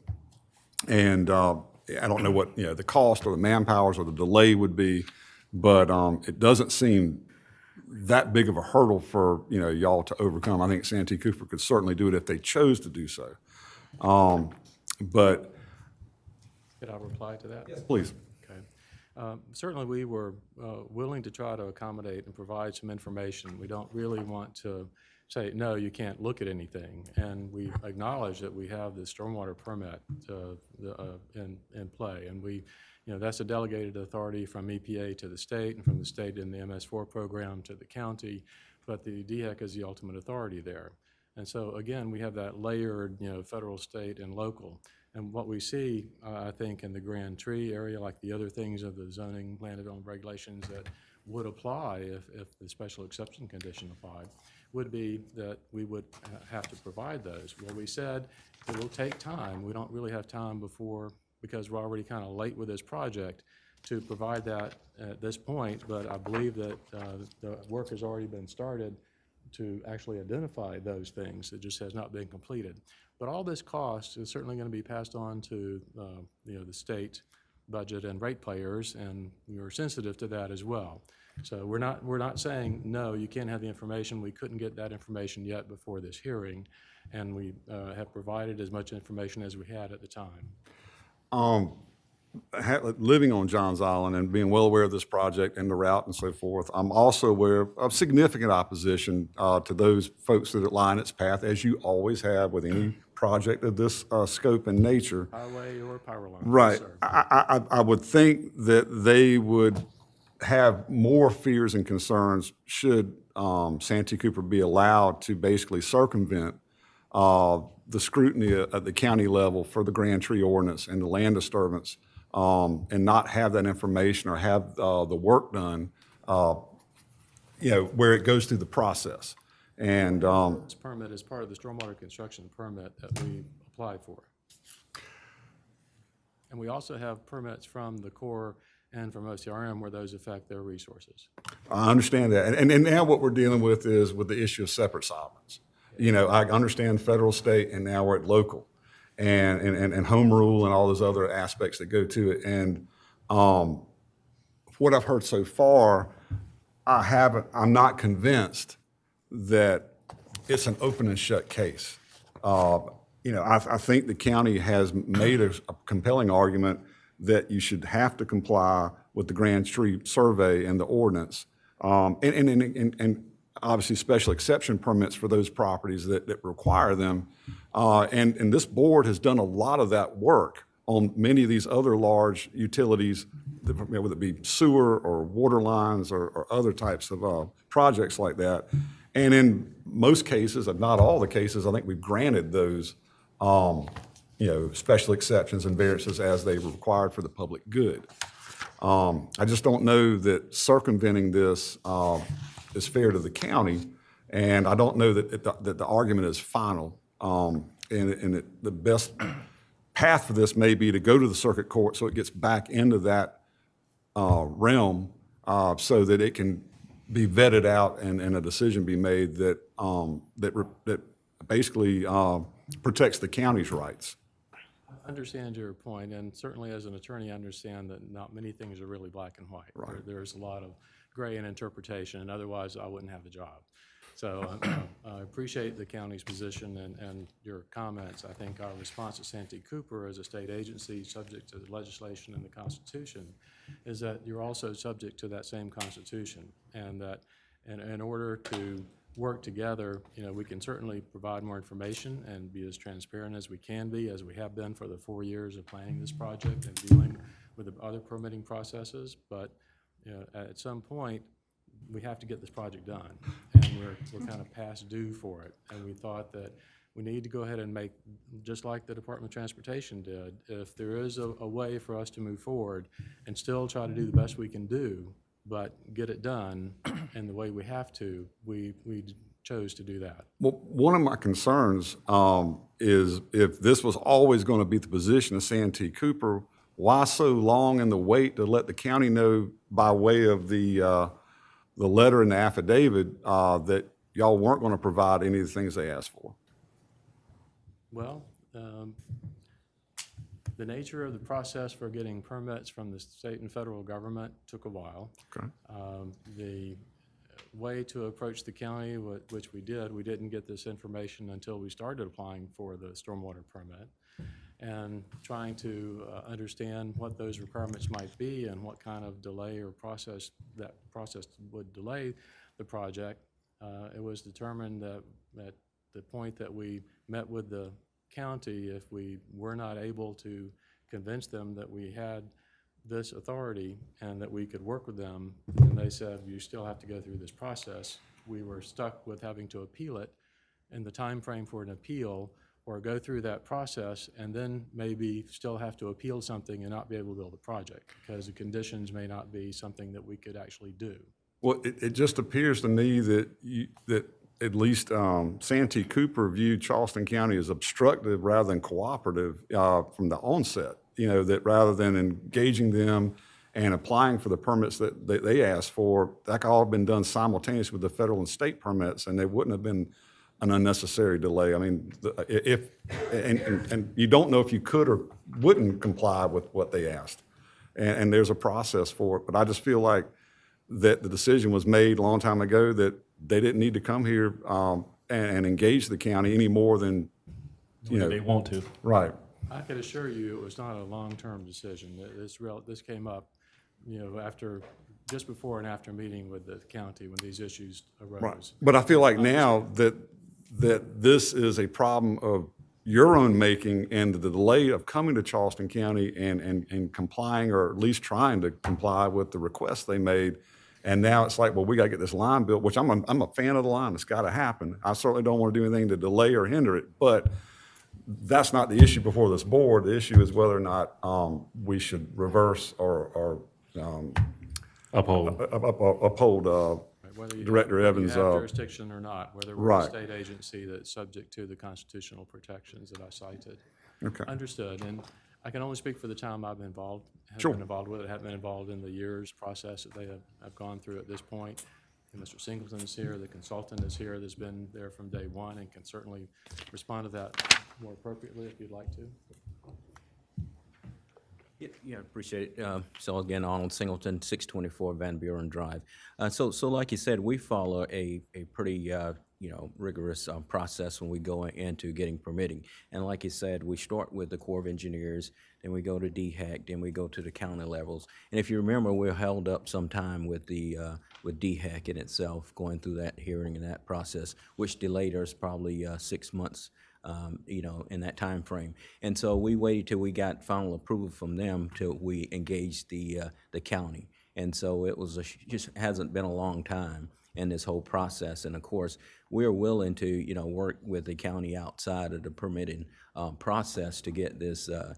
And I don't know what, you know, the cost or the manpowers or the delay would be, but it doesn't seem that big of a hurdle for, you know, y'all to overcome. I think Santee Cooper could certainly do it if they chose to do so. But Could I reply to that? Yes, please. Okay. Certainly, we were willing to try to accommodate and provide some information. We don't really want to say, no, you can't look at anything. And we acknowledge that we have the stormwater permit in play. And we, you know, that's a delegated authority from EPA to the state and from the state in the MS4 program to the county. But the DHEC is the ultimate authority there. And so, again, we have that layered, you know, federal, state, and local. And what we see, I think, in the Grand Tree area, like the other things of the zoning land development regulations that would apply if the special exception condition applied, would be that we would have to provide those. Well, we said it will take time. We don't really have time before, because we're already kind of late with this project, to provide that at this point. But I believe that the work has already been started to actually identify those things. It just has not been completed. But all this cost is certainly going to be passed on to you know, the state budget and ratepayers, and we're sensitive to that as well. So we're not saying, no, you can't have the information. We couldn't get that information yet before this hearing, and we have provided as much information as we had at the time. Living on Johns Island and being well aware of this project and the route and so forth, I'm also aware of significant opposition to those folks that line its path, as you always have with any project of this scope and nature. Highway or power line. Right. Yes, I would think that they would have more fears and concerns should Santee Cooper be allowed to basically circumvent the scrutiny at the county level for the Grand Tree Ordinance and the land disturbance, and not have that information or have the work done, where it goes through the process. And This permit is part of the stormwater construction permit that we applied for. And we also have permits from the Corps and from OCRM where those affect their resources. I understand that. And now what we're dealing with is with the issue of separate sovereigns. I understand federal, state, and now we're at local, and home rule and all those other aspects that go to it. And what I've heard so far, I'm not convinced that it's an open and shut case. I think the county has made a compelling argument that you should have to comply with the Grand Tree survey and the ordinance, and obviously special exception permits for those properties that require them. And this board has done a lot of that work on many of these other large utilities, whether it be sewer or water lines or other types of projects like that. And in most cases, if not all the cases, I think we've granted those special exceptions and variances as they were required for the public good. I just don't know that circumventing this is fair to the county, and I don't know that the argument is final. The best path for this may be to go to the circuit court so it gets back into that realm, so that it can be vetted out and a decision be made that basically protects the county's rights. I understand your point, and certainly as an attorney, I understand that not many things are really black and white. Right. There's a lot of gray in interpretation, and otherwise I wouldn't have the job. So I appreciate the county's position and your comments. I think our response to Santee Cooper as a state agency subject to the legislation and the Constitution is that you're also subject to that same Constitution, and that in order to work together, we can certainly provide more information and be as transparent as we can be, as we have been for the 4 years of planning this project and dealing with the other permitting processes. But at some point, we have to get this project done, and we're kind of past due for it. And we thought that we need to go ahead and make, just like the Department of Transportation did, if there is a way for us to move forward and still try to do the best we can do, but get it done in the way we have to, we chose to do that. Well, one of my concerns is if this was always going to be the position of Santee Cooper, why so long in the wait to let the county know by way of the letter and the affidavit that y'all weren't going to provide any of the things they asked for? Well, the nature of the process for getting permits from the state and federal government took a while. Okay. The way to approach the county, which we didn't get this information until we started applying for the stormwater permit, and trying to understand what those requirements might be and what kind of delay or process would delay the project. It was determined that at the point that we met with the county, if we were not able to convince them that we had this authority and that we could work with them, and they said, you still have to go through this process, we were stuck with having to appeal it in the time frame for an appeal, or go through that process and then maybe still have to appeal something and not be able to build a project because the conditions may not be something that we could actually do. Well, it just appears to me that at least Santee Cooper viewed Charleston County as obstructive rather than cooperative from the onset. That rather than engaging them and applying for the permits that they asked for, that all been done simultaneously with the federal and state permits, and they wouldn't have been an unnecessary delay. I mean, and you don't know if you could or wouldn't comply with what they asked, and there's a process for it. But I just feel like that the decision was made a long time ago that they didn't need to come here and engage the county any more than they want to. Right. I can assure you it was not a long-term decision. This came up, just before and after meeting with the county when these issues arose. Right. But I feel like now that this is a problem of your own making, and the delay of coming to Charleston County and complying, or at least trying to comply with the requests they made, And now it's like, well, we got to get this line built, which I'm a fan of the line. It's got to happen. I certainly don't want to do anything to delay or hinder it, but that's not the issue before this board. The issue is whether or not we should reverse or uphold Whether you Director have, Evans' you have jurisdiction or not, whether we're right. a state agency that's subject to the constitutional protections that I cited. Okay. Understood. And I can only speak for the time I've been involved, Sure. been involved with it, have been involved in the years process that they have gone through at this point. And Mr. Singleton is here, the consultant is here, that's been there from day one and can certainly respond to that more appropriately if you'd like to. Yeah, appreciate it. So again, Arnold Singleton, 624 Van Buren Drive. So like you said, we follow a pretty rigorous process when we go into getting permitting. And like you said, we start with the Corps of Engineers, then we go to DHEC, then we go to the county levels. And if you remember, we're held up some time with the with DHEC in itself, going through that hearing and that process, which delayed us probably 6 months. In that time frame. And so we waited till we got final approval from them till we engaged the county. And so it was just hasn't been a long time in this whole process. And of course, we're willing to, work with the county outside of the permitting process to get this, to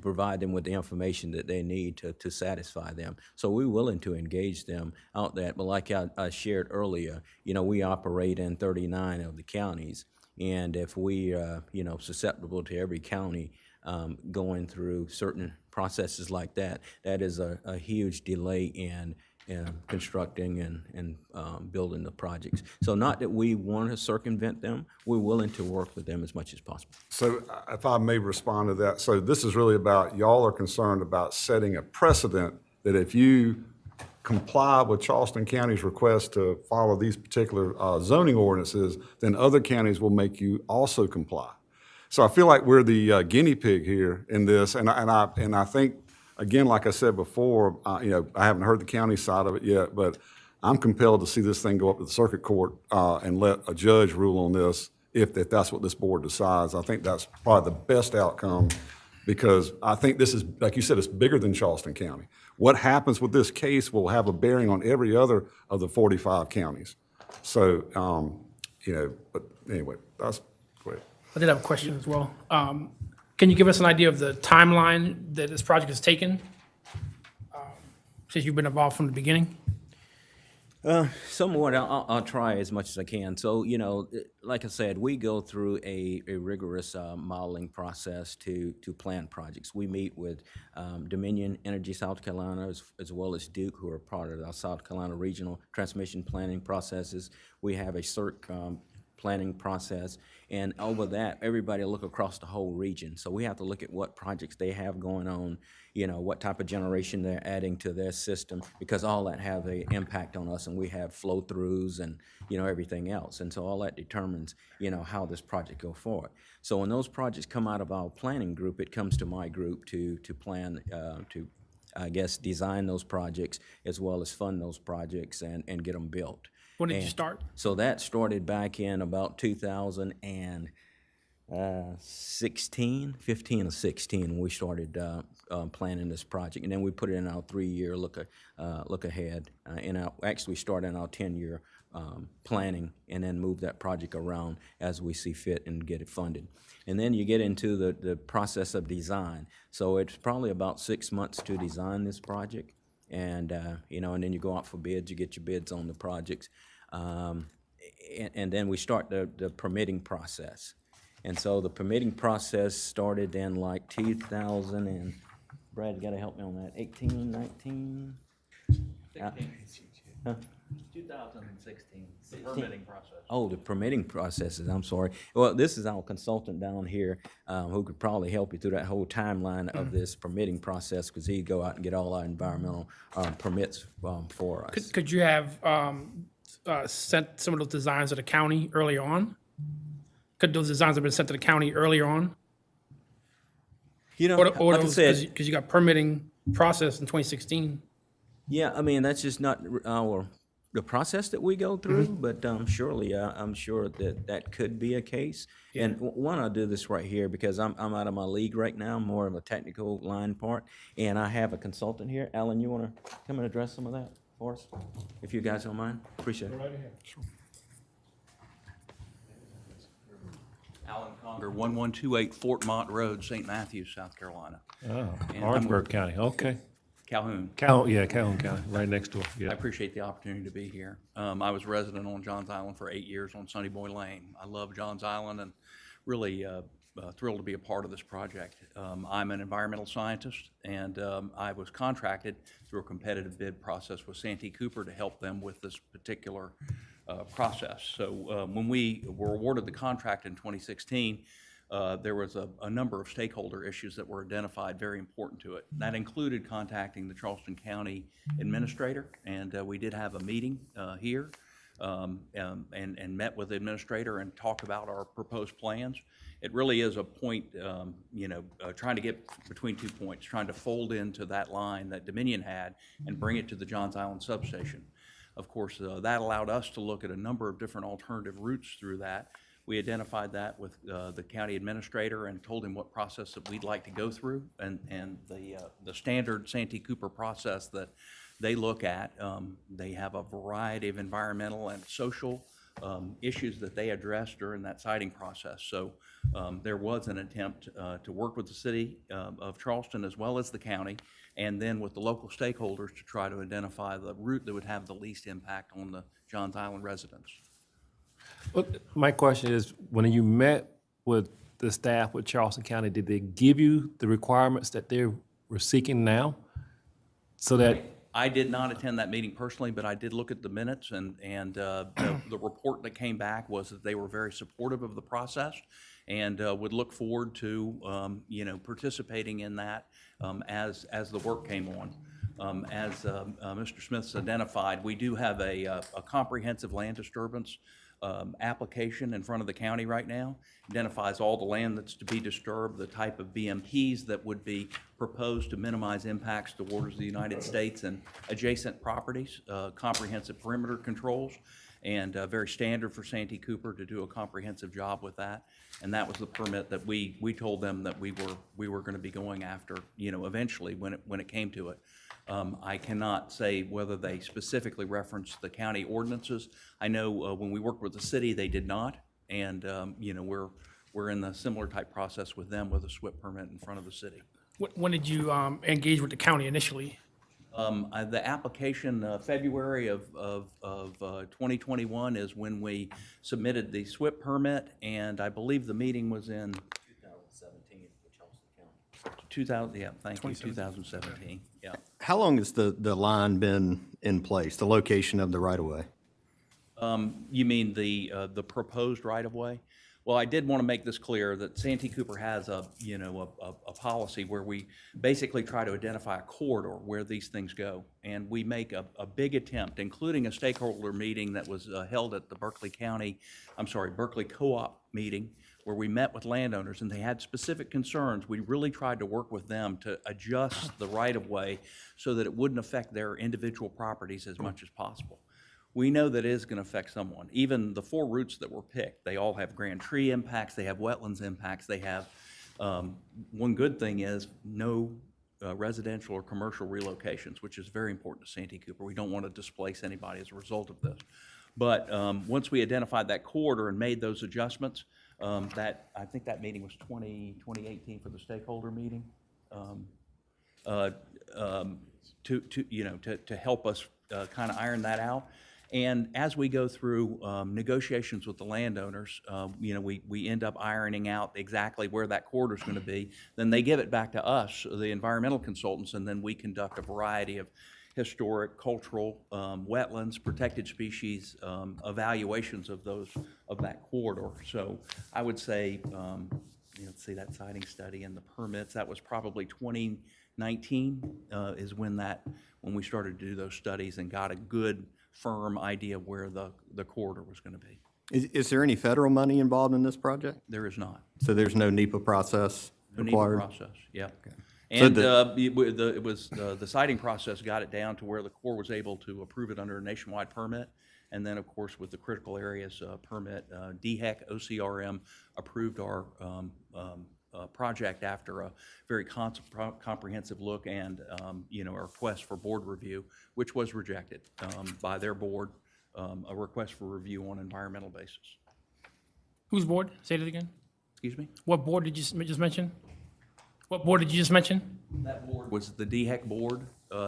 provide them with the information that they need to satisfy them. So we're willing to engage them out there. But like I shared earlier, we operate in 39 of the counties. And if we, susceptible to every county going through certain processes like that, that is a huge delay in constructing and building the projects. So not that we want to circumvent them, we're willing to work with them as much as possible. So if I may respond to that, so this is really about, y'all are concerned about setting a precedent that if you comply with Charleston County's request to follow these particular zoning ordinances, then other counties will make you also comply. So I feel like we're the guinea pig here in this, and I think, again, like I said before, I haven't heard the county side of it yet, but I'm compelled to see this thing go up to the circuit court and let a judge rule on this if that's what this board decides. I think that's probably the best outcome, because I think this is, like you said, it's bigger than Charleston County. What happens with this case will have a bearing on every other of the 45 counties. So, but anyway, that's great. I did have a question as well. Can you give us an idea of the timeline that this project has taken, since you've been involved from the beginning? Somewhat, I'll try as much as I can. So, like I said, we go through a rigorous modeling process to plan projects. We meet with Dominion Energy South Carolina as well as Duke, who are part of our South Carolina regional transmission planning processes. We have a CERC planning process, and over that, everybody look across the whole region. So we have to look at what projects they have going on, what type of generation they're adding to their system, because all that have an impact on us, and we have flow-throughs and, everything else. And so all that determines, how this project go forward. So when those projects come out of our planning group, it comes to my group to plan, design those projects as well as fund those projects and get them built. When did you start? So that started back in about 2016, 15 or 16, when we started planning this project. And then we put it in our 3-year look ahead. Actually, we started in our 10-year planning and then move that project around as we see fit and get it funded. And then you get into the process of design. So it's probably about 6 months to design this project. And, and then you go out for bids, you get your bids on the projects. And then we start the permitting process. And so the permitting process started in like 2000 and, Brad, you gotta help me on that, 18, 19? 2016, the permitting process. Oh, the permitting processes, I'm sorry. Well, this is our consultant down here who could probably help you through that whole timeline of this permitting process, because he'd go out and get all our environmental permits for us. Could you have sent some of those designs to the county earlier on? Could those designs have been sent to the county earlier on? Like I said, because you got permitting process in 2016. Yeah, I mean, that's just not the process that we go through, but surely I'm sure that could be a case. Yeah. And one, I'll do this right here because I'm out of my league right now, more of a technical line part, and I have a consultant here. Alan, you want to come and address some of that? for us, if you guys don't mind? Appreciate it. Alan Conger, 1128 Fort Mont Road, St. Matthews, South Carolina. Oh, And Orangeburg County, okay. Calhoun. Calhoun County, right next door, I yeah. appreciate the opportunity to be here. I was resident on Johns Island for 8 years on Sunny Boy Lane. I love Johns Island and really thrilled to be a part of this project. I'm an environmental scientist, and I was contracted through a competitive bid process with Santee Cooper to help them with this particular process. So when we were awarded the contract in 2016, there was a number of stakeholder issues that were identified very important to it. That included contacting the Charleston County Administrator, and we did have a meeting here and met with the administrator and talked about our proposed plans. It really is a point, trying to get between 2 points, trying to fold into that line that Dominion had and bring it to the Johns Island substation. Of course, that allowed us to look at a number of different alternative routes through that. We identified that with the county administrator and told him what process that we'd like to go through, and the standard Santee Cooper process that they look at. They have a variety of environmental and social issues that they address during that siting process. So there was an attempt to work with the city of Charleston as well as the county, and then with the local stakeholders to try to identify the route that would have the least impact on the Johns Island residents. Well, my question is, when you met with the staff with Charleston County, did they give you the requirements that they were seeking now? So that I did not attend that meeting personally, but I did look at the minutes, and the report that came back was that they were very supportive of the process and would look forward to participating in that as the work came on. As Mr. Smith's identified, we do have a comprehensive land disturbance application in front of the county right now. Identifies all the land that's to be disturbed, the type of BMPs that would be proposed to minimize impacts to waters of the United States and adjacent properties, comprehensive perimeter controls, and very standard for Santee Cooper to do a comprehensive job with that. And that was the permit that we told them that we were going to be going after, eventually when it came to it. I cannot say whether they specifically referenced the county ordinances. I know when we worked with the city, they did not, and we're in the similar type process with them with a SWIP permit in front of the city. When did you engage with the county initially? The application, February of 2021 is when we submitted the SWIP permit, and I believe the meeting was in 2017 with Charleston County. 2017, yeah. How long has the line been in place, the location of the right-of-way? You mean the proposed right-of-way? Well, I did want to make this clear that Santee Cooper has a policy where we basically try to identify a corridor where these things go. And we make a big attempt, including a stakeholder meeting that was held at the Berkeley Co-op meeting, where we met with landowners and they had specific concerns. We really tried to work with them to adjust the right-of-way so that it wouldn't affect their individual properties as much as possible. We know that it is going to affect someone. Even the 4 routes that were picked, they all have grand tree impacts, they have wetlands impacts, they have, one good thing is no residential or commercial relocations, which is very important to Santee Cooper. We don't want to displace anybody as a result of this. But once we identified that corridor and made those adjustments, I think that meeting was 2018 for the stakeholder meeting, to help us kind of iron that out. And as we go through negotiations with the landowners, we end up ironing out exactly where that corridor is going to be. Then they give it back to us, the environmental consultants, and then we conduct a variety of historic, cultural, wetlands, protected species evaluations of that corridor. So I would say, let's see, that siting study and the permits, that was probably 2019 is when we started to do those studies and got a good, firm idea of where the corridor was going to be. Is there any federal money involved in this project? There is not. So there's no NEPA process required? NEPA process, yeah. Okay. And the siting process got it down to where the Corps was able to approve it under a nationwide permit. And then, of course, with the critical areas permit, DHEC, OCRM approved our project after a very comprehensive look and, a request for board review, which was rejected by their board, a request for review on environmental basis. Whose board? Say that again. Excuse me? What board did you just mention? What board did you just mention? That board was the DHEC board.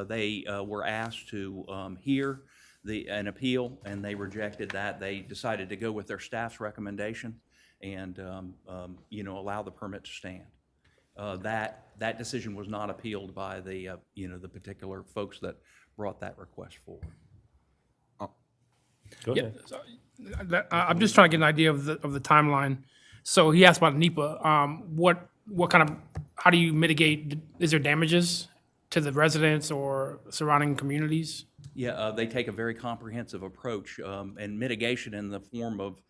They were asked to hear an appeal, and they rejected that. They decided to go with their staff's recommendation and, allow the permit to stand. That decision was not appealed by the particular folks that brought that request forward. Go ahead. I'm just trying to get an idea of the timeline. So he asked about NEPA. What kind of, how do you mitigate, is there damages to the residents or surrounding communities? Yeah, they take a very comprehensive approach, and mitigation in the form of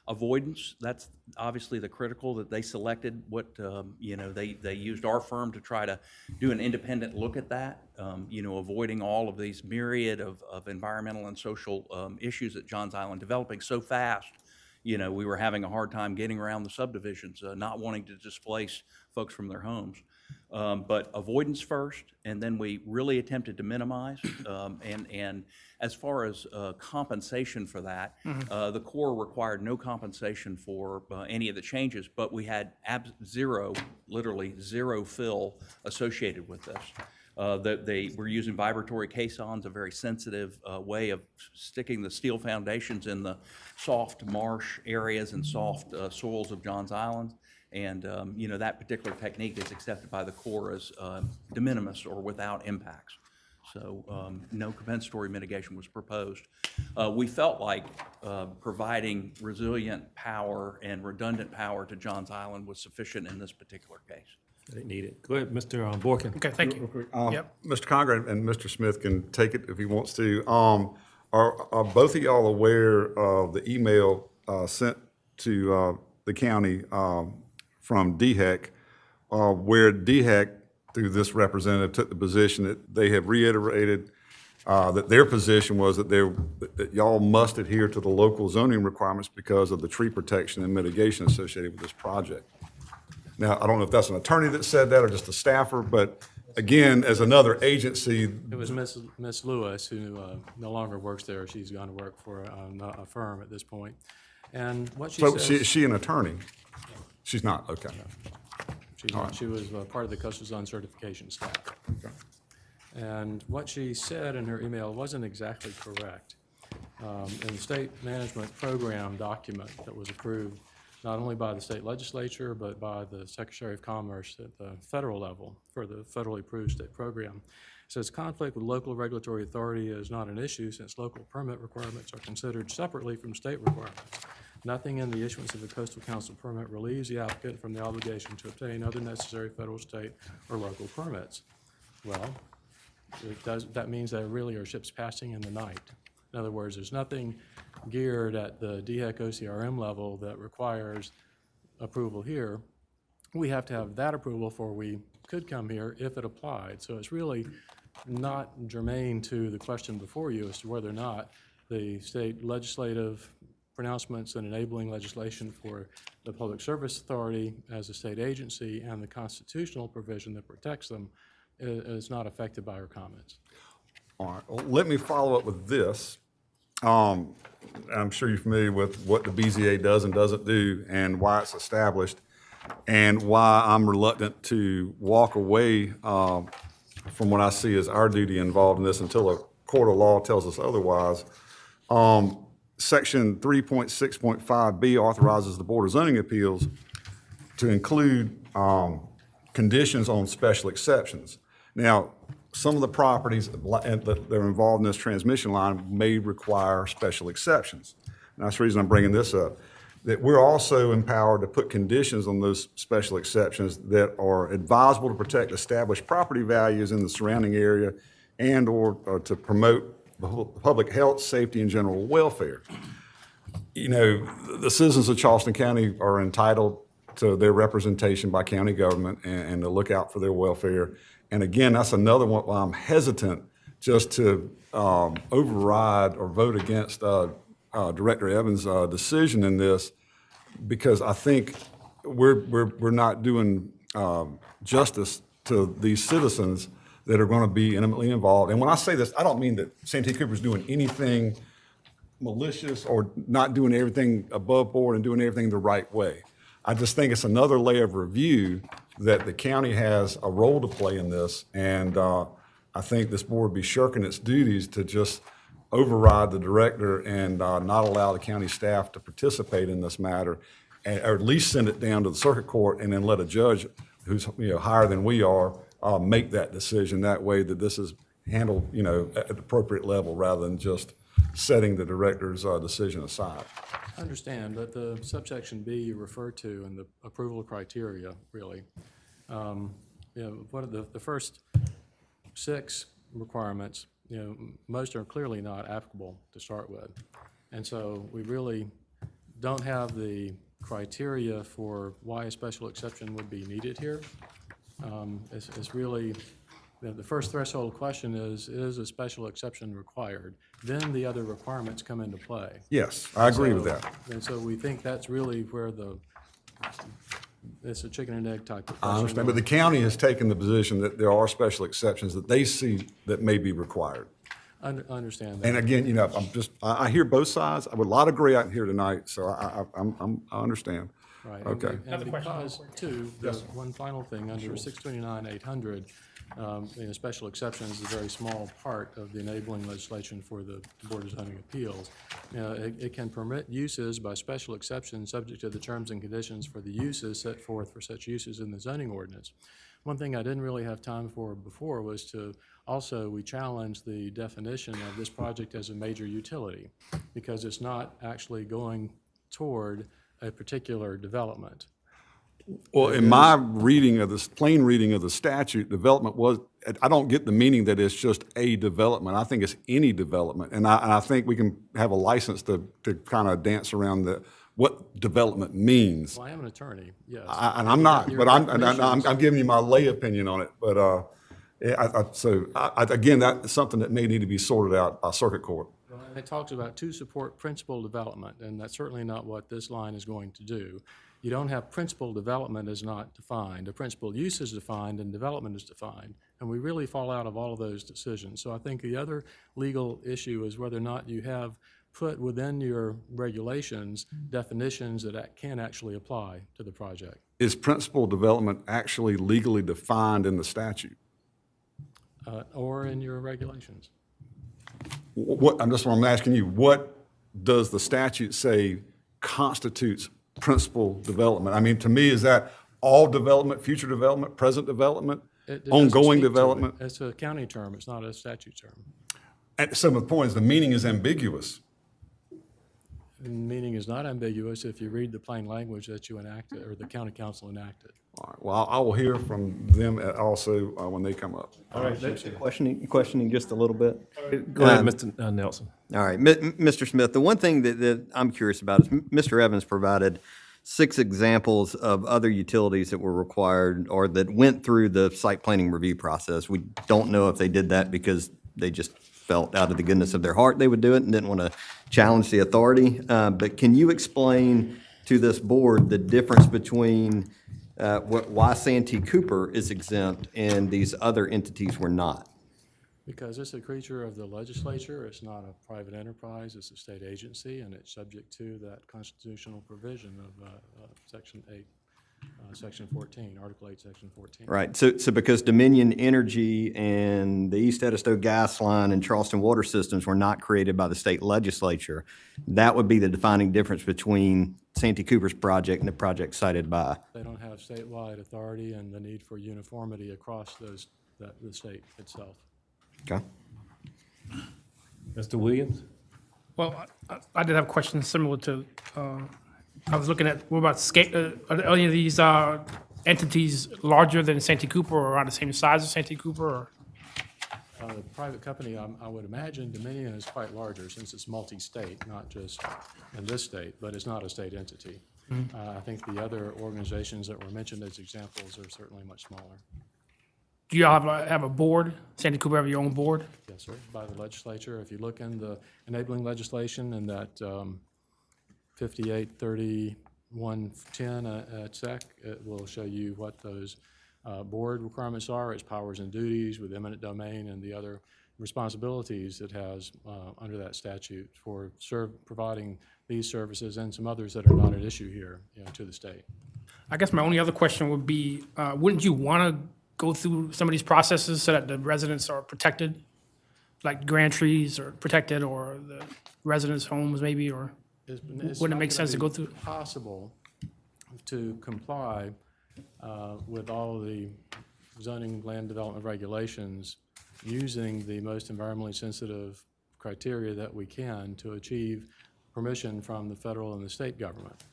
avoidance. That's obviously the critical that they selected. They used our firm to try to do an independent look at that, avoiding all of these myriad of environmental and social issues at Johns Island developing so fast. We were having a hard time getting around the subdivisions, not wanting to displace folks from their homes. But avoidance first, and then we really attempted to minimize. And as far as compensation for that, the Corps required no compensation for any of the changes, but we had literally zero fill associated with this. They were using vibratory caissons, a very sensitive way of sticking the steel foundations in the soft marsh areas and soft soils of Johns Island. And, that particular technique is accepted by the Corps as de minimis or without impacts. So no compensatory mitigation was proposed. We felt like providing resilient power and redundant power to Johns Island was sufficient in this particular case. They need it. Go ahead, Mr. Borkin. Okay, thank you. Yep. Mr. Conrad and Mr. Smith can take it if he wants to. Are both of y'all aware of the email sent to the county from DHEC, where DHEC, through this representative, took the position that they have reiterated that their position was that y'all must adhere to the local zoning requirements because of the tree protection and mitigation associated with this project. Now, I don't know if that's an attorney that said that or just a staffer, but again, as another agency. It was Miss Lewis, who no longer works there. She's gone to work for a firm at this point. And what she says. Is she an attorney? She's not, okay. She's not. She was part of the Customs Zone certification staff. Okay. And what she said in her email wasn't exactly correct. In the state management program document that was approved not only by the state legislature, but by the Secretary of Commerce at the federal level for the federally approved state program, it says conflict with local regulatory authority is not an issue since local permit requirements are considered separately from state requirements. Nothing in the issuance of a coastal council permit relieves the applicant from the obligation to obtain other necessary federal, state, or local permits. Well, that means there really are ships passing in the night. In other words, there's nothing geared at the DHEC OCRM level that requires approval here. We have to have that approval before we could come here if it applied. So it's really not germane to the question before you as to whether or not the state legislative pronouncements and enabling legislation for the Public Service Authority as a state agency and the constitutional provision that protects them is not affected by our comments. All right, well, let me follow up with this. I'm sure you're familiar with what the BZA does and doesn't do and why it's established and why I'm reluctant to walk away from what I see as our duty involved in this until a court of law tells us otherwise. Section 3.6.5B authorizes the Board of Zoning Appeals to include conditions on special exceptions. Now, some of the properties that are involved in this transmission line may require special exceptions. And that's the reason I'm bringing this up, that we're also empowered to put conditions on those special exceptions that are advisable to protect established property values in the surrounding area and or to promote public health, safety, and general welfare. The citizens of Charleston County are entitled to their representation by county government and to look out for their welfare. And again, that's another one why I'm hesitant just to override or vote against Director Evans' decision in this, because I think we're not doing justice to these citizens that are going to be intimately involved. And when I say this, I don't mean that Santee Cooper's doing anything malicious or not doing everything above board and doing everything the right way. I just think it's another layer of review that the county has a role to play in this, and I think this board would be shirking its duties to just override the director and not allow the county staff to participate in this matter, or at least send it down to the circuit court and then let a judge who's higher than we are make that decision. That way that this is handled at the appropriate level rather than just setting the director's decision aside. I understand, but the subsection B you refer to and the approval criteria, really, what are the first 6 requirements, most are clearly not applicable to start with. And so we really don't have the criteria for why a special exception would be needed here. It's really, the first threshold question is a special exception required? Then the other requirements come into play. Yes, I agree with that. And so we think that's really where it's a chicken and egg type of question. I understand, but the county has taken the position that there are special exceptions that they see that may be required. I understand that. And again, I hear both sides. I would a lot of gray out here tonight, so I understand. Right. Okay. And because, too, one final thing, under 629-800, special exceptions is a very small part of the enabling legislation for the Board of Zoning Appeals. It can permit uses by special exception subject to the terms and conditions for the uses set forth for such uses in the zoning ordinance. One thing I didn't really have time for before was to we challenge the definition of this project as a major utility, because it's not actually going toward a particular development. Well, in my reading of this, plain reading of the statute, development I don't get the meaning that it's just a development. I think it's any development. And I think we can have a license to kind of dance around what development means. Well, I am an attorney, yes. And I'm not, but I'm giving you my lay opinion on it. But again, that's something that may need to be sorted out by circuit court. It talks about to support principal development, and that's certainly not what this line is going to do. You don't have principal development is not defined. A principal use is defined and development is defined, and we really fall out of all of those decisions. So I think the other legal issue is whether or not you have put within your regulations definitions that can actually apply to the project. Is principal development actually legally defined in the statute? Or in your regulations. I'm asking you, what does the statute say constitutes principal development? I mean, to me, is that all development, future development, present development, It doesn't ongoing speak to development? it. It's a county term, it's not a statute term. And some of the point is the meaning is ambiguous. The meaning is not ambiguous if you read the plain language that you enacted, or the county council enacted. All right, well, I will hear from them also when they come up. All right, questioning just a little bit. Go ahead, Mr. Nelson. All right, Mr. Smith, the one thing that I'm curious about is Mr. Evans provided 6 examples of other utilities that were required or that went through the site planning review process. We don't know if they did that because they just felt out of the goodness of their heart they would do it and didn't want to challenge the authority. But can you explain to this board the difference between why Santee Cooper is exempt and these other entities were not? Because it's a creature of the legislature, it's not a private enterprise, it's a state agency, and it's subject to that constitutional provision of Section 8, Section 14, Article 8, Section 14. Right, so because Dominion Energy and the East Edisto Gas Line and Charleston Water Systems were not created by the state legislature, that would be the defining difference between Santee Cooper's project and the project cited by. They don't have statewide authority and the need for uniformity across the state itself. Okay. Mr. Williams? Well, I did have questions similar to, I was looking at, what about are any of these entities larger than Santee Cooper or around the same size as Santee Cooper? Or? The private company, I would imagine Dominion is quite larger since it's multi-state, not just in this state, but it's not a state entity. I think the other organizations that were mentioned as examples are certainly much smaller. Do you all have a board? Santee Cooper have your own board? Yes, sir, by the legislature. If you look in the enabling legislation in that 5830 110 at SEC. It will show you what those board requirements are, its powers and duties with eminent domain and the other responsibilities it has under that statute for providing these services and some others that are not at issue here, to the state. I guess my only other question would be, wouldn't you want to go through some of these processes so that the residents are protected? Like grand trees are protected, or the residents' homes maybe, or wouldn't it make sense to go through? It's possible to comply with all the zoning land development regulations using the most environmentally sensitive criteria that we can to achieve permission from the federal and the state government.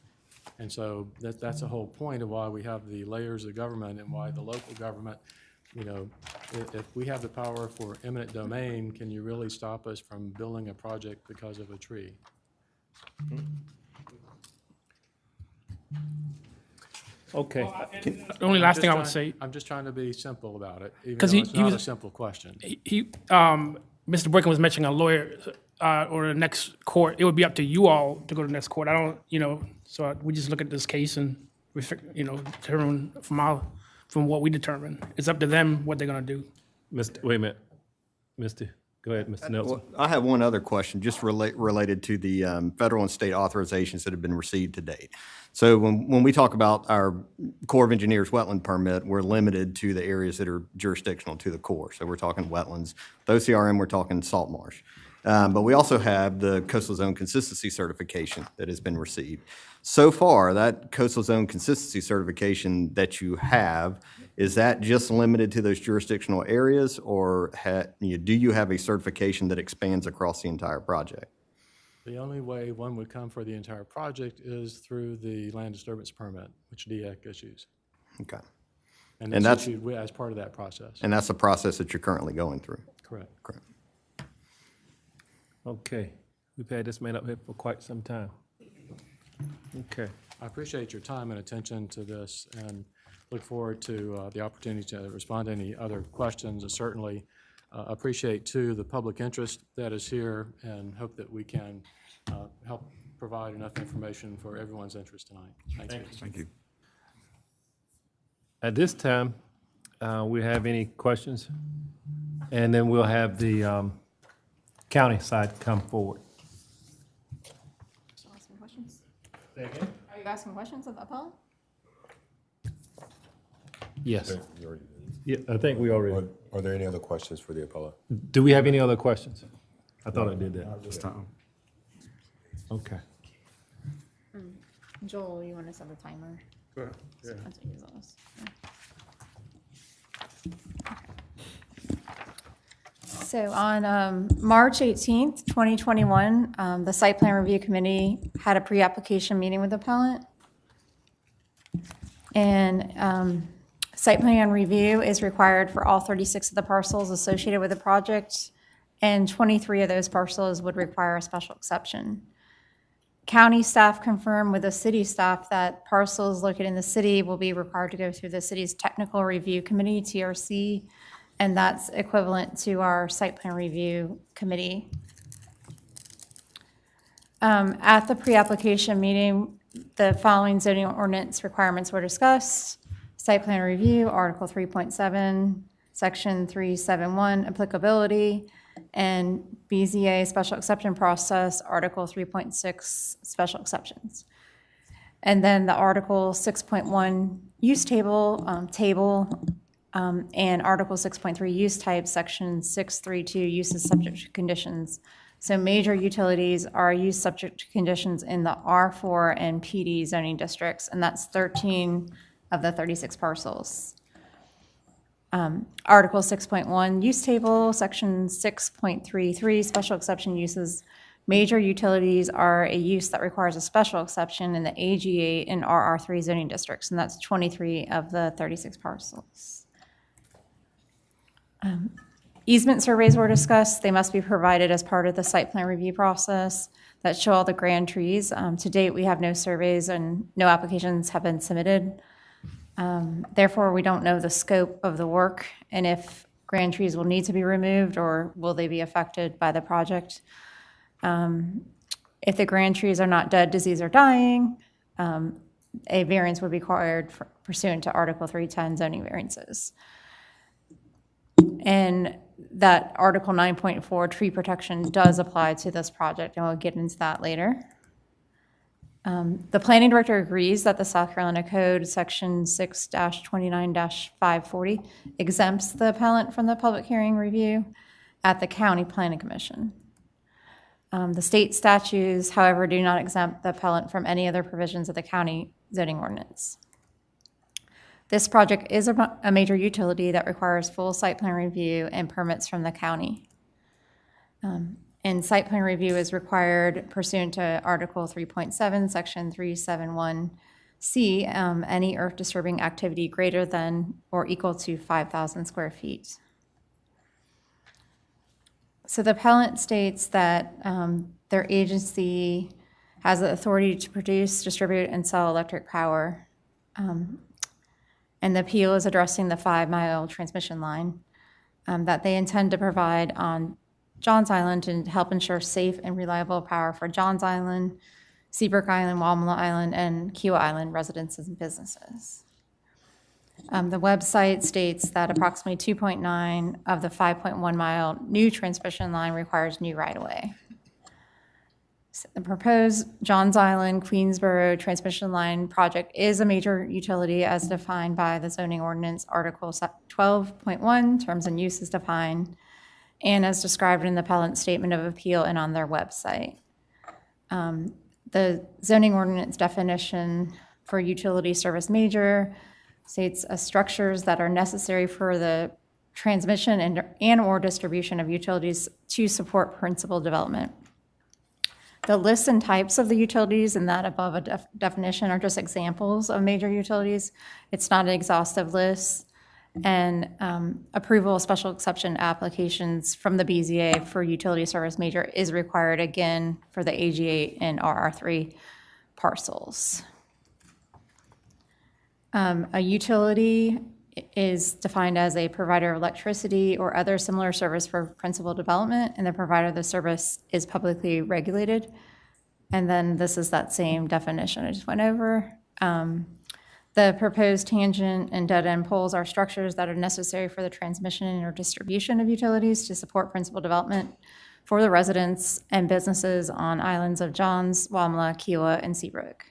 And so that's the whole point of why we have the layers of government and why the local government, if we have the power for eminent domain, can you really stop us from building a project because of a tree? Okay. The only last thing I would say, I'm just trying to be simple about it, even 'Cause though he- it's he not was- a simple question. Mr. Boykin was mentioning a lawyer or the next court. It would be up to you all to go to the next court. I don't, so we just look at this case and we, determine from what we determine. It's up to them what they're going to do. Wait a minute. Go ahead, Mr. Nelson. Well, I have one other question, just related to the federal and state authorizations that have been received to date. So when we talk about our Corps of Engineers wetland permit, we're limited to the areas that are jurisdictional to the Corps. So we're talking wetlands. The OCRM, we're talking salt marsh. But we also have the Coastal Zone Consistency Certification that has been received. So far, that Coastal Zone Consistency Certification that you have, is that just limited to those jurisdictional areas, or do you have a certification that expands across the entire project? The only way one would come for the entire project is through the land disturbance permit, which DEC issues. Okay. And And it's that's- issued as part of that process. And that's the process that you're currently going through? Correct. Correct. Okay. We've had this man up here for quite some time. Okay. I appreciate your time and attention to this and look forward to the opportunity to respond to any other questions. And certainly appreciate, too, the public interest that is here and hope that we can help provide enough information for everyone's interest tonight. Thank you. Thank you. At this time, we have any questions? And then we'll have the county side come forward. Asking questions? Are you asking questions of the appellant? Yes. Yeah, I think we already. Are there any other questions for the appellant? Do we have any other questions? I thought I did that. This time. Okay. Joel, you want to set the timer? Sure, yeah. Once we use those. So on March 18th, 2021, the Site Plan Review Committee had a pre-application meeting with the appellant. And site plan review is required for all 36 of the parcels associated with the project, and 23 of those parcels would require a special exception. County staff confirmed with the city staff that parcels located in the city will be required to go through the city's Technical Review Committee, TRC, and that's equivalent to our Site Plan Review Committee. At the pre-application meeting, the following zoning ordinance requirements were discussed. Site plan review, Article 3.7, Section 371, applicability, and BZA special exception process, Article 3.6, special exceptions. And then the Article 6.1 use table, and Article 6.3 use type, Section 632, uses subject to conditions. So major utilities are used subject to conditions in the R4 and PD zoning districts, and that's 13 of the 36 parcels. Article 6.1 use table, Section 6.33, special exception uses. Major utilities are a use that requires a special exception in the AG8 and RR3 zoning districts, and that's 23 of the 36 parcels. Easement surveys were discussed. They must be provided as part of the site plan review process that show all the grand trees. To date, we have no surveys and no applications have been submitted. Therefore, we don't know the scope of the work and if grand trees will need to be removed or will they be affected by the project. If the grand trees are not dead, diseased, or dying, a variance would be required pursuant to Article 310 zoning variances. And that Article 9.4 tree protection does apply to this project, and we'll get into that later. The planning director agrees that the South Carolina Code, Section 6-29-540, exempts the appellant from the public hearing review at the County Planning Commission. The state statutes, however, do not exempt the appellant from any other provisions of the county zoning ordinance. This project is a major utility that requires full site plan review and permits from the county. And site plan review is required pursuant to Article 3.7, Section 371C, any earth disturbing activity greater than or equal to 5,000 square feet. So the appellant states that their agency has the authority to produce, distribute, and sell electric power. And the appeal is addressing the 5-mile transmission line that they intend to provide on Johns Island to help ensure safe and reliable power for Johns Island, Seabrook Island, Walmala Island, and Kiowa Island residences and businesses. The website states that approximately 2.9 of the 5.1-mile new transmission line requires new right-of-way. So the proposed Johns Island Queensboro transmission line project is a major utility as defined by the zoning ordinance, Article 12.1, terms and uses defined, and as described in the appellant's statement of appeal and on their website. The zoning ordinance definition for utility service major states structures that are necessary for the transmission and or distribution of utilities to support principal development. The lists and types of the utilities in that above a definition are just examples of major utilities. It's not an exhaustive list. And approval of special exception applications from the BZA for utility service major is required again for the AG8 and RR3 parcels. A utility is defined as a provider of electricity or other similar service for principal development, and the provider of the service is publicly regulated. And then this is that same definition I just went over. The proposed tangent and dead-end poles are structures that are necessary for the transmission or distribution of utilities to support principal development for the residents and businesses on islands of Johns, Walmala, Kiowa, and Seabrook.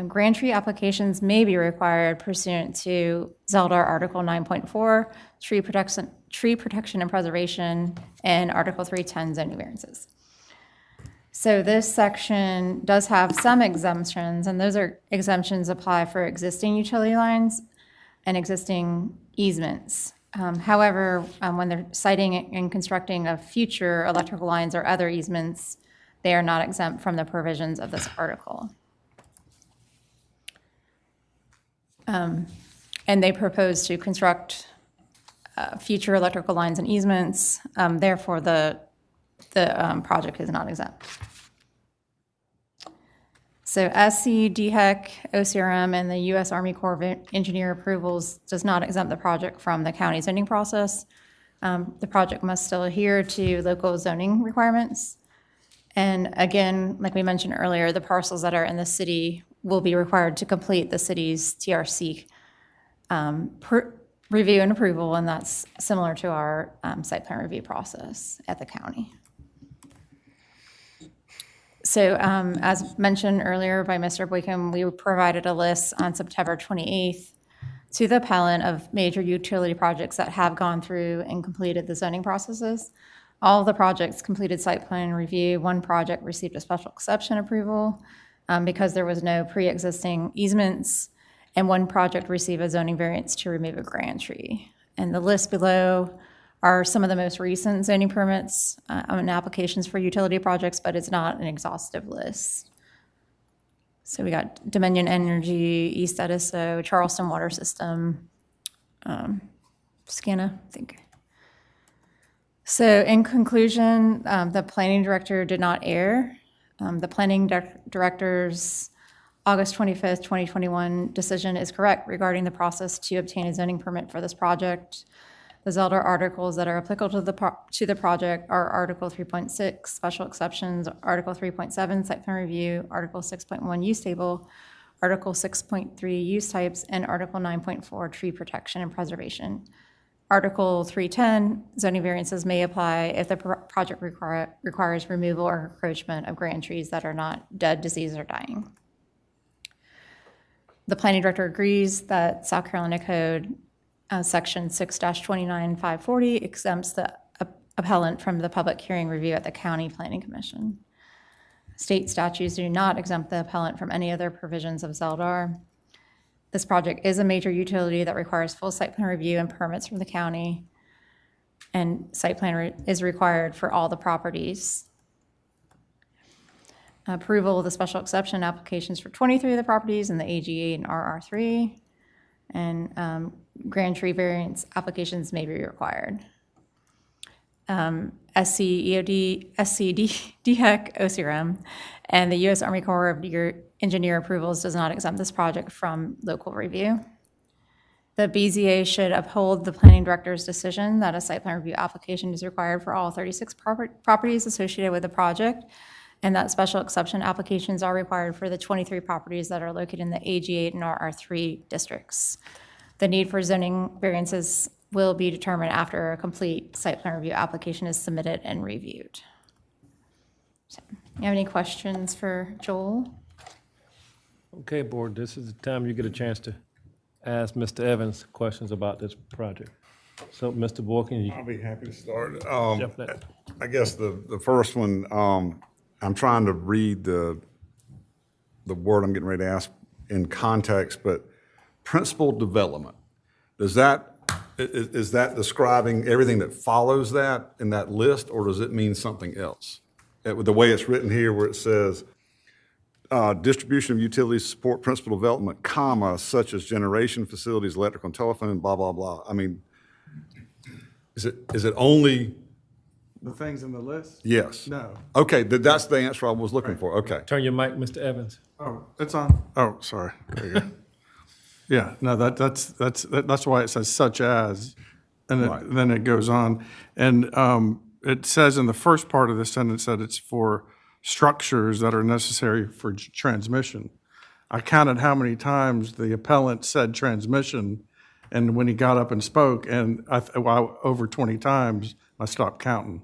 Grand tree applications may be required pursuant to Zeldar Article 9.4, tree protection and preservation, and Article 310 zoning variances. So this section does have some exemptions, and those exemptions apply for existing utility lines and existing easements. However, when they're siting and constructing of future electrical lines or other easements, they are not exempt from the provisions of this article. And they propose to construct future electrical lines and easements. Therefore, the project is not exempt. So SC, DHEC, OCRM, and the U.S. Army Corps of Engineer approvals does not exempt the project from the county zoning process. The project must still adhere to local zoning requirements. And again, like we mentioned earlier, the parcels that are in the city will be required to complete the city's TRC review and approval, and that's similar to our site plan review process at the county. So as mentioned earlier by Mr. Boykin, we provided a list on September 28th to the appellant of major utility projects that have gone through and completed the zoning processes. All of the projects completed site plan review. One project received a special exception approval because there was no pre-existing easements, and one project received a zoning variance to remove a grand tree. And the list below are some of the most recent zoning permits and applications for utility projects, but it's not an exhaustive list. So we got Dominion Energy, East Ediso, Charleston Water System, SCANA, I think. So in conclusion, the planning director did not err. The planning director's August 25th, 2021 decision is correct regarding the process to obtain a zoning permit for this project. The Zeldar articles that are applicable to the project are Article 3.6, special exceptions, Article 3.7, site plan review, Article 6.1, use table, Article 6.3, use types, and Article 9.4, tree protection and preservation. Article 310, zoning variances may apply if the project requires removal or encroachment of grand trees that are not dead, diseased, or dying. The planning director agrees that South Carolina Code Section 6-29540 exempts the appellant from the public hearing review at the County Planning Commission. State statutes do not exempt the appellant from any other provisions of Zeldar. This project is a major utility that requires full site plan review and permits from the county, and site plan is required for all the properties. Approval of the special exception applications for 23 of the properties in the AG8 and RR3, and grand tree variance applications may be required. SCEOD, SCDHEC, OCRM, and the U.S. Army Corps of Engineer approvals does not exempt this project from local review. The BZA should uphold the planning director's decision that a site plan review application is required for all 36 properties associated with the project, and that special exception applications are required for the 23 properties that are located in the AG8 and RR3 districts. The need for zoning variances will be determined after a complete site plan review application is submitted and reviewed. So, you have any questions for Joel? Okay, board, this is the time you get a chance to ask Mr. Evans questions about this project. So, Mr. Borkin, you I'll be happy to start. jump that. I guess the first one, I'm trying to read the word I'm getting ready to ask in context, but principal development, is that describing everything that follows that in that list, or does it mean something else? The way it's written here where it says, distribution of utilities support principal development, comma, such as generation facilities, electrical and telephone, blah, blah, blah. I mean, is it only? The things in the list? Yes. No. Okay, that's the answer I was looking for, okay. Turn your mic, Mr. Evans. Oh, it's on. Oh, sorry. There you go. Yeah, no, that's why it says such as, and then it goes on. And it says in the first part of the sentence that it's for structures that are necessary for transmission. I counted how many times the appellant said transmission, and when he got up and spoke, and over 20 times, I stopped counting.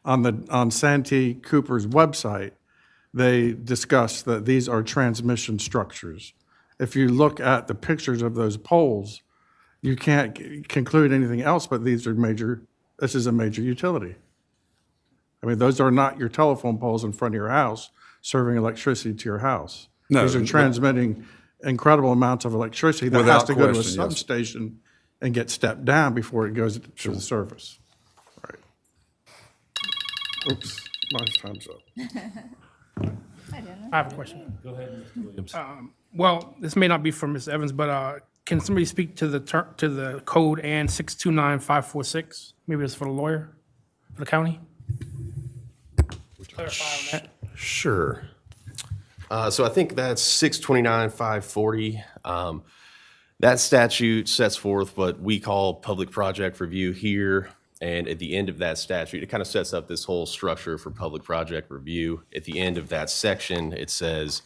On Santee Cooper's website, they discuss that these are transmission structures. If you look at the pictures of those poles, you can't conclude anything else, but this is a major utility. I mean, those are not your telephone poles in front of your house serving electricity to your house. No, these are transmitting incredible amounts of electricity that has to go to a question, yes. substation and get stepped down before it goes to the surface. Right. Oops, my time's up. I have a question. Go ahead, Mr. Williams. Well, this may not be for Ms. Evans, but can somebody speak to the code and 629546? Maybe it's for the lawyer, for the county? Clarify on that. Sure. So I think that's 629-540. That statute sets forth what we call public project review here. And at the end of that statute, it kind of sets up this whole structure for public project review. At the end of that section, it says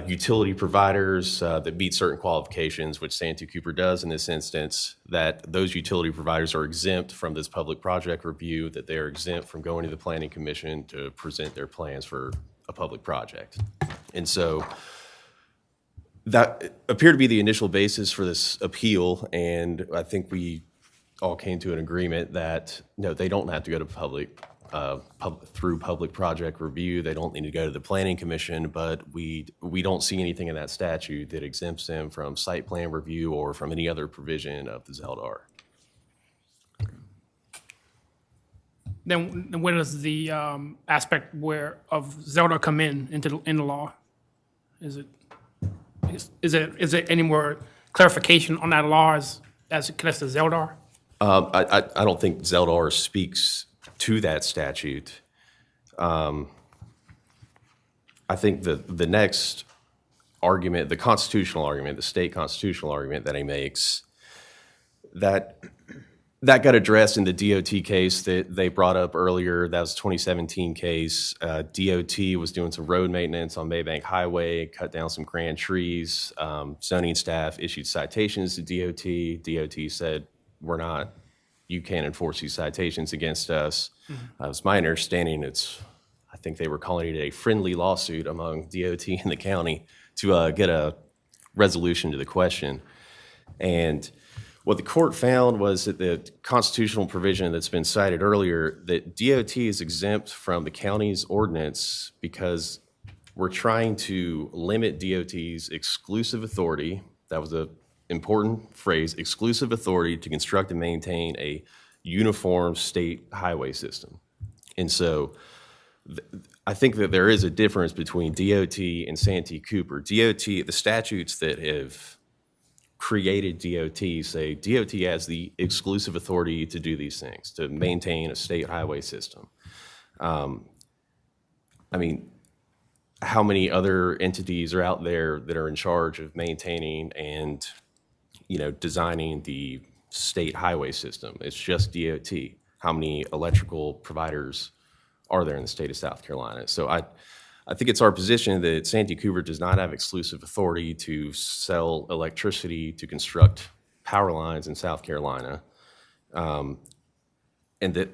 utility providers that meet certain qualifications, which Santee Cooper does in this instance, that those utility providers are exempt from this public project review, that they are exempt from going to the Planning Commission to present their plans for a public project. And so that appeared to be the initial basis for this appeal, and I think we all came to an agreement that, no, they don't have to go to through public project review. They don't need to go to the Planning Commission, but we don't see anything in that statute that exempts them from site plan review or from any other provision of the Zeldar. Then where does the aspect of Zeldar come in the law? Is it any more clarification on that law as it connects to Zeldar? I don't think Zeldar speaks to that statute. I think the next argument, the constitutional argument, the state constitutional argument that he makes, that that got addressed in the DOT case that they brought up earlier. That was a 2017 case. DOT was doing some road maintenance on Maybank Highway, cut down some grand trees. Zoning staff issued citations to DOT. DOT said, you can't enforce these citations against us. It's my understanding I think they were calling it a friendly lawsuit among DOT and the county to get a resolution to the question. And what the court found was that the constitutional provision that's been cited earlier, that DOT is exempt from the county's ordinance because we're trying to limit DOT's exclusive authority. That was an important phrase, exclusive authority to construct and maintain a uniform state highway system. And so I think that there is a difference between DOT and Santee Cooper. DOT, the statutes that have created DOT say DOT has the exclusive authority to do these things, to maintain a state highway system. I mean, how many other entities are out there that are in charge of maintaining and, designing the state highway system? It's just DOT. How many electrical providers are there in the state of South Carolina? So I think it's our position that Santee Cooper does not have exclusive authority to sell electricity to construct power lines in South Carolina. And that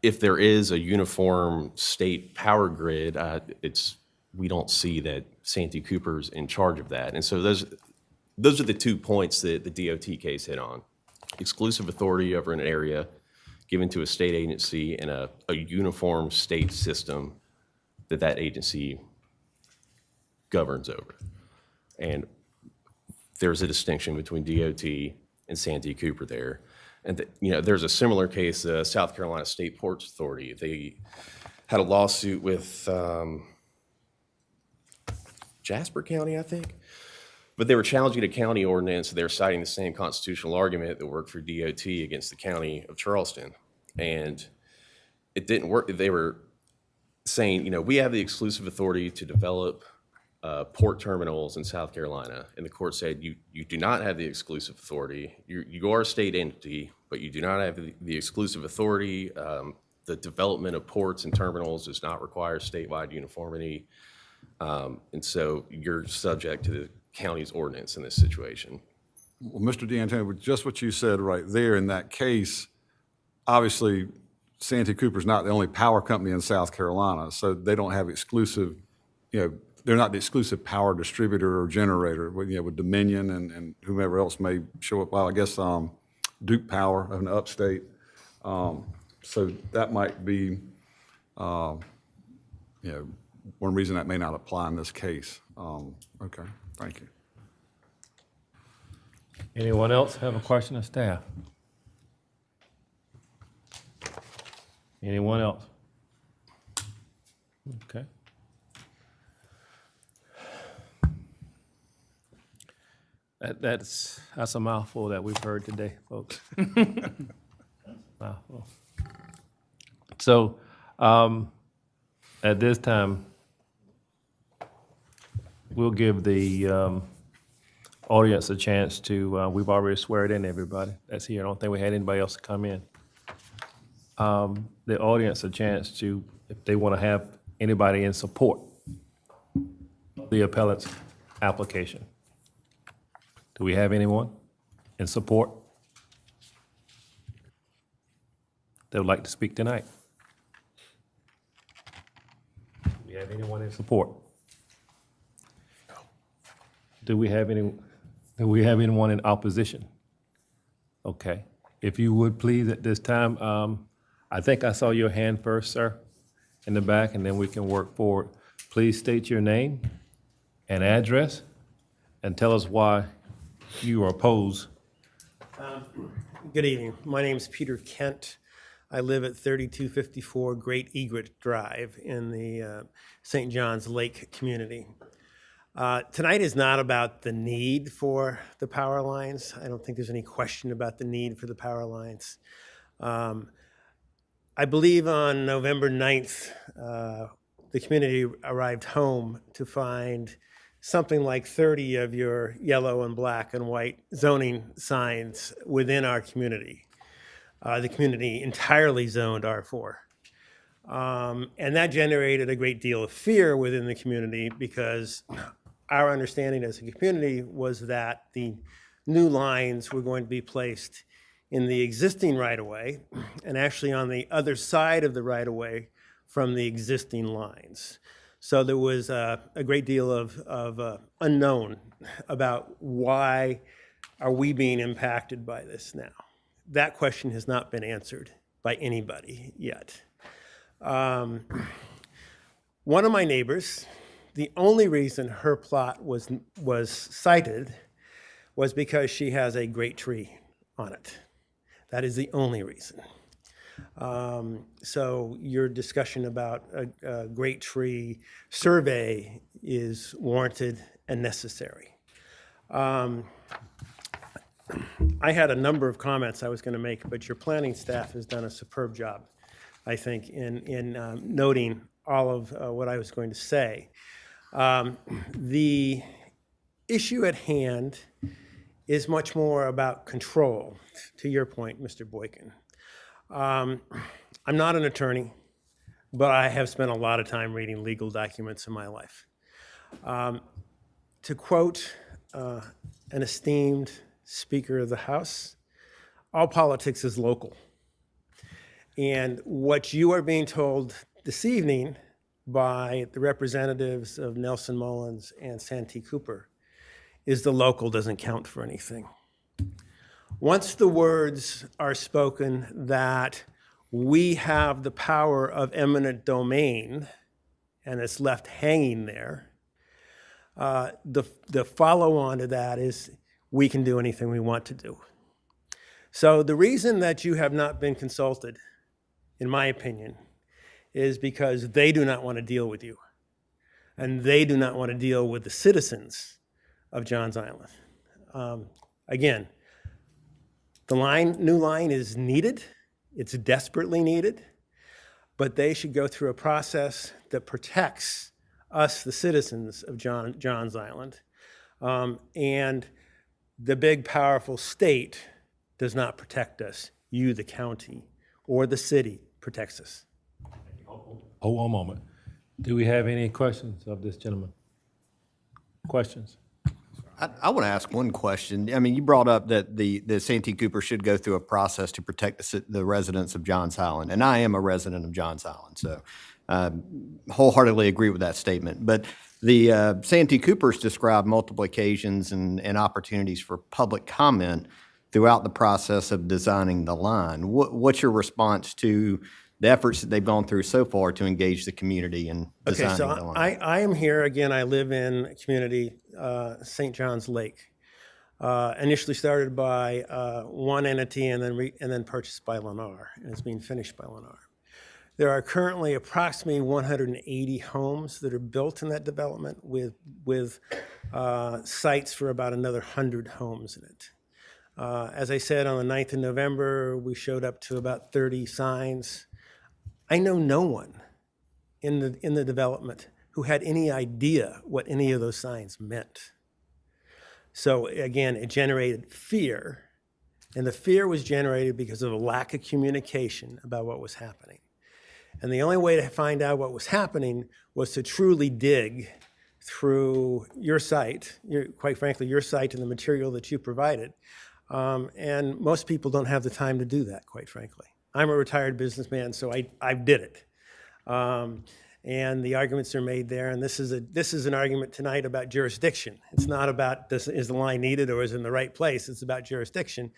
if there is a uniform state power grid, we don't see that Santee Cooper's in charge of that. And so those are the 2 points that the DOT case hit on. Exclusive authority over an area given to a state agency and a uniform state system that agency governs over. And there's a distinction between DOT and Santee Cooper there. And there's a similar case, South Carolina State Ports Authority. They had a lawsuit with Jasper County, I think. But they were challenging a county ordinance. They were citing the same constitutional argument that worked for DOT against the county of Charleston. And it didn't work. They were saying, we have the exclusive authority to develop port terminals in South Carolina. And the court said, you do not have the exclusive authority. You are a state entity, but you do not have the exclusive authority. The development of ports and terminals does not require statewide uniformity. And so you're subject to the county's ordinance in this situation. Well, Mr. D'Antonio, with just what you said right there in that case, obviously, Santee Cooper's not the only power company in South Carolina, so they don't have exclusive, they're not the exclusive power distributor or generator with Dominion and whomever else may show up. Well, I guess Duke Power of an upstate. So that might be, one reason that may not apply in this case. Okay, thank you. Anyone else have a question of staff? Anyone else? Okay. That's a mouthful that we've heard today, folks. Mouthful. So, at this time, we'll give the audience a chance to, we've already sweared in everybody that's here. I don't think we had anybody else come in. The audience a chance to, if they want to have anybody in support of the appellant's application. Do we have anyone in support that would like to speak tonight? Do we have anyone in support? Do we have anyone in opposition? Okay. If you would please at this time, I think I saw your hand first, sir, in the back, and then we can work forward. Please state your name and address and tell us why you are opposed. Good evening. My name is Peter Kent. I live at 3254 Great Egret Drive in the St. John's Lake community. Tonight is not about the need for the power lines. I don't think there's any question about the need for the power lines. I believe on November 9th, the community arrived home to find something like 30 of your yellow and black and white zoning signs within our community. the community entirely zoned R4. And that generated a great deal of fear within the community because our understanding as a community was that the new lines were going to be placed in the existing right-of-way and actually on the other side of the right-of-way from the existing lines. So there was a great deal of unknown about why are we being impacted by this now. That question has not been answered by anybody yet. One of my neighbors, the only reason her plot was cited was because she has a great tree on it. That is the only reason. So your discussion about a great tree survey is warranted and necessary. I had a number of comments I was going to make, but your planning staff has done a superb job, I think, in noting all of what I was going to say. The issue at hand is much more about control, to your point, Mr. Boykin. I'm not an attorney, but I have spent a lot of time reading legal documents in my life. To quote an esteemed Speaker of the House, all politics is local. And what you are being told this evening by the representatives of Nelson Mullins and Santee Cooper is the local doesn't count for anything. Once the words are spoken that we have the power of eminent domain and it's left hanging there, the follow-on to that is we can do anything we want to do. So the reason that you have not been consulted, in my opinion, is because they do not want to deal with you. And they do not want to deal with the citizens of Johns Island. Again, the new line is needed. It's desperately needed. But they should go through a process that protects us, the citizens of Johns Island. And the big, powerful state does not protect us. You, the county, or the city, protects us. Oh, one moment. Do we have any questions of this gentleman? Questions? I want to ask one question. I mean, you brought up that the Santee Cooper should go through a process to protect the residents of Johns Island, and I am a resident of Johns Island, so wholeheartedly agree with that statement. But the Santee Coopers described multiple occasions and opportunities for public comment throughout the process of designing the line. What's your response to the efforts that they've gone through so far to engage the community in designing the line? I am here, again, I live in a community, St. John's Lake. Initially started by one entity and then purchased by Lennar, and it's being finished by Lennar. There are currently approximately 180 homes that are built in that development with sites for about another 100 homes in it. As I said, on the 9th of November, we showed up to about 30 signs. I know no one in the development who had any idea what any of those signs meant. So again, it generated fear, and the fear was generated because of a lack of communication about what was happening. And the only way to find out what was happening was to truly dig through your site, quite frankly, your site and the material that you provided. And most people don't have the time to do that, quite frankly. I'm a retired businessman, so I did it. And the arguments are made there, and this is an argument tonight about jurisdiction. It's not about is the line needed or is it in the right place. It's about jurisdiction.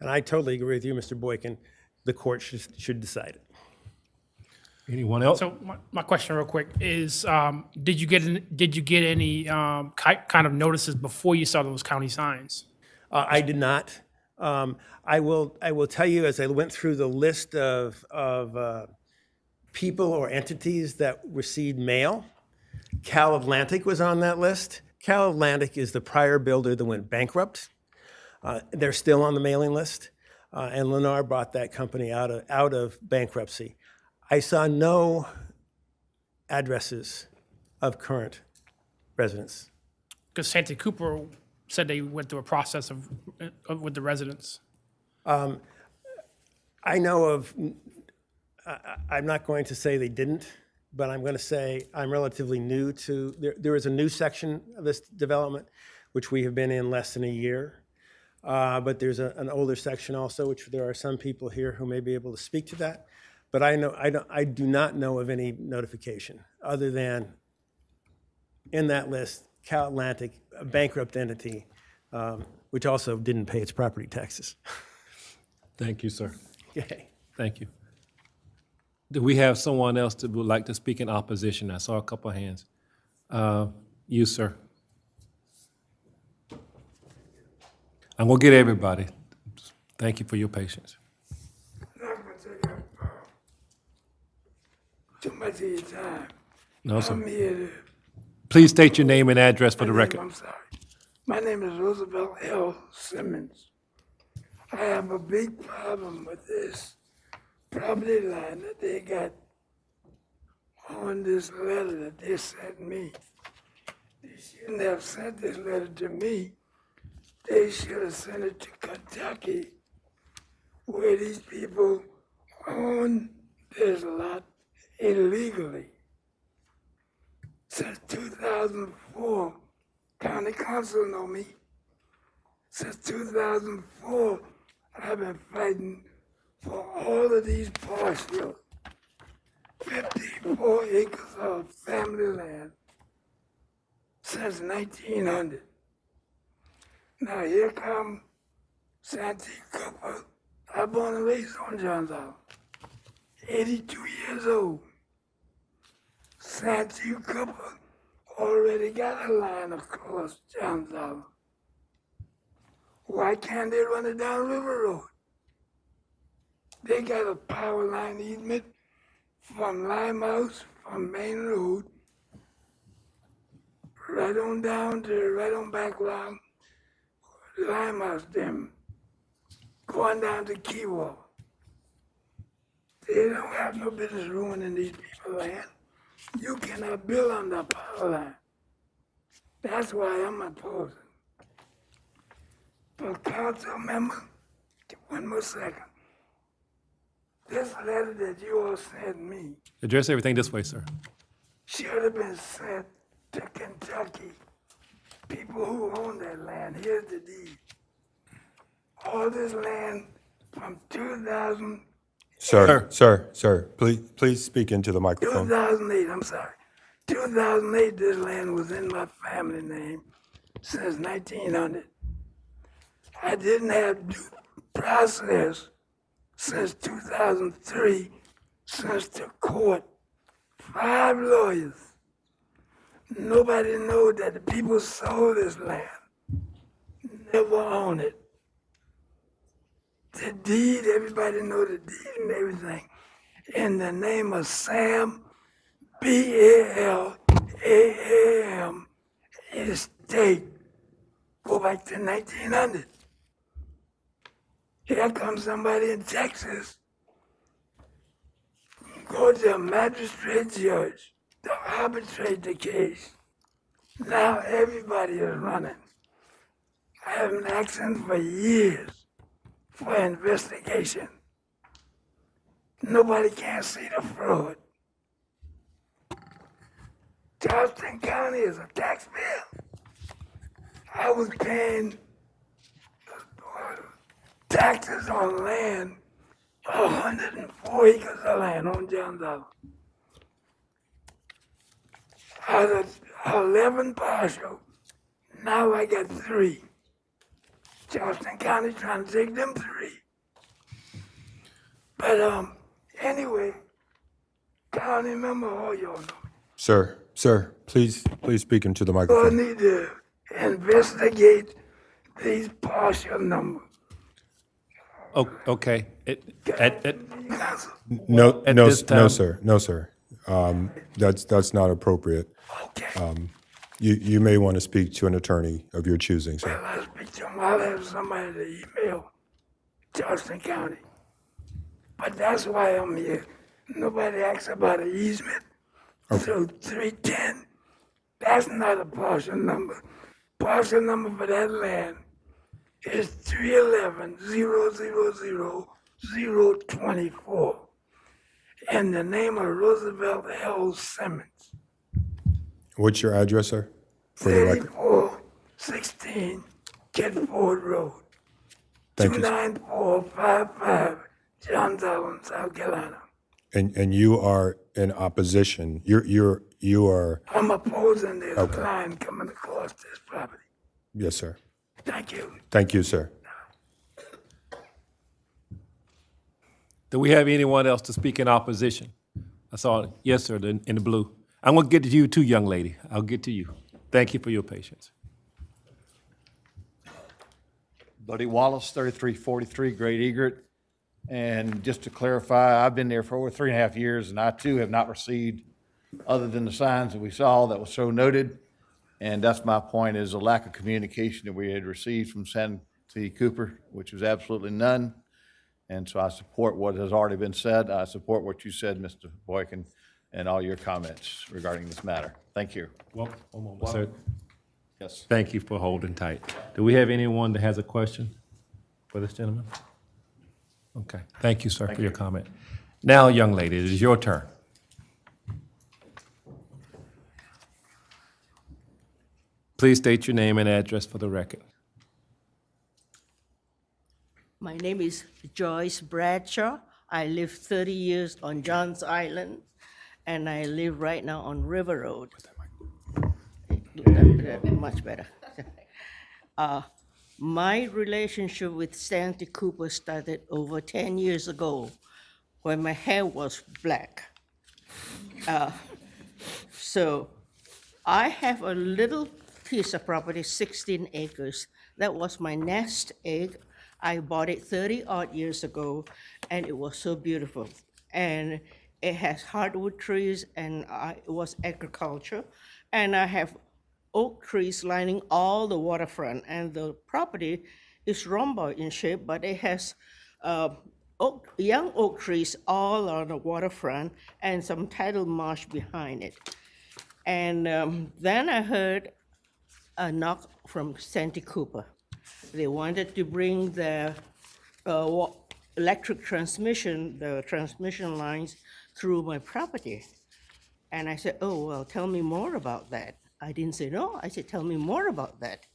And I totally agree with you, Mr. Boykin. The court should decide it. Anyone else? So my question real quick is, did you get any kind of notices before you saw those county signs? I did not. I will tell you, as I went through the list of people or entities that received mail, Cal Atlantic was on that list. Cal Atlantic is the prior builder that went bankrupt. They're still on the mailing list, and Lennar bought that company out of bankruptcy. I saw no addresses of current residents. Because Santee Cooper said they went through a process with the residents. I know of, I'm not going to say they didn't, but I'm going to say I'm relatively new to, there is a new section of this development, which we have been in less than a year. But there's an older section also, which there are some people here who may be able to speak to that. But I do not know of any notification other than in that list, Cal Atlantic, a bankrupt entity, which also didn't pay its property taxes. Thank you, sir. Okay. Thank you. Do we have someone else that would like to speak in opposition? I saw a couple of hands. You, sir. I'm gonna get everybody. Thank you for your patience. Not gonna take up too much of your time. No, sir. I'm here to. Please state your name and address for the record. I'm sorry. My name is Roosevelt L. Simmons. I have a big problem with this property line that they got on this letter that they sent me. They shouldn't have sent this letter to me. They should have sent it to Kentucky, where these people own this lot illegally. Since 2004, County Council know me. Since 2004, I've been fighting for all of these partial 54 acres of family land since 1900. Now here come Santee Cooper. I born and raised on Johns Island, 82 years old. Santee Cooper already got a line across Johns Island. Why can't they run it down River Road? They got a power line easement from Limehouse, from Main Road, right on down to right on back line, Limehouse them, going down to Keywall. They don't have no business ruining these people's land. You cannot build on the power line. That's why I'm opposing. But council member, one more second. This letter that you all sent me Address everything this way, sir. should have been sent to Kentucky. People who own that land, here's the deed. All this land from 2000. Sir, please speak into the microphone. 2008, I'm sorry. 2008, this land was in my family name since 1900. I didn't have due process since 2003, since the court. 5 lawyers. Nobody knows that the people sold this land. Never owned it. The deed, everybody knows the deed and everything. In the name of Sam, B-A-L-A-A-M, estate. Go back to 1900. Here comes somebody in Texas. Go to a magistrate judge to arbitrate the case. Now everybody is running. I have been asking for years for investigation. Nobody can see the fraud. Charleston County is a taxpayer. I was paying taxes on land, 104 acres of land on Johns Island. Out of 11 partial, now I got 3. Charleston County trying to take them 3. But anyway, county member, all y'all know. Sir, please speak into the So I microphone. need to investigate these partial numbers. Oh, okay. No, At no, this time- no, sir. That's not appropriate. You may want to speak to an attorney of your choosing, sir. Well, I'll speak to them. I'll have somebody to email Charleston County. But that's why I'm here. Nobody asks about an easement. So 310, that's not a partial number. Partial number for that land is 311-000 024 in the name of Roosevelt L. Simmons. What's your address, sir? For the record. 8416 Kidford Road. Thank you, sir. 29455 Johns Island, South Carolina. And you are in opposition. You are. I'm opposing this Okay. line coming across this property. Yes, sir. Thank you. Thank you, sir. Do we have anyone else to speak in opposition? I saw, yes, sir, in the blue. I'm gonna get to you too, young lady. I'll get to you. Thank you for your patience. Buddy Wallace, 3343 Great Egret. And just to clarify, I've been there for over 3.5 years, and I too have not received, other than the signs that we saw that was so noted. And that's my point, is a lack of communication that we had received from Santee Cooper, which was absolutely none. And so I support what has already been said. I support what you said, Mr. Boykin, and all your comments regarding this matter. Thank you. Well, one moment, sir. Yes. Thank you for holding tight. Do we have anyone that has a question for this gentleman? Okay, thank you, sir, for your comment. Now, young lady, it is your turn. Please state your name and address for the record. My name is Joyce Bradshaw. I live 30 years on Johns Island, and I live right now on River Road. Much better. My relationship with Santee Cooper started over 10 years ago when my hair was black. So I have a little piece of property, 16 acres. That was my nest egg. I bought it 30-odd years ago, and it was so beautiful. And it has hardwood trees, and it was agriculture. And I have oak trees lining all the waterfront, and the property is rhomboid in shape, but it has young oak trees all on the waterfront and some tidal marsh behind it. And then I heard a knock from Santee Cooper. They wanted to bring the electric transmission, the transmission lines through my property. And I said, oh, well, tell me more about that. I didn't say no. I said, tell me more about that.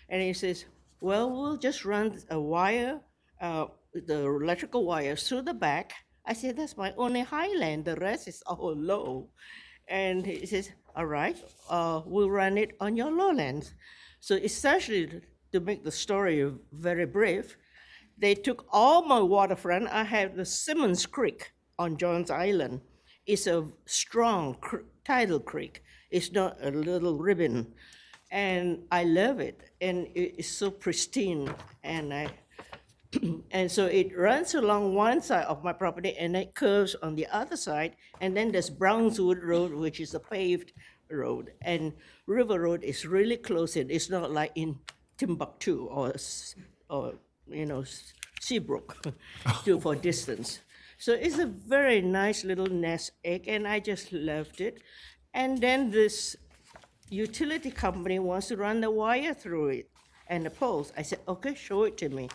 And he says, well, we'll just run a wire, the electrical wires through the back. I said, that's my only highland. The rest is all low. And he says, all right, we'll run it on your lowlands. So essentially, to make the story very brief, they took all my waterfront. I have the Simmons Creek on Johns Island. It's a strong tidal creek. It's not a little ribbon. And I love it. And it's so pristine. And and so it runs along one side of my property, and it curves on the other side. And then there's Brownswood Road, which is a paved road. And River Road is really close in. It's not like in Timbuktu or Seabrook for distance. So it's a very nice little nest egg, and I just loved it. And then this utility company wants to run the wire through it and the poles. I said, okay, show it to me.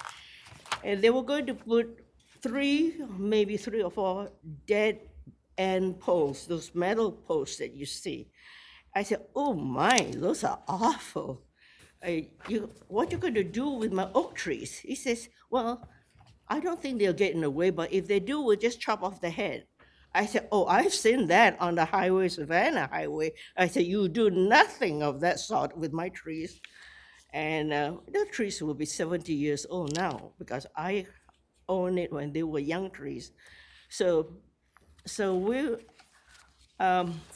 And they were going to put maybe three or four dead end poles, those metal posts that you see. I said, oh my, those are awful. What you going to do with my oak trees? He says, well, I don't think they'll get in the way, but if they do, we'll just chop off the head. I said, oh, I've seen that on the highway, Savannah Highway. I said, you do nothing of that sort with my trees. And the trees will be 70 years old now because I owned it when they were young trees. So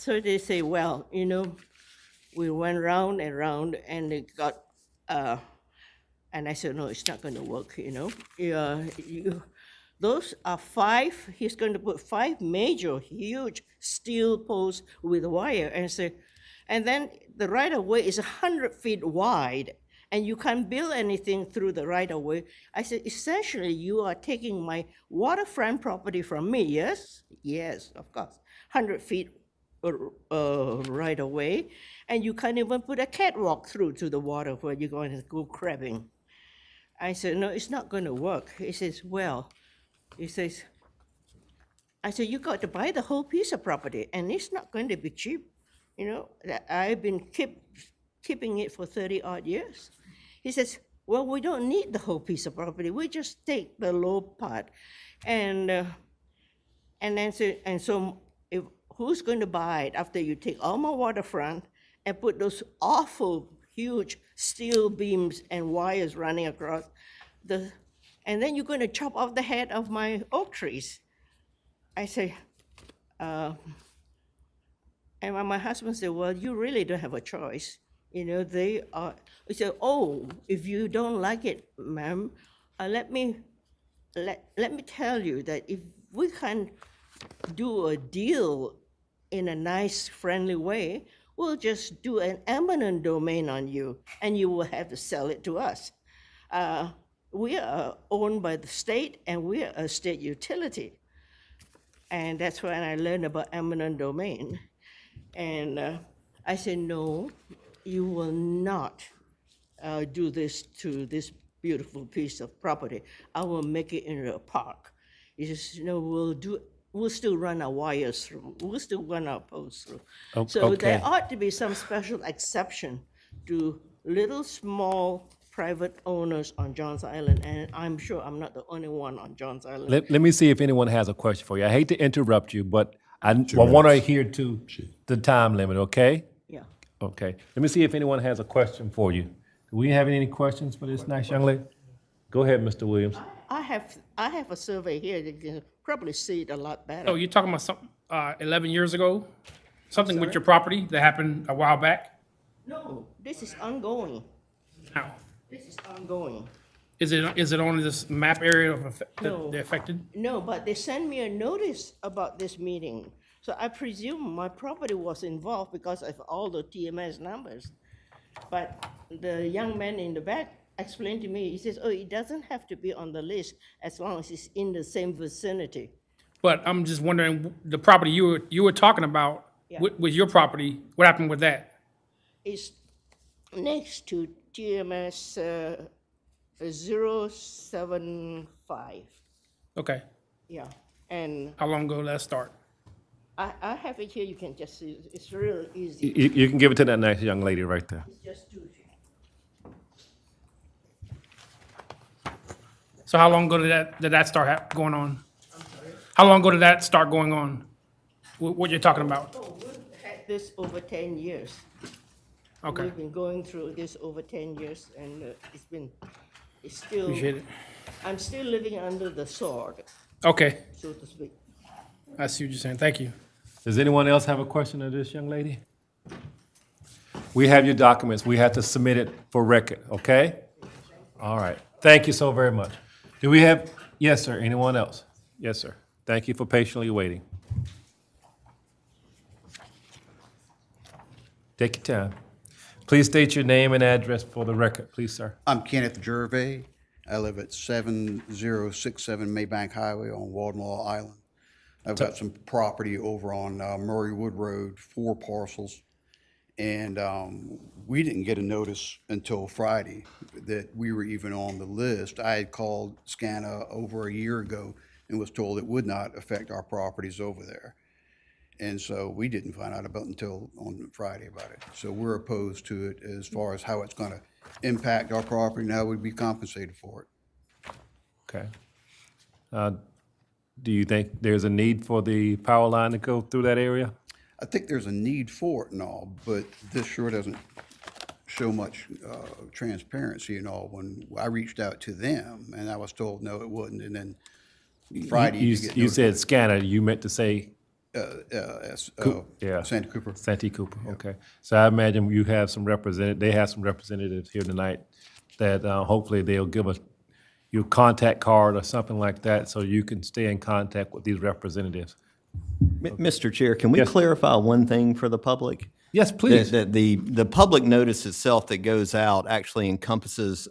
they say, well, we went round and round, and it got, and I said, no, it's not going to work, Those are he's going to put 5 major, huge steel posts with wire, and then the right-of-way is 100 feet wide, and you can't build anything through the right-of-way. I said, essentially, you are taking my waterfront property from me, yes? Yes, of course, 100 feet right-of-way, and you can't even put a catwalk through to the water where you're going to go crabbing. I said, no, it's not going to work. He says, well, He says, I said, you got to buy the whole piece of property, and it's not going to be cheap. You know, I've been keeping it for 30-odd years. He says, well, we don't need the whole piece of property. We just take the low part. So if, who's going to buy it after you take all my waterfront and put those awful, huge steel beams and wires running across and then you're going to chop off the head of my oak trees? I say, and my husband said, well, you really don't have a choice. You know, they are, he said, oh, if you don't like it, ma'am, let me tell you that if we can do a deal in a nice, friendly way, we'll just do an eminent domain on you, and you will have to sell it to us. We are owned by the state, and we are a state utility. And that's when I learned about eminent domain. And I said, no, you will not do this to this beautiful piece of property. I will make it into a park. He says, no, we'll still run our wires through. We'll still run our posts through. So there ought to be some special exception to little, small, private owners on Johns Island, and I'm sure I'm not the only one on Johns Island. Let me see if anyone has a question for you. I hate to interrupt you, but I want to adhere to the time limit, okay? Yeah. Okay. Let me see if anyone has a question for you. Do we have any questions for this nice young lady? Go ahead, Mr. Williams. I have a survey here that can probably see it a lot better. Oh, you're talking about something 11 years ago? Something with your property that happened a while back? No, this is ongoing. How? This is ongoing. Is it on this map area of No. the affected? No, but they sent me a notice about this meeting. So I presume my property was involved because of all the TMS numbers. But the young man in the back explained to me, he says, oh, it doesn't have to be on the list as long as it's in the same vicinity. But I'm just wondering, the property you were talking about Yeah. with your property, what happened with that? It's next to TMS 075. Okay. Yeah, and How long ago did that start? I have it here, you can just see, it's real easy. You can give it to that nice young lady right there. It's just 2 feet. So how long ago did that start going on? How long ago did that start going on? What you're talking about? Oh, we've had this over 10 years. Okay. We've been going through this over 10 years, and it's still. Appreciate it. I'm still living under the sword, Okay. so to speak. I see what you're saying. Thank you. Does anyone else have a question of this young lady? We have your documents. We have to submit it for record, okay? All right. Thank you so very much. Do we have, yes, sir, anyone else? Yes, sir. Thank you for patiently waiting. Take your time. Please state your name and address for the record, please, sir. I'm Kenneth Gervais. I live at 7067 Maybank Highway on Waldemar Island. I've got some property over on Murray Wood Road, 4 parcels. And we didn't get a notice until Friday that we were even on the list. I had called SCANA over a year ago and was told it would not affect our properties over there. And so we didn't find out about it until on Friday about it. So we're opposed to it as far as how it's going to impact our property and how we'd be compensated for it. Okay. Do you think there's a need for the power line to go through that area? I think there's a need for it and all, but this sure doesn't show much transparency and all. When I reached out to them and I was told, no, it wouldn't. And then Friday, You get you said notified. scanner, you meant to say? Yeah, Santee Cooper. Santee Cooper, okay. So I imagine you have some they have some representatives here tonight that hopefully they'll give us your contact card or something like that so you can stay in contact with these representatives. Mr. Chair, can we Yes. clarify one thing for the public? Yes, please. The public notice itself that goes out actually encompasses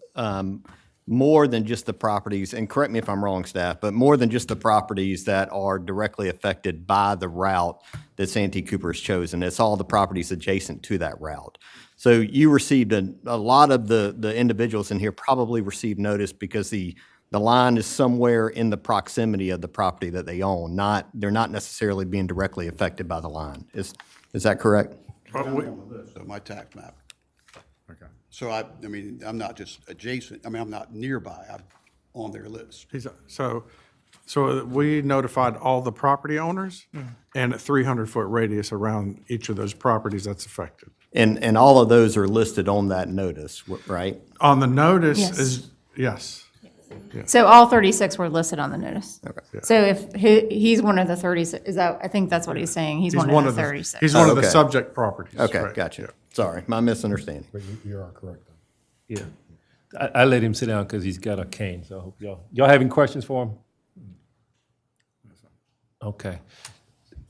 more than just the properties, and correct me if I'm wrong, staff, but more than just the properties that are directly affected by the route that Santee Cooper has chosen. It's all the properties adjacent to that route. So you received a lot of the individuals in here probably received notice because the The line is somewhere in the proximity of the property that they own, they're not necessarily being directly affected by the line. Is that correct? So my tax map. Okay. So I mean, I'm not just adjacent, I mean, I'm not nearby, I'm on their list. So we notified all the property owners and a 300-foot radius around each of those properties that's affected. And all of those are listed on that notice, right? On the notice Yes. is, yes. So all 36 were listed on the notice. Okay. So if he's one of the 36, I think that's what he's saying. He's one of the 36. He's one of the Okay. subject properties. Okay, right. gotcha. Sorry, my misunderstanding. But you are correct. Yeah. I let him sit down because he's got a cane, so I hope y'all have any questions for him? Okay.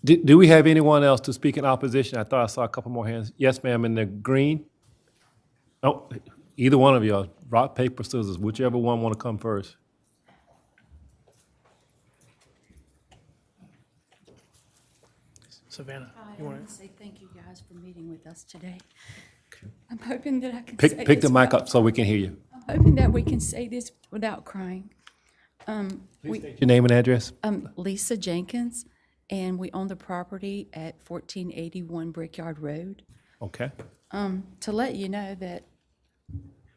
Do we have anyone else to speak in opposition? I thought I saw a couple more hands. Yes, ma'am, in the green? Oh, either one of y'all, rock, paper, scissors, whichever one want to come first. Savannah, I you want want to say thank you guys for meeting with us today. I'm hoping that I can say Pick the this mic without- up so we can hear you. I'm hoping that we can say this without crying. Your name and address? Lisa Jenkins, and we own the property at 1481 Brickyard Road. Okay. To let you know that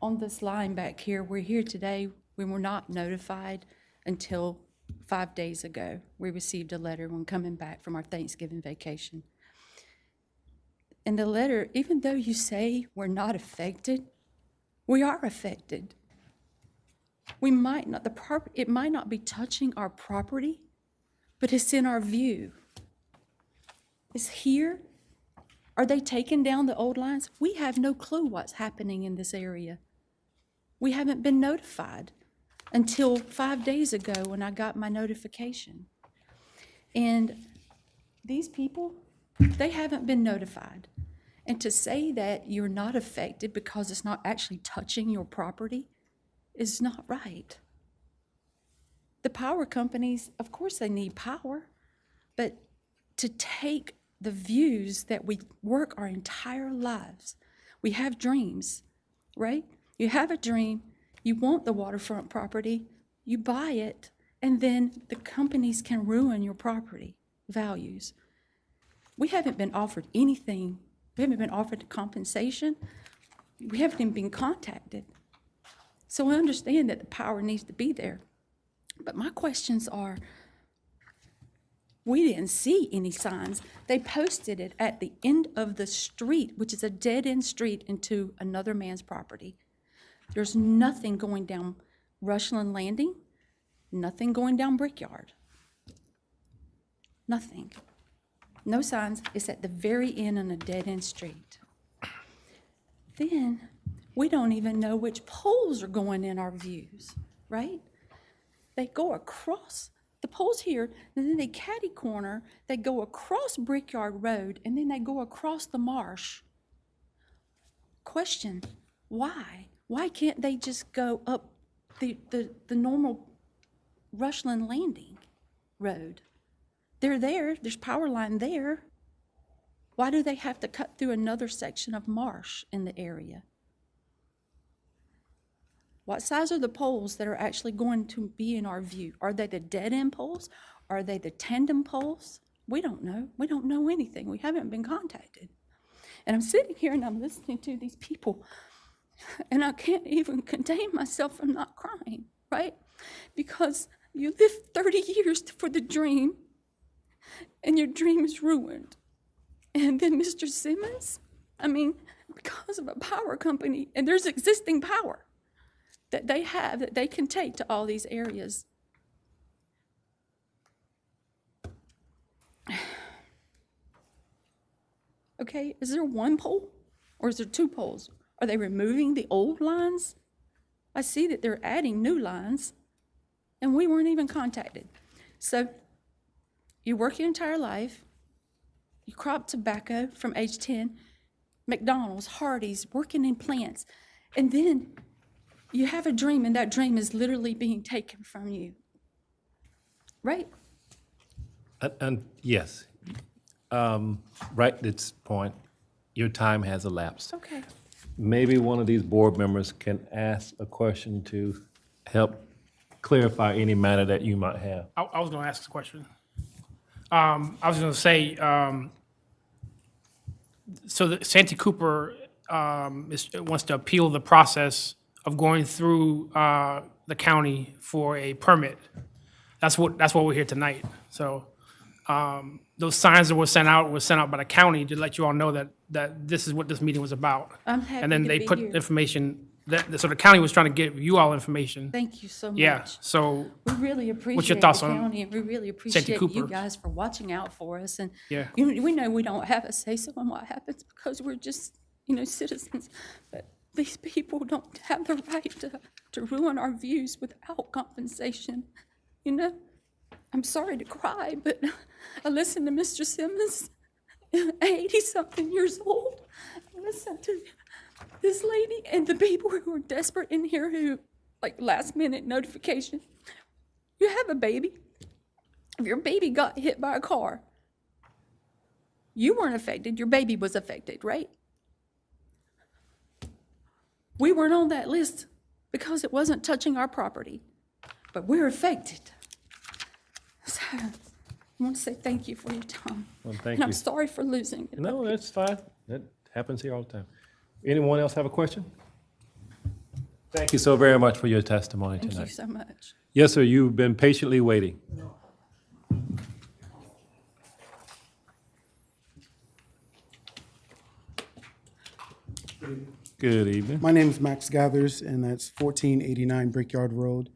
on this line back here, we're here today, we were not notified until 5 days ago. We received a letter when coming back from our Thanksgiving vacation. And the letter, even though you say we're not affected, we are affected. We might not, it might not be touching our property, but it's in our view. It's here. Are they taking down the old lines? We have no clue what's happening in this area. We haven't been notified until 5 days ago when I got my notification. And these people, they haven't been notified. And to say that you're not affected because it's not actually touching your property is not right. The power companies, of course they need power, but to take the views that we work our entire lives, we have dreams, right? You have a dream, you want the waterfront property, you buy it, and then the companies can ruin your property values. We haven't been offered anything. We haven't been offered compensation. We haven't even been contacted. So I understand that the power needs to be there. But my questions are, we didn't see any signs. They posted it at the end of the street, which is a dead-end street into another man's property. There's nothing going down Rushland Landing, nothing going down Brickyard. Nothing. No signs. It's at the very end on a dead-end street. Then we don't even know which poles are going in our views, right? They go across the poles here, and then they catty corner, they go across Brickyard Road, and then they go across the marsh. Question, why? Why can't they just go up the normal Rushland Landing Road? They're there, there's power line there. Why do they have to cut through another section of marsh in the area? What size are the poles that are actually going to be in our view? Are they the dead-end poles? Are they the tandem poles? We don't know. We don't know anything. We haven't been contacted. And I'm sitting here and I'm listening to these people, and I can't even contain myself from not crying, right? Because you lived 30 years for the dream, and your dream is ruined. And then Mr. Simmons, I mean, because of a power company, and there's existing power that they have that they can take to all these areas. Okay, is there one pole or is there two poles? Are they removing the old lines? I see that they're adding new lines and we weren't even contacted. So you work your entire life, you crop tobacco from age 10, McDonald's, Hardee's, working in plants, and then you have a dream, and that dream is literally being taken from you, right? And yes, right at this point, your time has elapsed. Okay. Maybe one of these board members can ask a question to help clarify any matter that you might have. I was going to ask a question. I was going to say, so the Santee Cooper wants to appeal the process of going through the county for a permit. That's what we're here tonight. So those signs that were sent out by the county to let you all know that this is what this meeting was about. I'm happy And then to they be put here. information, so the county was trying to give you all information. Thank you so much. Yeah, so We really appreciate what's your thoughts the on county, and we really Santee appreciate you Cooper? guys for watching out for us. And Yeah. we know we don't have a say-so in what happens because we're just, citizens. But these people don't have the right to ruin our views without compensation. I'm sorry to cry, but I listened to Mr. Simmons, 80-something years old. I listened to this lady and the people who are desperate in here who, last-minute notification. You have a baby. If your baby got hit by a car, you weren't affected. Your baby was affected, right? We weren't on that list because it wasn't touching our property, but we're affected. So I want to say thank you for your time. Well, thank And I'm you. sorry for losing it. No, that's fine. That happens here all the time. Anyone else have a question? Thank you so very much for your testimony Thank tonight. you so much. Yes, sir, you've been patiently waiting. Good evening. My name is Max Gathers, and that's 1489 Brickyard Road.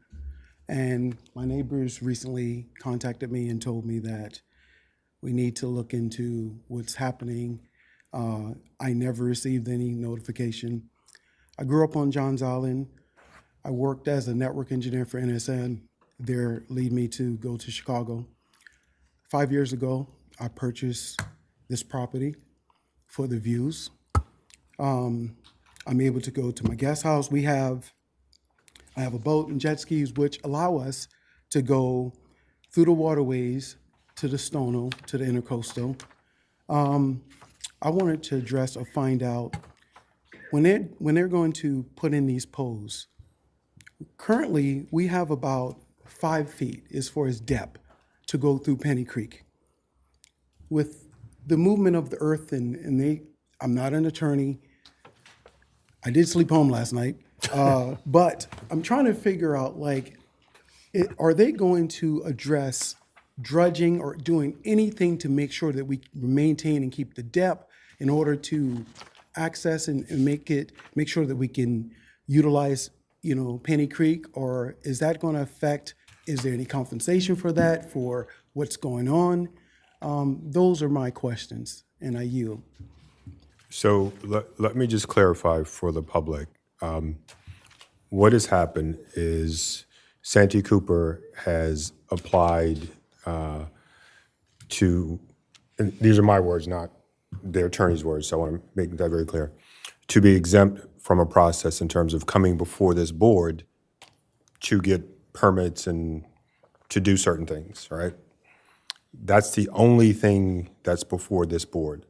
And my neighbors recently contacted me and told me that we need to look into what's happening. I never received any notification. I grew up on Johns Island. I worked as a network engineer for NSN. Their lead me to go to Chicago. 5 years ago, I purchased this property for the views. I'm able to go to my guest house. I have a boat and jet skis, which allow us to go through the waterways to the Stono, to the Intercoastal. I wanted to address or find out, when they're going to put in these poles, currently we have about 5 feet as far as depth to go through Penny Creek. With the movement of the earth I'm not an attorney. I did sleep home last night, but I'm trying to figure out, are they going to address dredging or doing anything to make sure that we maintain and keep the depth in order to access and make sure that we can utilize, Penny Creek? Or is that going to affect, is there any compensation for that, for what's going on? Those are my questions, and I yield. So let me just clarify for the public. What has happened is Santee Cooper has applied to, and these are my words, not their attorney's words, so I want to make that very clear, to be exempt from a process in terms of coming before this board to get permits and to do certain things, right? That's the only thing that's before this board.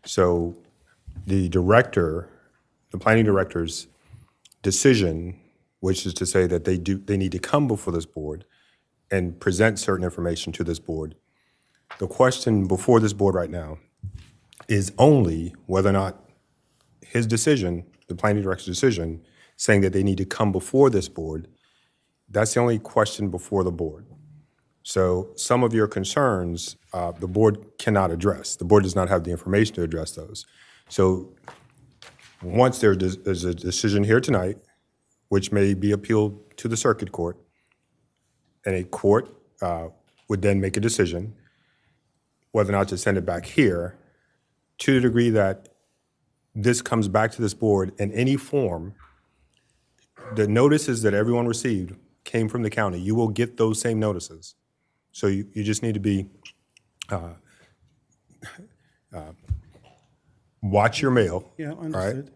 So the planning director's decision, which is to say that they need to come before this board and present certain information to this board. The question before this board right now is only whether or not his decision, the planning director's decision, saying that they need to come before this board, that's the only question before the board. So some of your concerns, the board cannot address. The board does not have the information to address those. So once there's a decision here tonight, which may be appealed to the circuit court, and a court would then make a decision whether or not to send it back here, to the degree that this comes back to this board in any form, the notices that everyone received came from the county. You will get those same notices. So you just need to be, watch your mail. Yeah, all right? understood.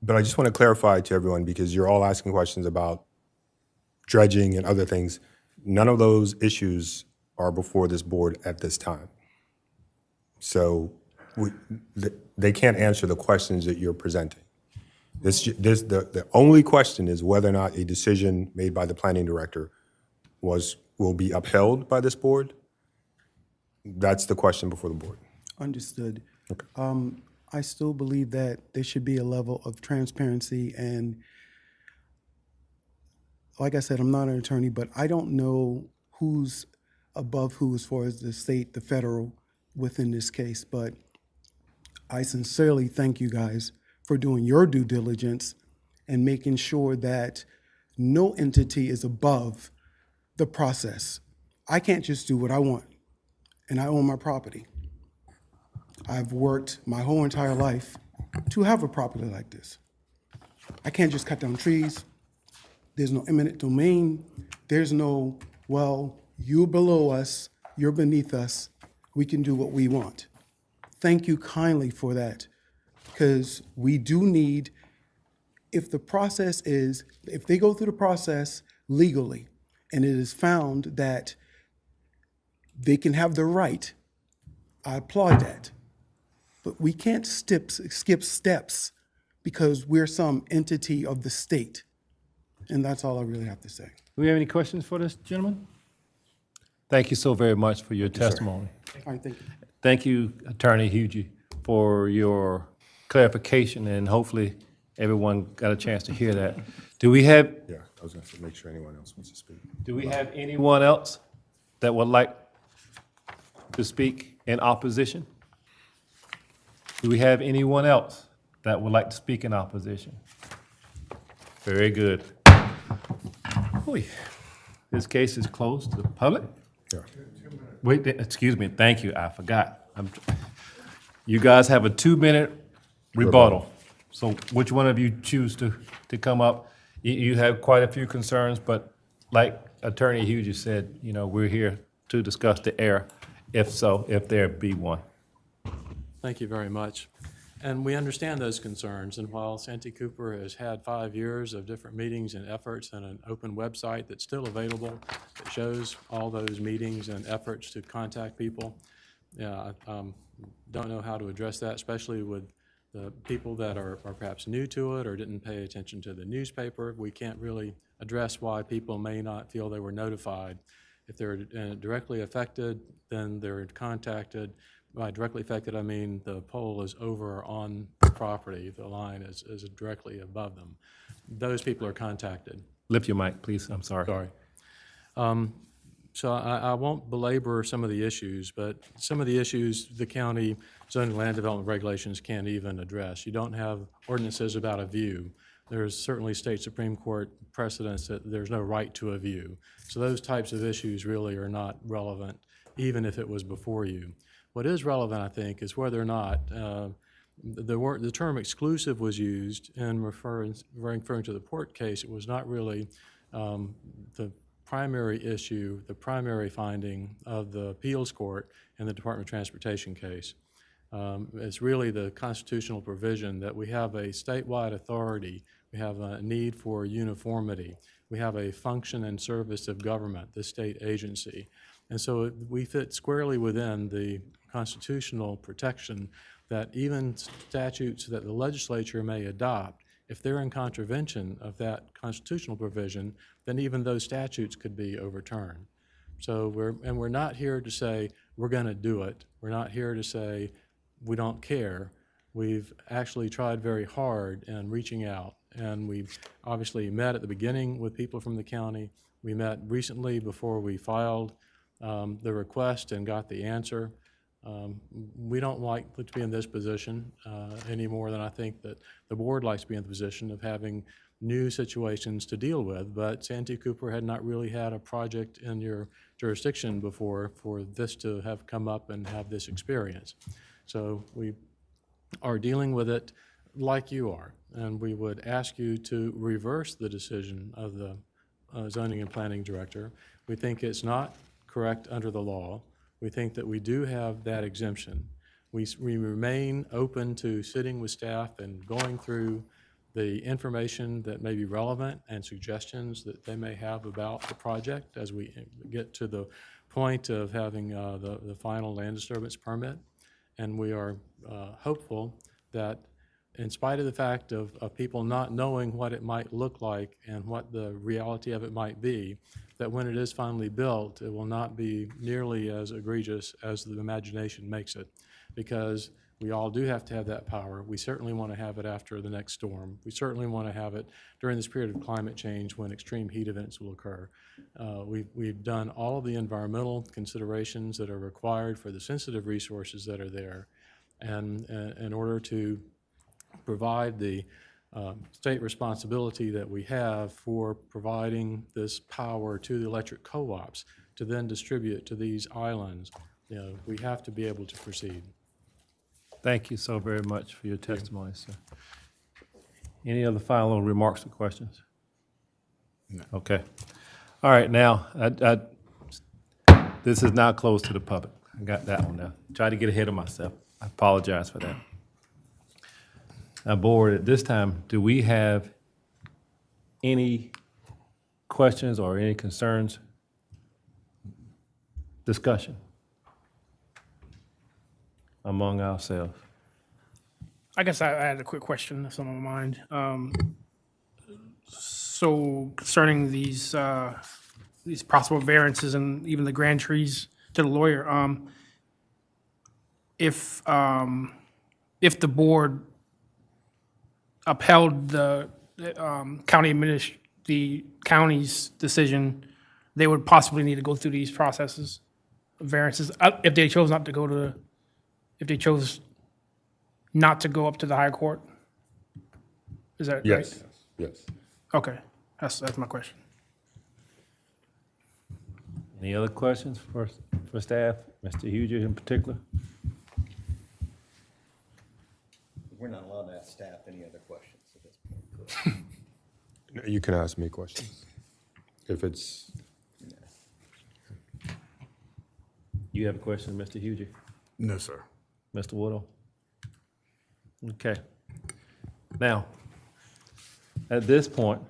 But I just want to clarify to everyone, because you're all asking questions about dredging and other things. None of those issues are before this board at this time. So they can't answer the questions that you're presenting. The only question is whether or not a decision made by the planning director will be upheld by this board. That's the question before the board. Understood. I still believe that there should be a level of transparency, and like I said, I'm not an attorney, but I don't know who's above who as far as the state, the federal within this case, but I sincerely thank you guys for doing your due diligence and making sure that no entity is above the process. I can't just do what I want, and I own my property. I've worked my whole entire life to have a property like this. I can't just cut down trees. There's no eminent domain. There's no, well, you're below us, you're beneath us, we can do what we want. Thank you kindly for that, because we do need, if they go through the process legally, and it is found that they can have the right, I applaud that. But we can't skip steps because we're some entity of the state. And that's all I really have to say. Do we have any questions for this gentleman? Thank you so very much for your testimony. All right, thank you. Thank you, Attorney Hugie, for your clarification, and hopefully everyone got a chance to hear that. Do we have I was going to make sure anyone else wants to speak. Do we have anyone else that would like to speak in opposition? Do we have anyone else that would like to speak in opposition? Very good. Oy. This case is closed to the public? Yeah. Wait, excuse me, thank you, I forgot. You guys have a 2-minute rebuttal. So which one of you choose to come up? You have quite a few concerns, but like Attorney Hugie said, we're here to discuss the error, if there be one. Thank you very much. And we understand those concerns, and while Santee Cooper has had 5 years of different meetings and efforts and an open website that's still available that shows all those meetings and efforts to contact people, I don't know how to address that, especially with the people that are perhaps new to it or didn't pay attention to the newspaper. We can't really address why people may not feel they were notified. If they're directly affected, then they're contacted. By directly affected, I mean the pole is over on the property, the line is directly above them. Those people are contacted. Lift your mic, please, I'm sorry. Sorry. So I won't belabor some of the issues, but some of the issues the county zoning land development regulations can't even address. You don't have ordinances about a view. There's certainly state Supreme Court precedents that there's no right to a view. So those types of issues really are not relevant, even if it was before you. What is relevant, I think, is whether or not the term exclusive was used in referring to the Port case. It was not really the primary issue, the primary finding of the appeals court in the Department of Transportation case. It's really the constitutional provision that we have a statewide authority, we have a need for uniformity, we have a function and service of government, the state agency. And so we fit squarely within the constitutional protection that even statutes that the legislature may adopt, if they're in contravention of that constitutional provision, then even those statutes could be overturned. So we're not here to say we're going to do it. We're not here to say we don't care. We've actually tried very hard in reaching out, and we obviously met at the beginning with people from the county. We met recently before we filed the request and got the answer. We don't like to be in this position any more than I think that the board likes to be in the position of having new situations to deal with, but Santee Cooper had not really had a project in your jurisdiction before for this to have come up and have this experience. So we are dealing with it like you are, and we would ask you to reverse the decision of the zoning and planning director. We think it's not correct under the law. We think that we do have that exemption. We remain open to sitting with staff and going through the information that may be relevant and suggestions that they may have about the project as we get to the point of having the final land disturbance permit. And we are hopeful that in spite of the fact of people not knowing what it might look like and what the reality of it might be, that when it is finally built, it will not be nearly as egregious as the imagination makes it, because we all do have to have that power. We certainly want to have it after the next storm. We certainly want to have it during this period of climate change when extreme heat events will occur. We've done all of the environmental considerations that are required for the sensitive resources that are there, and in order to provide the state responsibility that we have for providing this power to the electric co-ops to then distribute to these islands, we have to be able to proceed. Thank you so very much for your testimony, sir. Any other final remarks or questions? No. Okay. All right, now, this is now closed to the public. I got that one now. Tried to get ahead of myself. I apologize for that. Now, board, at this time, do we have any questions or any concerns? Discussion among ourselves. I guess I had a quick question that's on my mind. So concerning these possible variances and even the grand trees to the lawyer, if the board upheld the county's decision, they would possibly need to go through these processes of variances if they chose not to go to, if they chose not to go up to the higher court. Is that right? Yes, yes. Okay, that's my question. Any other questions for staff, Mr. Huger in particular? We're not allowed to ask staff any other questions at this point, correct? You can ask me questions. If it's, You have a question, Mr. Huger? No, sir. Mr. Woodall? Okay. Now, at this point,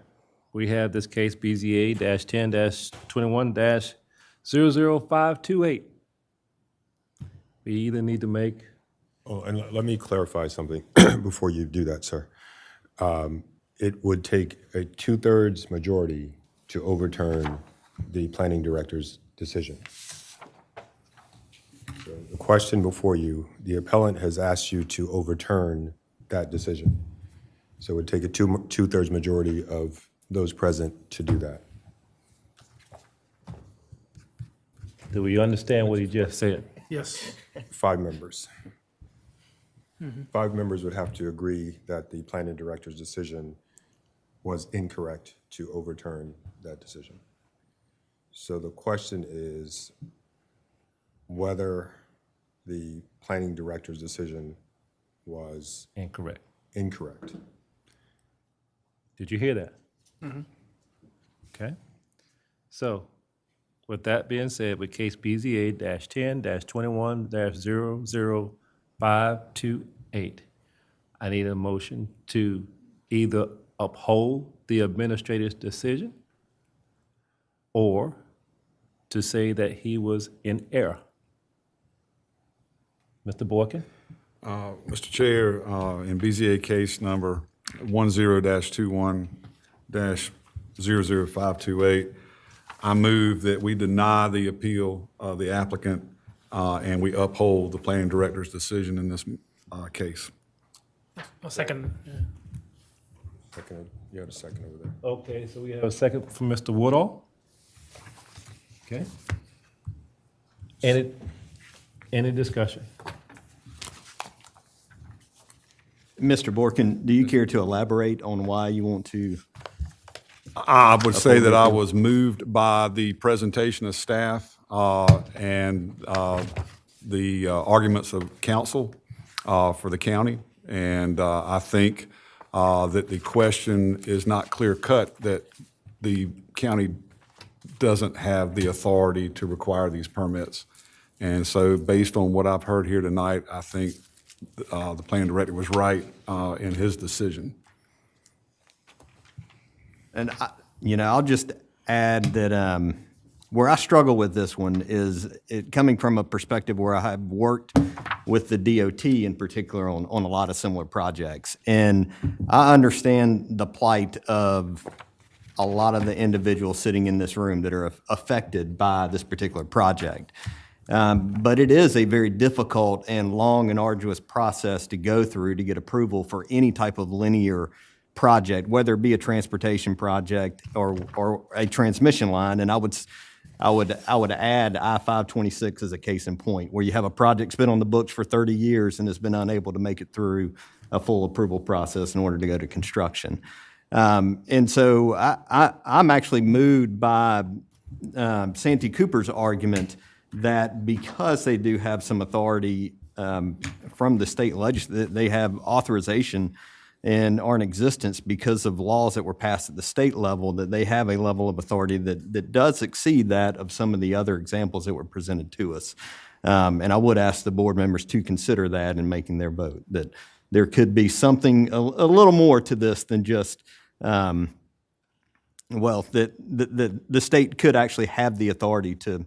we have this case BZA -10-21-00528. We either need to make. oh, and let me clarify something before you do that, sir. It would take a 2/3 majority to overturn the planning director's decision. So the question before you, the appellant has asked you to overturn that decision. So it would take a 2/3 majority of those present to do that. Do we understand what he just said? Yes. 5 members. 5 members would have to agree that the planning director's decision was incorrect to overturn that decision. So the question is whether the planning director's decision was Incorrect. incorrect. Did you hear that? Okay. So, with that being said, with case BZA -10-21-00528, I need a motion to either uphold the administrator's decision or to say that he was in error. Mr. Boykin? Mr. Chair, in BZA case number 10-21-00528, I move that we deny the appeal of the applicant and we uphold the planning director's decision in this case. A second. Second, you have a second over there. Okay, so we have a second from Mr. Woodall. Okay. Any discussion? Mr. Borkin, do you care to elaborate on why you want to? I would say that I was moved by the presentation of staff and the arguments of counsel for the county. And I think that the question is not clear-cut, that the county doesn't have the authority to require these permits. And so based on what I've heard here tonight, I think the planning director was right in his decision. And, I'll just add that where I struggle with this one is it coming from a perspective where I have worked with the DOT in particular on a lot of similar projects. And I understand the plight of a lot of the individuals sitting in this room that are affected by this particular project. But it is a very difficult and long and arduous process to go through to get approval for any type of linear project, whether it be a transportation project or a transmission line. And I would add I-526 as a case in point, where you have a project that's been on the books for 30 years and has been unable to make it through a full approval process in order to go to construction. And so I'm actually moved by Santee Cooper's argument that because they do have some authority from the state legislature, they have authorization and are in existence because of laws that were passed at the state level, that they have a level of authority that does exceed that of some of the other examples that were presented to us. And I would ask the board members to consider that in making their vote, that there could be something a little more to this than just, that the state could actually have the authority to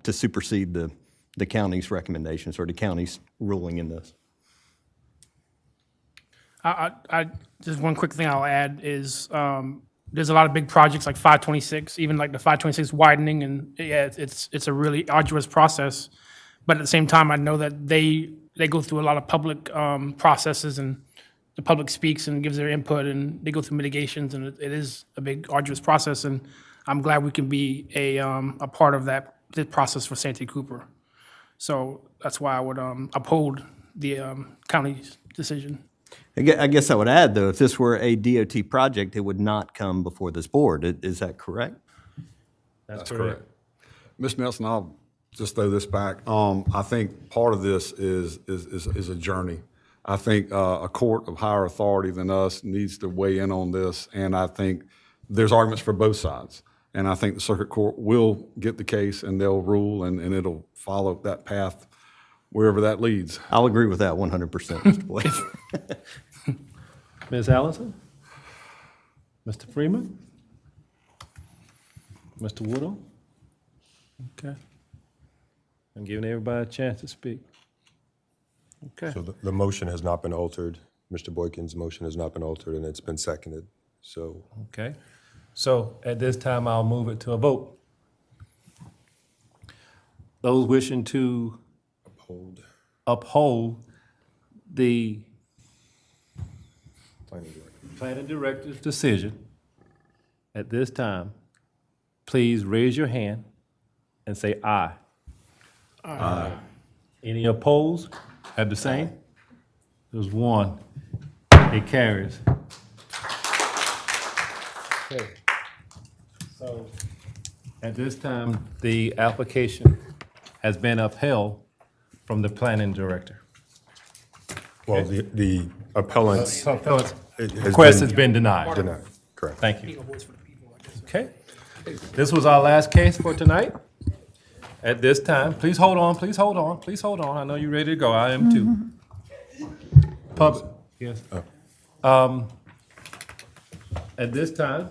supersede the county's recommendations or the county's ruling in this. I just one quick thing I'll add is there's a lot of big projects like 526, even like the 526 widening, and yeah, it's a really arduous process. But at the same time, I know that they go through a lot of public processes, and the public speaks and gives their input, and they go through mitigations, and it is a big arduous process. And I'm glad we can be a part of this process for Santee Cooper. So that's why I would uphold the county's decision. I guess I would add, though, if this were a DOT project, it would not come before this board. Is that correct? That's correct. Ms. Nelson, I'll just throw this back. I think part of this is a journey. I think a court of higher authority than us needs to weigh in on this, and I think there's arguments for both sides. And I think the circuit court will get the case, and they'll rule, and it'll follow that path wherever that leads. I'll agree with that 100%, Mr. Blake. Ms. Allison? Mr. Freeman? Mr. Woodall? Okay. I'm giving everybody a chance to speak. Okay. So the motion has not been altered. Mr. Boykin's motion has not been altered, and it's been seconded. So. Okay. So at this time, I'll move it to a vote. Those wishing to uphold the planning director's decision at this time, please raise your hand and say aye. Aye. Any opposed? Have the same? There's one. It carries. Okay. So at this time, the application has been upheld from the planning director. Well, the appellant's Request has been denied. Denied, correct. Thank you. Okay. This was our last case for tonight. At this time, please hold on, please hold on, please hold on. I know you're ready to go. I am too. Public, yes. At this time,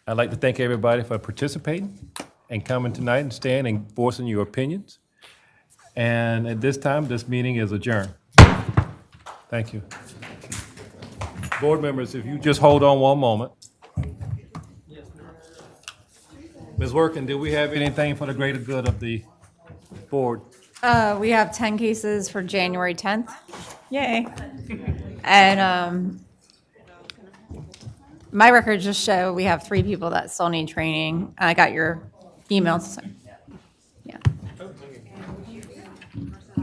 I'd like to thank everybody for participating and coming tonight and staying and voicing your opinions. And at this time, this meeting is adjourned. Thank you. Board members, if you just hold on one moment. Ms. Workin, do we have anything for the greater good of the board? We have 10 cases for January 10th. Yay. And my records just show we have 3 people that still need training. I got your emails.